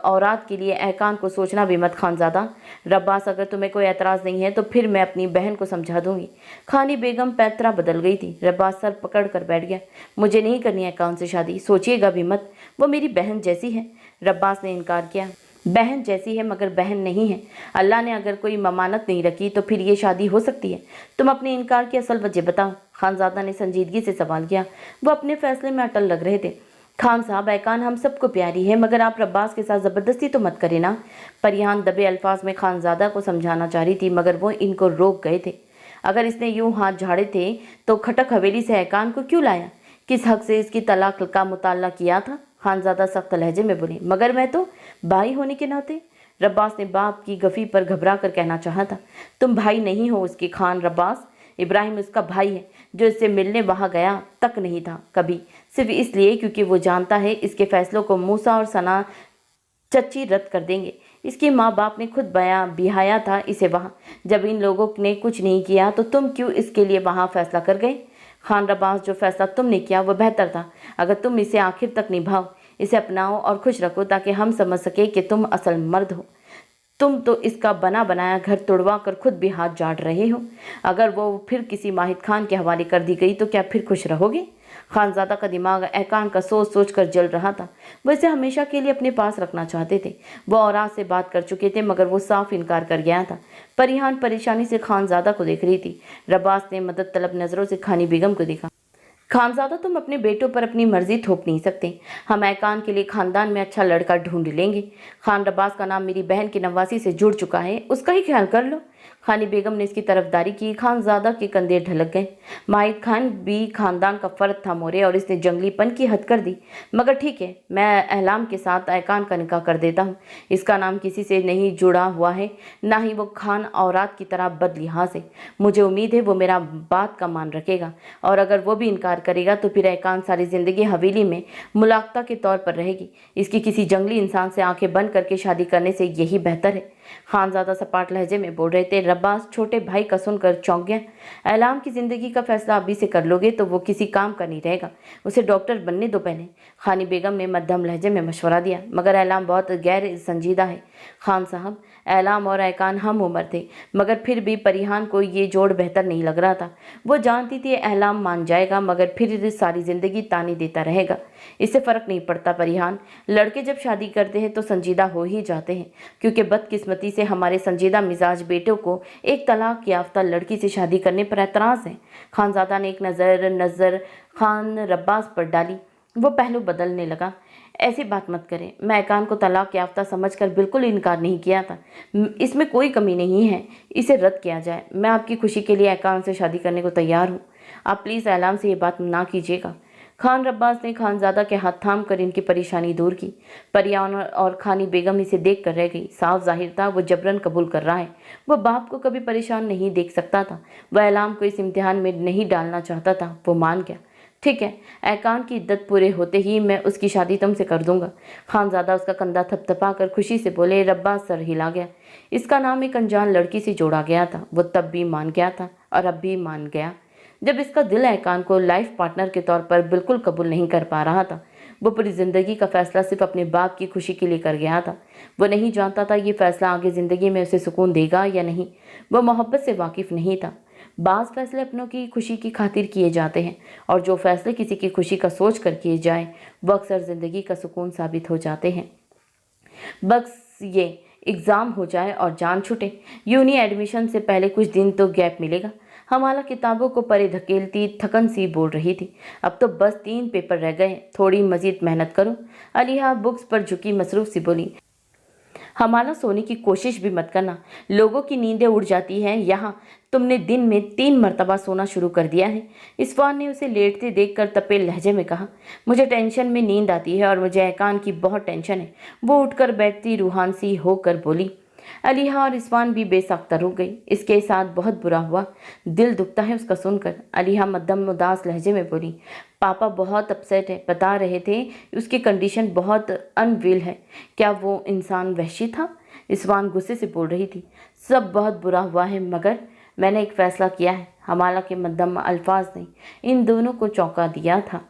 औरात के लिए ऐकान को सोचना भी मत खानज़ादा। रब्बास, अगर तुम्हें कोई एतराज़ नहीं है तो फिर मैं अपनी बहन को समझा दूंगी। खानी बेगम पैतरा बदल गई थी। रब्बास सर पकड़ कर बैठ गया। मुझे नहीं करनी ऐकान से शादी, सोचिएगा भी मत, वो मेरी बहन जैसी है। रब्बास ने इनकार किया। बहन जैसी है मगर बहन नहीं है। अल्लाह ने अगर कोई ममानत नहीं रखी तो फिर ये शादी हो सकती है? तुम अपने इनकार की असल वजह बताओ। खानज़ादा ने संजीदगी से सवाल किया। वो अपने फैसले में अटल लग रहे थे। खान साहब, ऐकान हम सबको प्यारी है, मगर आप रब्बास के साथ ज़बरदस्ती तो मत करें ना। परिहान दबे अल्फाज में खानज़ादा को समझाना चाह रही थी, मगर वो इनको रोक गए थे। अगर इसने यूं हाथ झाड़े थे तो खटक हवेली से ऐकान को क्यों लाया? किस हक से इसकी तलाक का मुताला किया था? खानज़ादा सख्त लहजे में बोली। मगर मैं तो भाई होने के नाते। रब्बास ने बाप की गफ़ी पर घबरा कर कहना चाहा था। तुम भाई नहीं हो उसके खान रब्बास। इब्राहिम उसका भाई है, जो इससे मिलने वहाँ गया तक नहीं था कभी, सिर्फ इसलिए क्योंकि वो जानता है इसके फैसलों को मूसा और सना चच्ची रद्द कर देंगे। इसके माँ बाप ने खुद बिहाया था इसे वहाँ। जब इन लोगों ने कुछ नहीं किया तो तुम क्यों इसके लिए वहाँ फैसला कर गए? खान रब्बास, जो फैसला तुमने किया वह बेहतर था। अगर तुम इसे आखिर तक निभाओ, इसे अपनाओ और खुश रखो, ताकि हम समझ सके कि तुम असल मर्द हो। तुम तो इसका बना बनाया घर तोड़वा कर खुद भी हाथ झाड़ रहे हो। अगर वो फिर किसी माहिद खान के हवाले कर दी गई तो क्या फिर खुश रहोगे? खानज़ादा का दिमाग ऐकान का सोच सोच कर जल रहा था। वो इसे हमेशा के लिए अपने पास रखना चाहते थे। वो औरात से बात कर चुके थे, मगर वो साफ इनकार कर गया था। परिहान परेशानी से खानज़ादा को देख रही थी। रब्बास ने मदद तलब नज़रों से खानी बेगम को देखा। खानज़ादा, तुम अपने बेटों पर अपनी मर्जी थोप नहीं सकते। हम ऐकान के लिए खानदान में अच्छा लड़का ढूंढ लेंगे। खान रब्बास का नाम मेरी बहन की नवासी से जुड़ चुका है, उसका ही ख्याल कर लो। खानी बेगम ने इसकी तरफदारी की। खानज़ादा के कंधे ढलक गए। माहिद खान भी खानदान का फर्द था मोरे, और इसने जंगलीपन की हद कर दी। मगर ठीक है, मैं एहलाम के साथ ऐकान का निकाह कर देता हूँ। इसका नाम किसी से नहीं जुड़ा हुआ है, ना ही वो खान औरात की तरह बदलिहाज है। मुझे उम्मीद है वो मेरा बात का मान रखेगा, और अगर वो भी इनकार करेगा तो फिर ऐकान सारी ज़िंदगी हवेली में मुलाकता के तौर पर रहेगी। इसकी किसी जंगली इंसान से आंखें बंद करके शादी करने से यही बेहतर है। खानज़ादा सपाट लहजे में बोल रहे थे। रब्बास छोटे भाई का सुनकर चौंक गया। ऐलाम की ज़िंदगी का फैसला अभी से कर लोगे तो वो किसी काम का नहीं रहेगा। उसे डॉक्टर बनने दो पहले। खानी बेगम ने मध्यम लहजे में मशवरा दिया। मगर ऐलाम बहुत गैर संजीदा है। खान साहब, ऐलाम और ऐकान हम उम्र थे, मगर फिर भी परिहान को ये जोड़ बेहतर नहीं लग रहा था। वो जानती थी ऐलाम मान जाएगा, मगर फिर सारी ज़िंदगी ताने देता रहेगा। इससे फ़र्क नहीं पड़ता परिहान। लड़के जब शादी करते हैं तो संजीदा हो ही जाते हैं, क्योंकि बदकिस्मती से हमारे संजीदा मिजाज बेटों को एक तलाक याफ्ता लड़की से शादी करने पर एतराज़ है। खानज़ादा ने एक नज़र खान रब्बास पर डाली। वो पहलू बदलने लगा। ऐसी बात मत करें। मैं ऐकान को तलाक याफ्ता समझकर बिल्कुल इनकार नहीं किया था। इसमें कोई कमी नहीं है, इसे रद्द किया जाए। मैं आपकी खुशी के लिए ऐकान से शादी करने को तैयार हूँ। आप प्लीज़ ऐलान से ये बात ना कीजिएगा। खान रब्बास ने खानज़ादा के हाथ थाम कर इनकी परेशानी दूर की। परियान और खानी बेगम इसे देख कर रह गई। साफ जाहिर था वो जबरन कबूल कर रहा है। वो बाप को कभी परेशान नहीं देख सकता था। वह ऐलाम को इस इम्तिहान में नहीं डालना चाहता था। वो मान गया। ठीक है, ऐकान की इद्दत पूरे होते ही मैं उसकी शादी तुमसे कर दूंगा। खानज़ादा उसका कंधा थपथपा कर खुशी से बोले। रब्बास सर हिला गया। इसका नाम एक अनजान लड़की से जोड़ा गया था। वो तब भी मान गया था और अब भी मान गया। जब इसका दिल ऐकान को लाइफ पार्टनर के तौर पर बिल्कुल कबूल नहीं कर पा रहा था। वो पूरी ज़िंदगी का फैसला सिर्फ अपने बाप की खुशी के लिए कर गया था। वो नहीं जानता था ये फैसला आगे ज़िंदगी में उसे सुकून देगा या नहीं। वो मोहब्बत से वाकिफ़ नहीं था। बाज़ फैसले अपनों की खुशी की खातिर किए जाते हैं, और जो फैसले किसी की खुशी का सोच कर किए जाएं वो अक्सर ज़िंदगी का सुकून साबित हो जाते हैं। बस ये एग्ज़ाम हो जाए और जान छूटे। यूनी एडमिशन से पहले कुछ दिन तो गैप मिलेगा। हमारा किताबों को परे धकेलती थकन सी बोल रही थी। अब तो बस 3 पेपर रह गए, थोड़ी मजीद मेहनत करो। अलीहा बुक्स पर झुकी मसरूफ सी बोली। हमारा सोने की कोशिश भी मत करना, लोगों की नींदें उड़ जाती हैं, यहाँ तुमने दिन में 3 मरतबा सोना शुरू कर दिया है। इस्फान ने उसे लेटते देखकर तपेल लहजे में कहा। मुझे टेंशन में नींद आती है और मुझे ऐकान की बहुत टेंशन है। वो उठकर बैठती रूहान सी होकर बोली। अलीहा और इस्फान भी बेसाख्ता रुक गई। इसके साथ बहुत बुरा हुआ, दिल दुखता है उसका सुनकर। अलीहा मध्यम उदास लहजे में बोली। पापा बहुत अपसेट है, बता रहे थे उसकी कंडीशन बहुत अनवेल है। क्या वो इंसान वहशी था? इस्फान गुस्से से बोल रही थी। सब बहुत बुरा हुआ है, मगर मैंने एक फैसला किया है। हमाला के मध्यम अल्फाज ने इन दोनों को चौंका दिया था।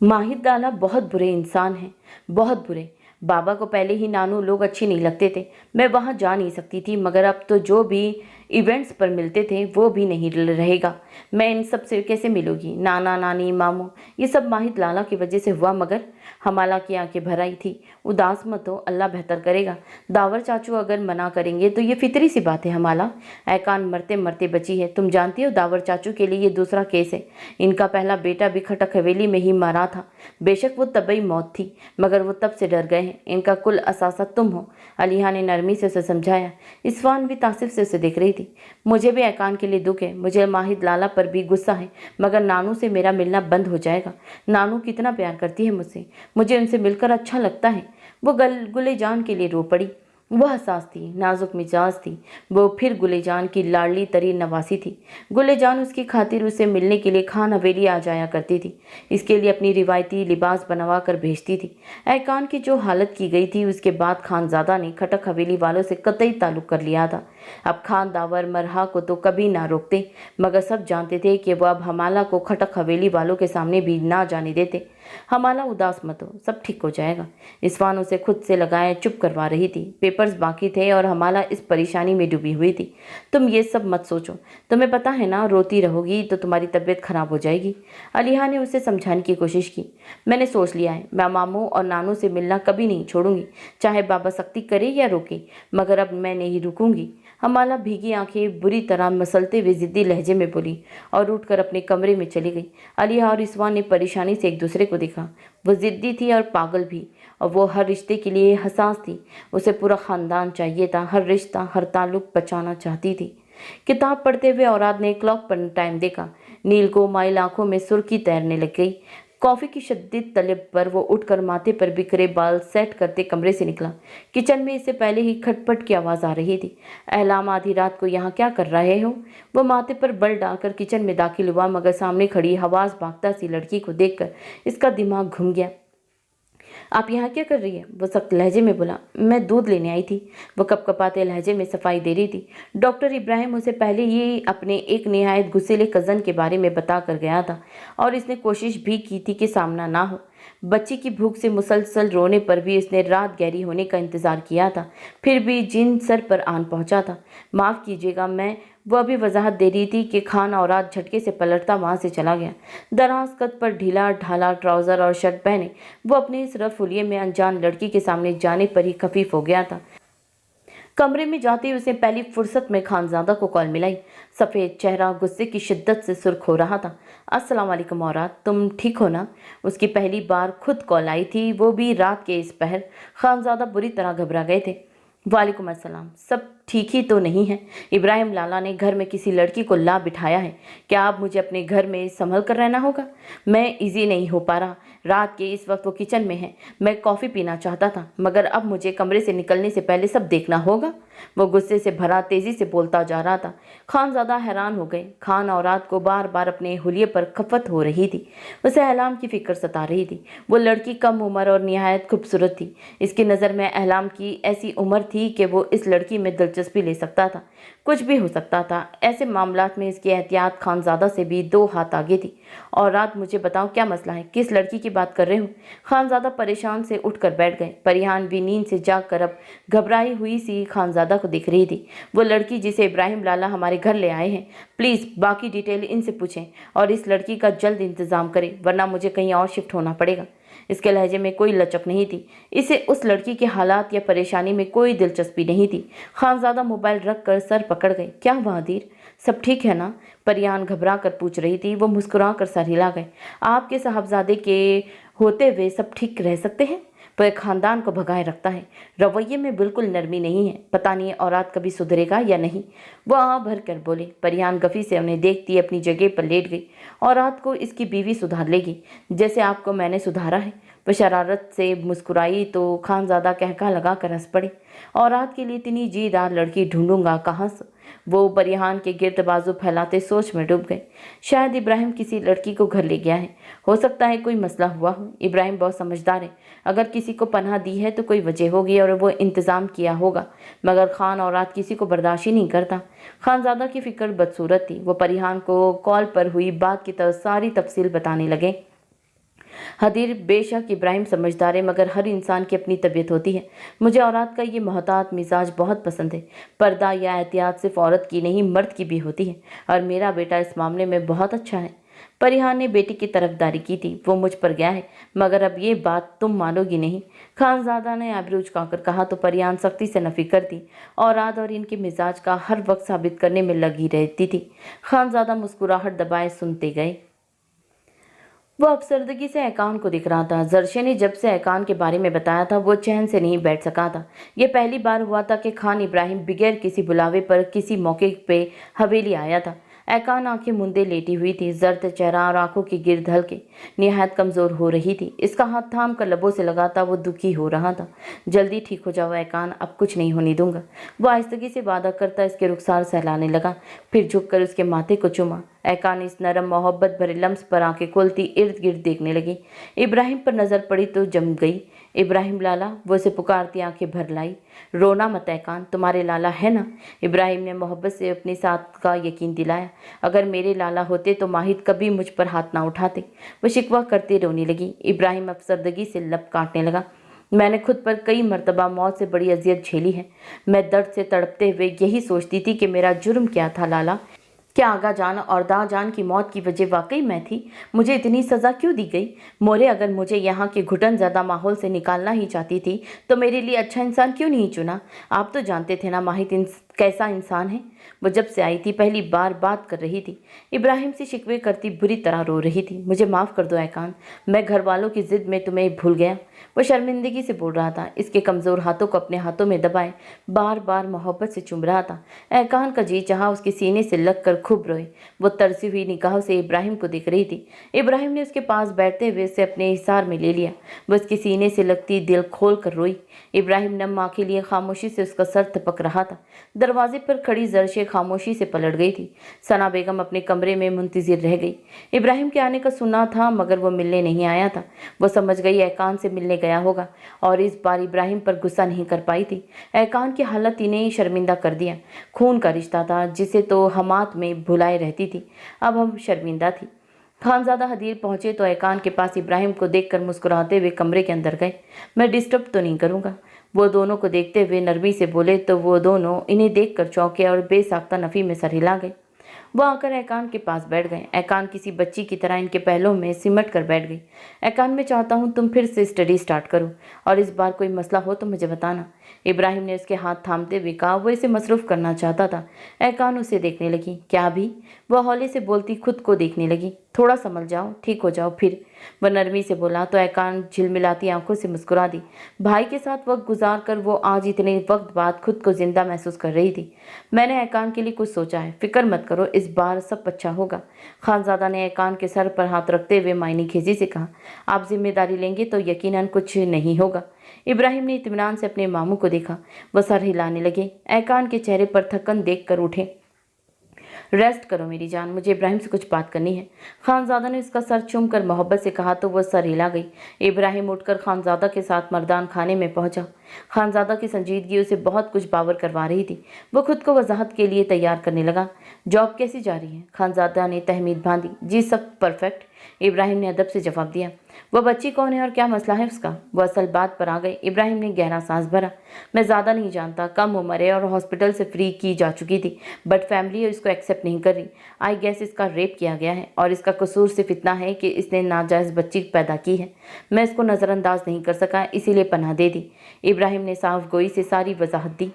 माहिर लाला बहुत बुरे इंसान हैं, बहुत बुरे। बाबा को पहले ही नानू लोग अच्छे नहीं लगते थे। मैं वहाँ जा नहीं सकती थी, मगर अब तो जो भी इवेंट्स पर मिलते थे वो भी नहीं रहेगा। मैं इन सब से कैसे मिलूँगी? नाना नानी मामू ये सब माहिर लाला की वजह से हुआ। मगर हमाला की आंखें भर आई थी। उदास मत हो, अल्लाह बेहतर करेगा। दावर चाचू अगर मना करेंगे तो ये फितरी सी बात है। हमाला ऐकान मरते मरते बची है। तुम जानती हो दावर चाचू के लिए ये दूसरा केस है। इनका पहला बेटा भी खटक हवेली में ही मरा था। बेशक वो तबई मौत थी, मगर वो तब से डर गए हैं। इनका कुल असासा तुम हो। अलीहा ने नरमी से उसे समझाया। इस्फान भी तासिफ से उसे देख रही थी। मुझे भी ऐकान के लिए दुख है, मुझे माहिर लाला पर भी गुस्सा है, मगर नानू से मेरा मिलना बंद हो जाएगा। नानू कितना प्यार करती है मुझसे, मुझे उनसे मिलकर अच्छा लगता है। वो गुले जान के लिए रो पड़ी। वह हसास थी, नाजुक मिजाज थी। वो फिर गुलेजान की लाडली तरी नवासी थी। गुलेजान उसकी खातिर उसे मिलने के लिए खान हवेली आ जाया करती थी। इसके लिए अपनी रिवायती लिबास बनवा कर भेजती थी। ऐकान की जो हालत की गई थी, उसके बाद खानजादा ने खटक हवेली वालों से कतई ताल्लुक कर लिया था। अब खान दावर मरहा को तो कभी ना रोकते, मगर सब जानते थे कि वह अब हमाला को खटक हवेली वालों के सामने भी ना जाने देते। हमाला उदास मत हो, सब ठीक हो जाएगा। इस्फान उसे खुद से लगाए चुप करवा रही थी। पेपर्स बाकी थे और हमाला इस परेशानी में डूबी हुई थी। तुम ये सब मत सोचो, तुम्हें पता है ना, रोती रहोगी तो तुम्हारी तबीयत खराब हो जाएगी। अलीहा ने उसे समझाने की कोशिश की। मैंने सोच लिया है, मैं मामू और नानू से मिलना कभी नहीं छोड़ूंगी, चाहे बाबा सख्ती करे या रोके, मगर अब मैं नहीं रुकूंगी। हमाला भीगी आंखें बुरी तरह मसलते हुए जिद्दी लहजे में बोली और उठकर अपने कमरे में चली गई। अलीहा और इस्फान ने परेशानी से एक दूसरे को देखा। वो जिद्दी थी और पागल भी, और वो हर रिश्ते के लिए हसास थी। उसे पूरा ख़ानदान चाहिए था, हर रिश्ता हर ताल्लुक बचाना चाहती थी। किताब पढ़ते हुए औरात ने क्लॉक पर टाइम देखा। नील को माइल आंखों में सुर्खी तैरने लग गई। कॉफ़ी की शद्दीद तलब पर वो उठकर माथे पर बिखरे बाल सेट करते कमरे से निकला। किचन में इससे पहले ही खटपट की आवाज़ आ रही थी। अहलाम आधी रात को यहाँ क्या कर रहे हो? वो माथे पर बल डालकर किचन में दाखिल हुआ, मगर सामने खड़ी हवास भागता सी लड़की को देखकर इसका दिमाग घूम गया। आप यहाँ क्या कर रही है? वो सख्त लहजे में बोला। मैं दूध लेने आई थी। वो कपकपाते लहजे में सफाई दे रही थी। डॉक्टर इब्राहिम उसे पहले ही अपने एक निहायत गुस्सेले कज़न के बारे में बता कर गया था, और इसने कोशिश भी की थी कि सामना ना हो। बच्ची की भूख से मुसलसल रोने पर भी इसने रात गहरी होने का इंतज़ार किया था, फिर भी जिन सर पर आन पहुंचा था। माफ़ कीजिएगा, मैं वो अभी वजाहत दे रही थी कि खान और रात झटके से पलटता वहाँ से चला गया। दराज कद पर ढीला ढाला ट्राउज़र और शर्ट पहने वो अपने इस रफुलिये में अनजान लड़की के सामने जाने पर ही खफीफ हो गया था। कमरे में जाते ही उसे पहली फुर्सत में खानजादा को कॉल मिलाई। सफ़ेद चेहरा गुस्से की शिद्दत से सुर्ख हो रहा था। अस्सलाम वालेकुम औरत, तुम ठीक हो ना? उसकी पहली बार खुद कॉल आई थी, वो भी रात के इस पहर। खानजादा बुरी तरह घबरा गए थे। वालेकुम अस्सलाम, सब ठीक ही तो नहीं है? इब्राहिम लाला ने घर में किसी लड़की को ला बिठाया है। क्या अब मुझे अपने घर में संभल कर रहना होगा? मैं इजी नहीं हो पा रहा। रात के इस वक्त वो किचन में है। मैं कॉफ़ी पीना चाहता था, मगर अब मुझे कमरे से निकलने से पहले सब देखना होगा। वो गुस्से से भरा तेज़ी से बोलता जा रहा था। खानज़ादा हैरान हो गए। खान और रात को बार बार अपने हुलिये पर खफत हो रही थी। उसे अहलाम की फिक्र सता रही थी। वो लड़की कम उम्र और निहायत खूबसूरत थी। इसकी नज़र में अहलाम की ऐसी उम्र थी कि वो इस लड़की में दिलचस्पी ले सकता था। कुछ भी हो सकता था। ऐसे मामलात में इसकी एहतियात खानज़ादा से भी 2 हाथ आगे थी। और रात, मुझे बताओ क्या मसला है? किस लड़की की बात कर रहे हो? खानज़ादा परेशान से उठकर बैठ गए। परिहान भी नींद से जाग कर अब घबराई हुई सी खानज़ादा को दिख रही थी। वो लड़की जिसे इब्राहिम लाला हमारे घर ले आए हैं, प्लीज़ बाकी डिटेल इनसे पूछें और इस लड़की का जल्द इंतज़ाम करें, वरना मुझे कहीं और शिफ्ट होना पड़ेगा। इसके लहजे में कोई लचक नहीं थी। इसे उस लड़की के हालात या परेशानी में कोई दिलचस्पी नहीं थी। खानज़ादा मोबाइल रख कर सर पकड़ गए। क्या हुआ हदीर, सब ठीक है ना? परियान घबरा कर पूछ रही थी। वो मुस्कुरा कर सर हिला गए। आपके साहबजादे के होते हुए सब ठीक रह सकते हैं? वो एक खानदान को भगाए रखता है। रवैये में बिल्कुल नरमी नहीं है। पता नहीं औरत कभी सुधरेगा या नहीं। वो आह भर कर बोले। परियान गफ़ी से उन्हें देखती अपनी जगह पर लेट गई। औरत को इसकी बीवी सुधार लेगी, जैसे आपको मैंने सुधारा है। वह शरारत से मुस्कुराई तो खानज़ादा कहका लगा कर हंस पड़ी। औरत के लिए इतनी जीदार लड़की ढूंढूंगा कहाँ से? वो परिहान के गिर्द बाजू फैलाते सोच में डूब गए। शायद इब्राहिम किसी लड़की को घर ले गया है। हो सकता है कोई मसला हुआ हो। इब्राहिम बहुत समझदार है। अगर किसी को पनाह दी है तो कोई वजह होगी और वो इंतज़ाम किया होगा। मगर खान औरत किसी को बर्दाश्त ही नहीं करता। खानज़ादा की फिक्र बदसूरत थी। वो परिहान को कॉल पर हुई बात की तरह सारी तफसील बताने लगे। हदीर, बेशक इब्राहिम समझदार है, मगर हर इंसान की अपनी तबीयत होती है। मुझे औरत का ये मोहतात मिजाज बहुत पसंद है। पर्दा या एहतियात सिर्फ औरत की नहीं मर्द की भी होती है, और मेरा बेटा इस मामले में बहुत अच्छा है। परिहान ने बेटी की तरफदारी की थी। वो मुझ पर गया है, मगर अब ये बात तुम मानोगी नहीं। खानज़ादा ने आबरू झुकाकर कहा तो परिहान सख्ती से नफी कर दी। औरत और इनके मिजाज का हर वक्त साबित करने में लगी रहती थी। खानज़ादा मुस्कुराहट दबाए सुनते गए। वो अफसरदगी से ऐकान को दिख रहा था। जरशे ने जब से ऐकान के बारे में बताया था वो चैन से नहीं बैठ सका था। ये पहली बार हुआ था कि खान इब्राहिम बगैर किसी बुलावे पर किसी मौके पे हवेली आया था। ऐकान आंखें मूंदे लेटी हुई थी। जर्द चेहरा और आंखों की गिर्द हल्के निहायत कमज़ोर हो रही थी। इसका हाथ थाम कर लबों से लगाता वो दुखी हो रहा था। जल्दी ठीक हो जाओ ऐकान, अब कुछ नहीं होने दूंगा। वो आहिस्तगी से वादा करता इसके रुखसार सहलाने लगा, फिर झुककर उसके माथे को चूमा। ऐकान इस नरम मोहब्बत भरे लम्स पर आंखें खोलती इर्द गिर्द देखने लगी। इब्राहिम पर नज़र पड़ी तो जम गई। इब्राहिम लाला, वो उसे पुकारती आंखें भर लाई। रोना मत ऐकान, तुम्हारे लाला है ना? इब्राहिम ने मोहब्बत से अपने साथ का यकीन दिलाया। अगर मेरे लाला होते तो माहिद कभी मुझ पर हाथ ना उठाते। वो शिकवा करते रोने लगी। इब्राहिम अफसरदगी से लब काटने लगा। मैंने खुद पर कई मर्तबा मौत से बड़ी अजियत झेली है। मैं दर्द से तड़पते हुए यही सोचती थी कि मेरा जुर्म क्या था लाला। क्या आगा जान और दा जान की मौत की वजह वाकई मैं थी? मुझे इतनी सज़ा क्यों दी गई? मोरे, अगर मुझे यहाँ के घुटन ज़्यादा माहौल से निकालना ही चाहती थी तो मेरे लिए अच्छा इंसान क्यों नहीं चुना? आप तो जानते थे ना माहिद कैसा इंसान है। वो जब से आई थी पहली बार बात कर रही थी। इब्राहिम से शिकवे करती बुरी तरह रो रही थी। मुझे माफ़ कर दो ऐकान, मैं घर वालों की ज़िद में तुम्हें भूल गया। वो शर्मिंदगी से बोल रहा था। इसके कमज़ोर हाथों को अपने हाथों में दबाए बार बार मोहब्बत से चूम रहा था। ऐकान का जी चाहा उसके सीने से लग कर खूब रोए। वो तरसी हुई निगाहों से इब्राहिम को दिख रही थी। इब्राहिम ने उसके पास बैठते हुए उसे अपने हिसार में ले लिया। वो उसके सीने से लगती दिल खोल कर रोई। इब्राहिम नम आंखें लिए खामोशी से उसका सर थपक रहा था। दरवाजे पर खड़ी जरशे खामोशी से पलट गई थी। सना बेगम अपने कमरे में मुंतजिर रह गई। इब्राहिम के आने का सुना था, मगर वो मिलने नहीं आया था। वो समझ गई ऐकान से मिलने गया होगा, और इस बार इब्राहिम पर गुस्सा नहीं कर पाई थी। ऐकान की हालत इन्हें शर्मिंदा कर दिया। खून का रिश्ता था जिसे तो हमात में भुलाए रहती थी, अब हम शर्मिंदा थी। खानज़ादा हदीर पहुंचे तो ऐकान के पास इब्राहिम को देखकर मुस्कुराते हुए कमरे के अंदर गए। मैं डिस्टर्ब तो नहीं करूँगा? वो दोनों को देखते हुए नरमी से बोले तो वो दोनों इन्हें देखकर चौंके और बेसाख्ता नफ़ी में सर हिला गए। वो आकर ऐकान के पास बैठ गए। ऐकान किसी बच्ची की तरह इनके पहलों में सिमट कर बैठ गई। ऐकान, मैं चाहता हूँ तुम फिर से स्टडी स्टार्ट करो, और इस बार कोई मसला हो तो मुझे बताना। इब्राहिम ने उसके हाथ थामते हुए कहा। वो इसे मसरूफ़ करना चाहता था। ऐकान उसे देखने लगी। क्या भी? वह हौले से बोलती खुद को देखने लगी। थोड़ा संभल जाओ, ठीक हो जाओ फिर, वह नरमी से बोला तो ऐकान झिलमिलाती आंखों से मुस्कुरा दी। भाई के साथ वक्त गुजार कर वो आज इतने वक्त बाद खुद को जिंदा महसूस कर रही थी। मैंने ऐकान के लिए कुछ सोचा है, फिक्र मत करो, इस बार सब अच्छा होगा। खानज़ादा ने ऐकान के सर पर हाथ रखते हुए मायनी खेजी से कहा। आप जिम्मेदारी लेंगे तो यकीनन कुछ नहीं होगा। इब्राहिम ने इत्मीनान से अपने मामू को देखा। वह सर हिलाने लगे। ऐकान के चेहरे पर थकन देख कर उठे। रेस्ट करो मेरी जान, मुझे इब्राहिम से कुछ बात करनी है। खानज़ादा ने उसका सर चूमकर मोहब्बत से कहा तो वह सर हिला गई। इब्राहिम उठकर खानज़ादा के साथ मर्दान खाने में पहुंचा। खानज़ादा की संजीदगी उसे बहुत कुछ बावर करवा रही थी। वो खुद को वजाहत के लिए तैयार करने लगा। जॉब कैसी जा रही है? खानज़ादा ने तहमीद बांधी। जी सब परफेक्ट। इब्राहिम ने अदब से जवाब दिया। वो बच्ची कौन है और क्या मसला है उसका? वो असल बात पर आ गए। इब्राहिम ने गहरा सांस भरा। मैं ज़्यादा नहीं जानता, कम उम्र है और हॉस्पिटल से फ्री की जा चुकी थी, बट फैमिली इसको एक्सेप्ट नहीं कर रही। आई गेस इसका रेप किया गया है और इसका कसूर सिर्फ इतना है कि इसने नाजायज़ बच्ची पैदा की है। मैं इसको नज़रअंदाज नहीं कर सका, इसीलिए पनाह दे दी। इब्राहिम ने साफ गोई से सारी वजाहत दी।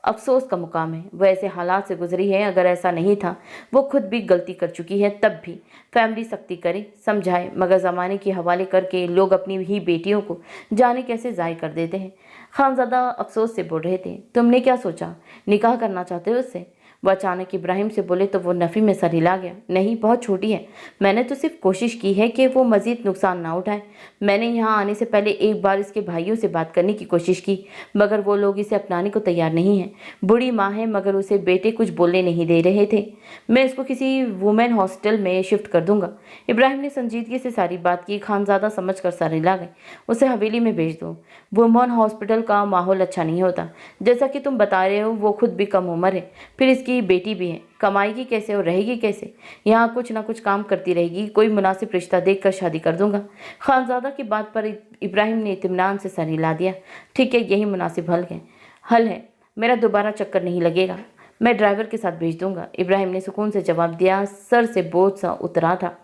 अफसोस का मुकाम है, वो ऐसे हालात से गुजरी है, अगर ऐसा नहीं था, वो खुद भी गलती कर चुकी है, तब भी फैमिली सख्ती करे, समझाए, मगर ज़माने के हवाले करके लोग अपनी ही बेटियों को जाने कैसे ज़ाय कर देते हैं। खानज़ादा अफसोस से बोल रहे थे। तुमने क्या सोचा, निकाह करना चाहते हो उससे? वह अचानक इब्राहिम से बोले तो वो नफ़ी में सर हिला गया। नहीं, बहुत छोटी है, मैंने तो सिर्फ कोशिश की है कि वो मज़ीद नुकसान ना उठाए। मैंने यहाँ आने से पहले एक बार इसके भाइयों से बात करने की कोशिश की, मगर वो लोग इसे अपनाने को तैयार नहीं हैं। बूढ़ी माँ है, मगर उसे बेटे कुछ बोलने नहीं दे रहे थे। मैं इसको किसी वुमेन हॉस्टल में शिफ्ट कर दूंगा। इब्राहिम ने संजीदगी से सारी बात की। खानज़ादा समझ कर सर हिला गए। उसे हवेली में भेज दो। वुमेन हॉस्पिटल का माहौल अच्छा नहीं होता। जैसा कि तुम बता रहे हो, वो खुद भी कम उम्र है, फिर इसकी बेटी भी है, कमाएगी कैसे और रहेगी कैसे? यहाँ कुछ ना कुछ काम करती रहेगी, कोई मुनासिब रिश्ता देखकर शादी कर दूंगा। खानज़ादा की बात पर इब्राहिम ने इत्मीनान से सर हिला दिया। ठीक है, यही मुनासिब हल है। मेरा दोबारा चक्कर नहीं लगेगा, मैं ड्राइवर के साथ भेज दूंगा। इब्राहिम ने सुकून से जवाब दिया। सर से बोझ सा उतरा था।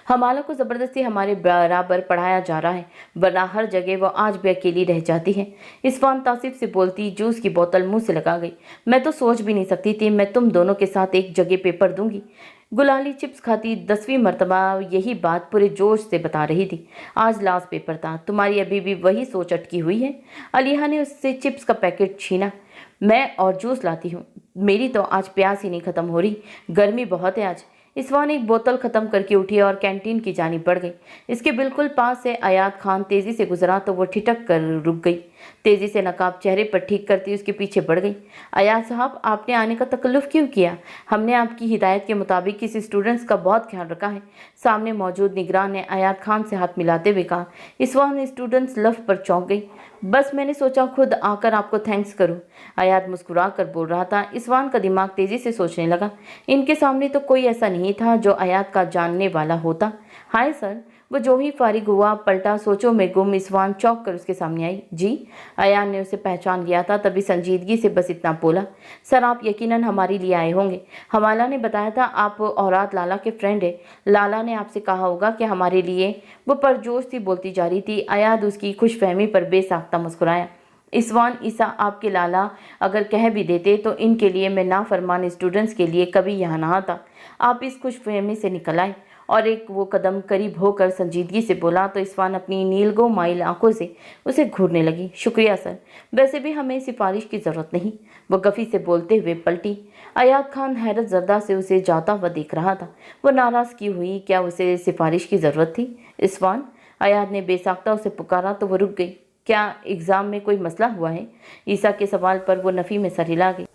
हमाला को ज़बरदस्ती हमारे बराबर पढ़ाया जा रहा है, वरना हर जगह वो आज भी अकेली रह जाती है। इस्फान तासिफ से बोलती जूस की बोतल मुंह से लगा गई। मैं तो सोच भी नहीं सकती थी मैं तुम दोनों के साथ एक जगह पेपर दूंगी। गुलाली चिप्स खाती 10वीं मरतबा यही बात पूरे जोश से बता रही थी। आज लास्ट पेपर था, तुम्हारी अभी भी वही सोच अटकी हुई है? अलीहा ने उससे चिप्स का पैकेट छीना। मैं और जूस लाती हूँ, मेरी तो आज प्यास ही नहीं खत्म हो रही, गर्मी बहुत है आज। इस्वान एक बोतल ख़त्म करके उठी और कैंटीन की जानिब बढ़ गई। इसके बिल्कुल पास से अयात खान तेज़ी से गुजरा तो वो ठिठक कर रुक गई। तेज़ी से नकाब चेहरे पर ठीक करती उसके पीछे बढ़ गई। अयात साहब, आपने आने का तकल्लुफ़ क्यों किया? हमने आपकी हिदायत के मुताबिक किसी स्टूडेंट्स का बहुत ख्याल रखा है। सामने मौजूद निगरान ने अयात खान से हाथ मिलाते हुए कहा। इस्वान स्टूडेंट्स लफ पर चौंक गई। बस मैंने सोचा खुद आकर आपको थैंक्स करूं। अयात मुस्कुरा कर बोल रहा था। इस्वान का दिमाग तेज़ी से सोचने लगा। इनके सामने तो कोई ऐसा नहीं था जो अयात का जानने वाला होता। Hi sir. वो जो ही फारिग हुआ पलटा, सोचों में गुम। इस्वान चौंक कर उसके सामने आई। जी। अयान ने उसे पहचान लिया था, तभी संजीदगी से बस इतना बोला। सर, आप यकीनन हमारे लिए आए होंगे। हमाला ने बताया था आप औरात लाला के फ्रेंड है। लाला ने आपसे कहा होगा कि हमारे लिए। वो परजोश सी बोलती जा रही थी। अयाद उसकी खुशफहमी पर बेसाख्ता मुस्कुराया। इस्वान, ईसा आपके लाला अगर कह भी देते तो इनके लिए, मैं नाफरमान स्टूडेंट्स के लिए कभी यहाँ ना आता। आप इस खुशफहमी से निकल आए। और एक वो कदम करीब होकर संजीदगी से बोला तो इस्वान अपनी नीलगो माइल आंखों से उसे घूरने लगी। शुक्रिया सर, वैसे भी हमें सिफारिश की ज़रूरत नहीं। वो गफ़ी से बोलते हुए पलटी। अयात खान हैरत ज़रदा से उसे जाता हुआ देख रहा था। वो नाराज़ की हुई, क्या उसे सिफारिश की ज़रूरत थी? इस्वान, अयात ने बेसाख्ता उसे पुकारा तो वो रुक गई। क्या एग्ज़ाम में कोई मसला हुआ है? ईसा के सवाल पर वो नफ़ी में सर हिला गई।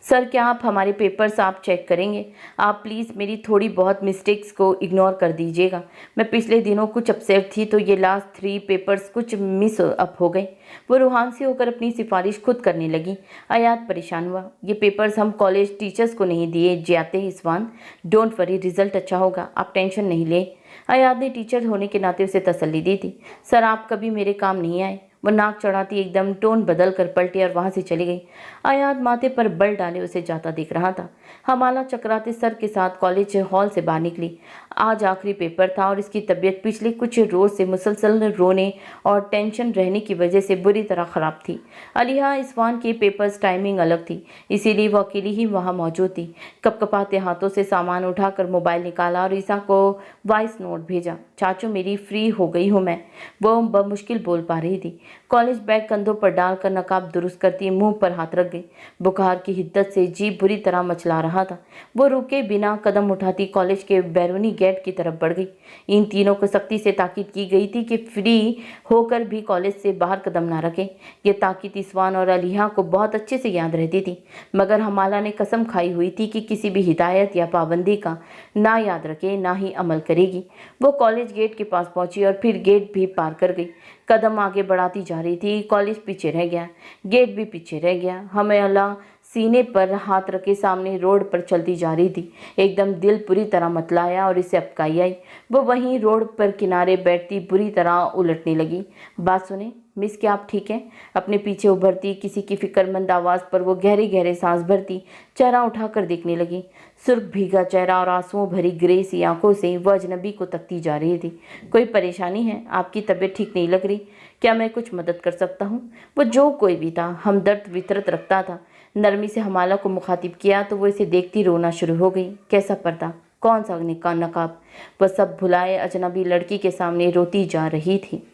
सर, क्या आप हमारे पेपर्स आप चेक करेंगे? आप प्लीज़ मेरी थोड़ी बहुत मिस्टेक्स को इग्नोर कर दीजिएगा। मैं पिछले दिनों कुछ अपसेट थी तो ये लास्ट 3 पेपर्स कुछ मिस अप हो गए। वो रूहान से होकर अपनी सिफारिश खुद करने लगी। अयात परेशान हुआ। ये पेपर्स हम कॉलेज टीचर्स को नहीं दिए जाते इस्वान। डोंट वरी, रिजल्ट अच्छा होगा, आप टेंशन नहीं ले। अयात ने टीचर होने के नाते उसे तसल्ली दी थी। सर, आप कभी मेरे काम नहीं आए। वो नाक चढ़ाती एकदम टोन बदल कर पलटी और वहाँ से चली गई। अयात माथे पर बल डाले उसे जाता दिख रहा था। हमाला चकराते सर के साथ कॉलेज हॉल से बाहर निकली। आज आखिरी पेपर था और इसकी तबीयत पिछले कुछ रोज से मुसलसल रोने और टेंशन रहने की वजह से बुरी तरह ख़राब थी। अलीहा इस्वान की पेपर्स टाइमिंग अलग थी, इसीलिए वो अकेली ही वहाँ मौजूद थी। कपकपाते हाथों से सामान उठाकर मोबाइल निकाला और ईसा को वॉइस नोट भेजा। चाचू, मेरी फ्री हो गई हूँ मैं। वो बमुश्किल बोल पा रही थी। कॉलेज बैग कंधों पर डालकर नकाब दुरुस्त करती मुंह पर हाथ रख गई। बुखार की हिद्दत से जी बुरी तरह मचला रहा था। वो रुके बिना कदम उठाती कॉलेज के बैरूनी गेट की तरफ बढ़ गई। इन तीनों को सख्ती से ताकीद की गई थी कि फ्री होकर भी कॉलेज से बाहर कदम ना रखें। ये ताकीद इस्वान और अलीहा को बहुत अच्छे से याद रहती थी, मगर हमाला ने कसम खाई हुई थी कि किसी भी हिदायत या पाबंदी का ना याद रखे, ना ही अमल करेगी। वो कॉलेज गेट के पास पहुंची और फिर गेट भी पार कर गई। कदम आगे बढ़ाती जा रही थी। कॉलेज पीछे रह गया, गेट भी पीछे रह गया। हमें अल्लाह सीने पर हाथ रखे सामने रोड पर चलती जा रही थी। एकदम दिल पूरी तरह मतलाया और इसे अपकाई आई। वो वहीं रोड पर किनारे बैठती बुरी तरह उलटने लगी। बात सुने मिस, क्या आप ठीक हैं? अपने पीछे उभरती किसी की फिक्रमंद आवाज़ पर वो गहरे गहरे सांस भरती चेहरा उठाकर देखने लगी। सुर्ख भीगा चेहरा और आंसुओं भरी ग्रे सी आंखों से वह अजनबी को तकती जा रही थी। कोई परेशानी है? आपकी तबीयत ठीक नहीं लग रही, क्या मैं कुछ मदद कर सकता हूँ? वो जो कोई भी था हमदर्द वितरत रखता था। नरमी से हमाला को मुखातिब किया तो वो इसे देखती रोना शुरू हो गई। कैसा पर्दा, कौन सा नकाब, वह सब भुलाए अजनबी लड़की के सामने रोती जा रही थी।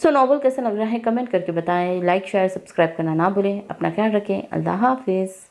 सो नॉवल कैसा लग रहा है कमेंट करके बताएं। लाइक शेयर सब्सक्राइब करना ना भूलें। अपना ख्याल रखें। अल्लाह हाफिज़।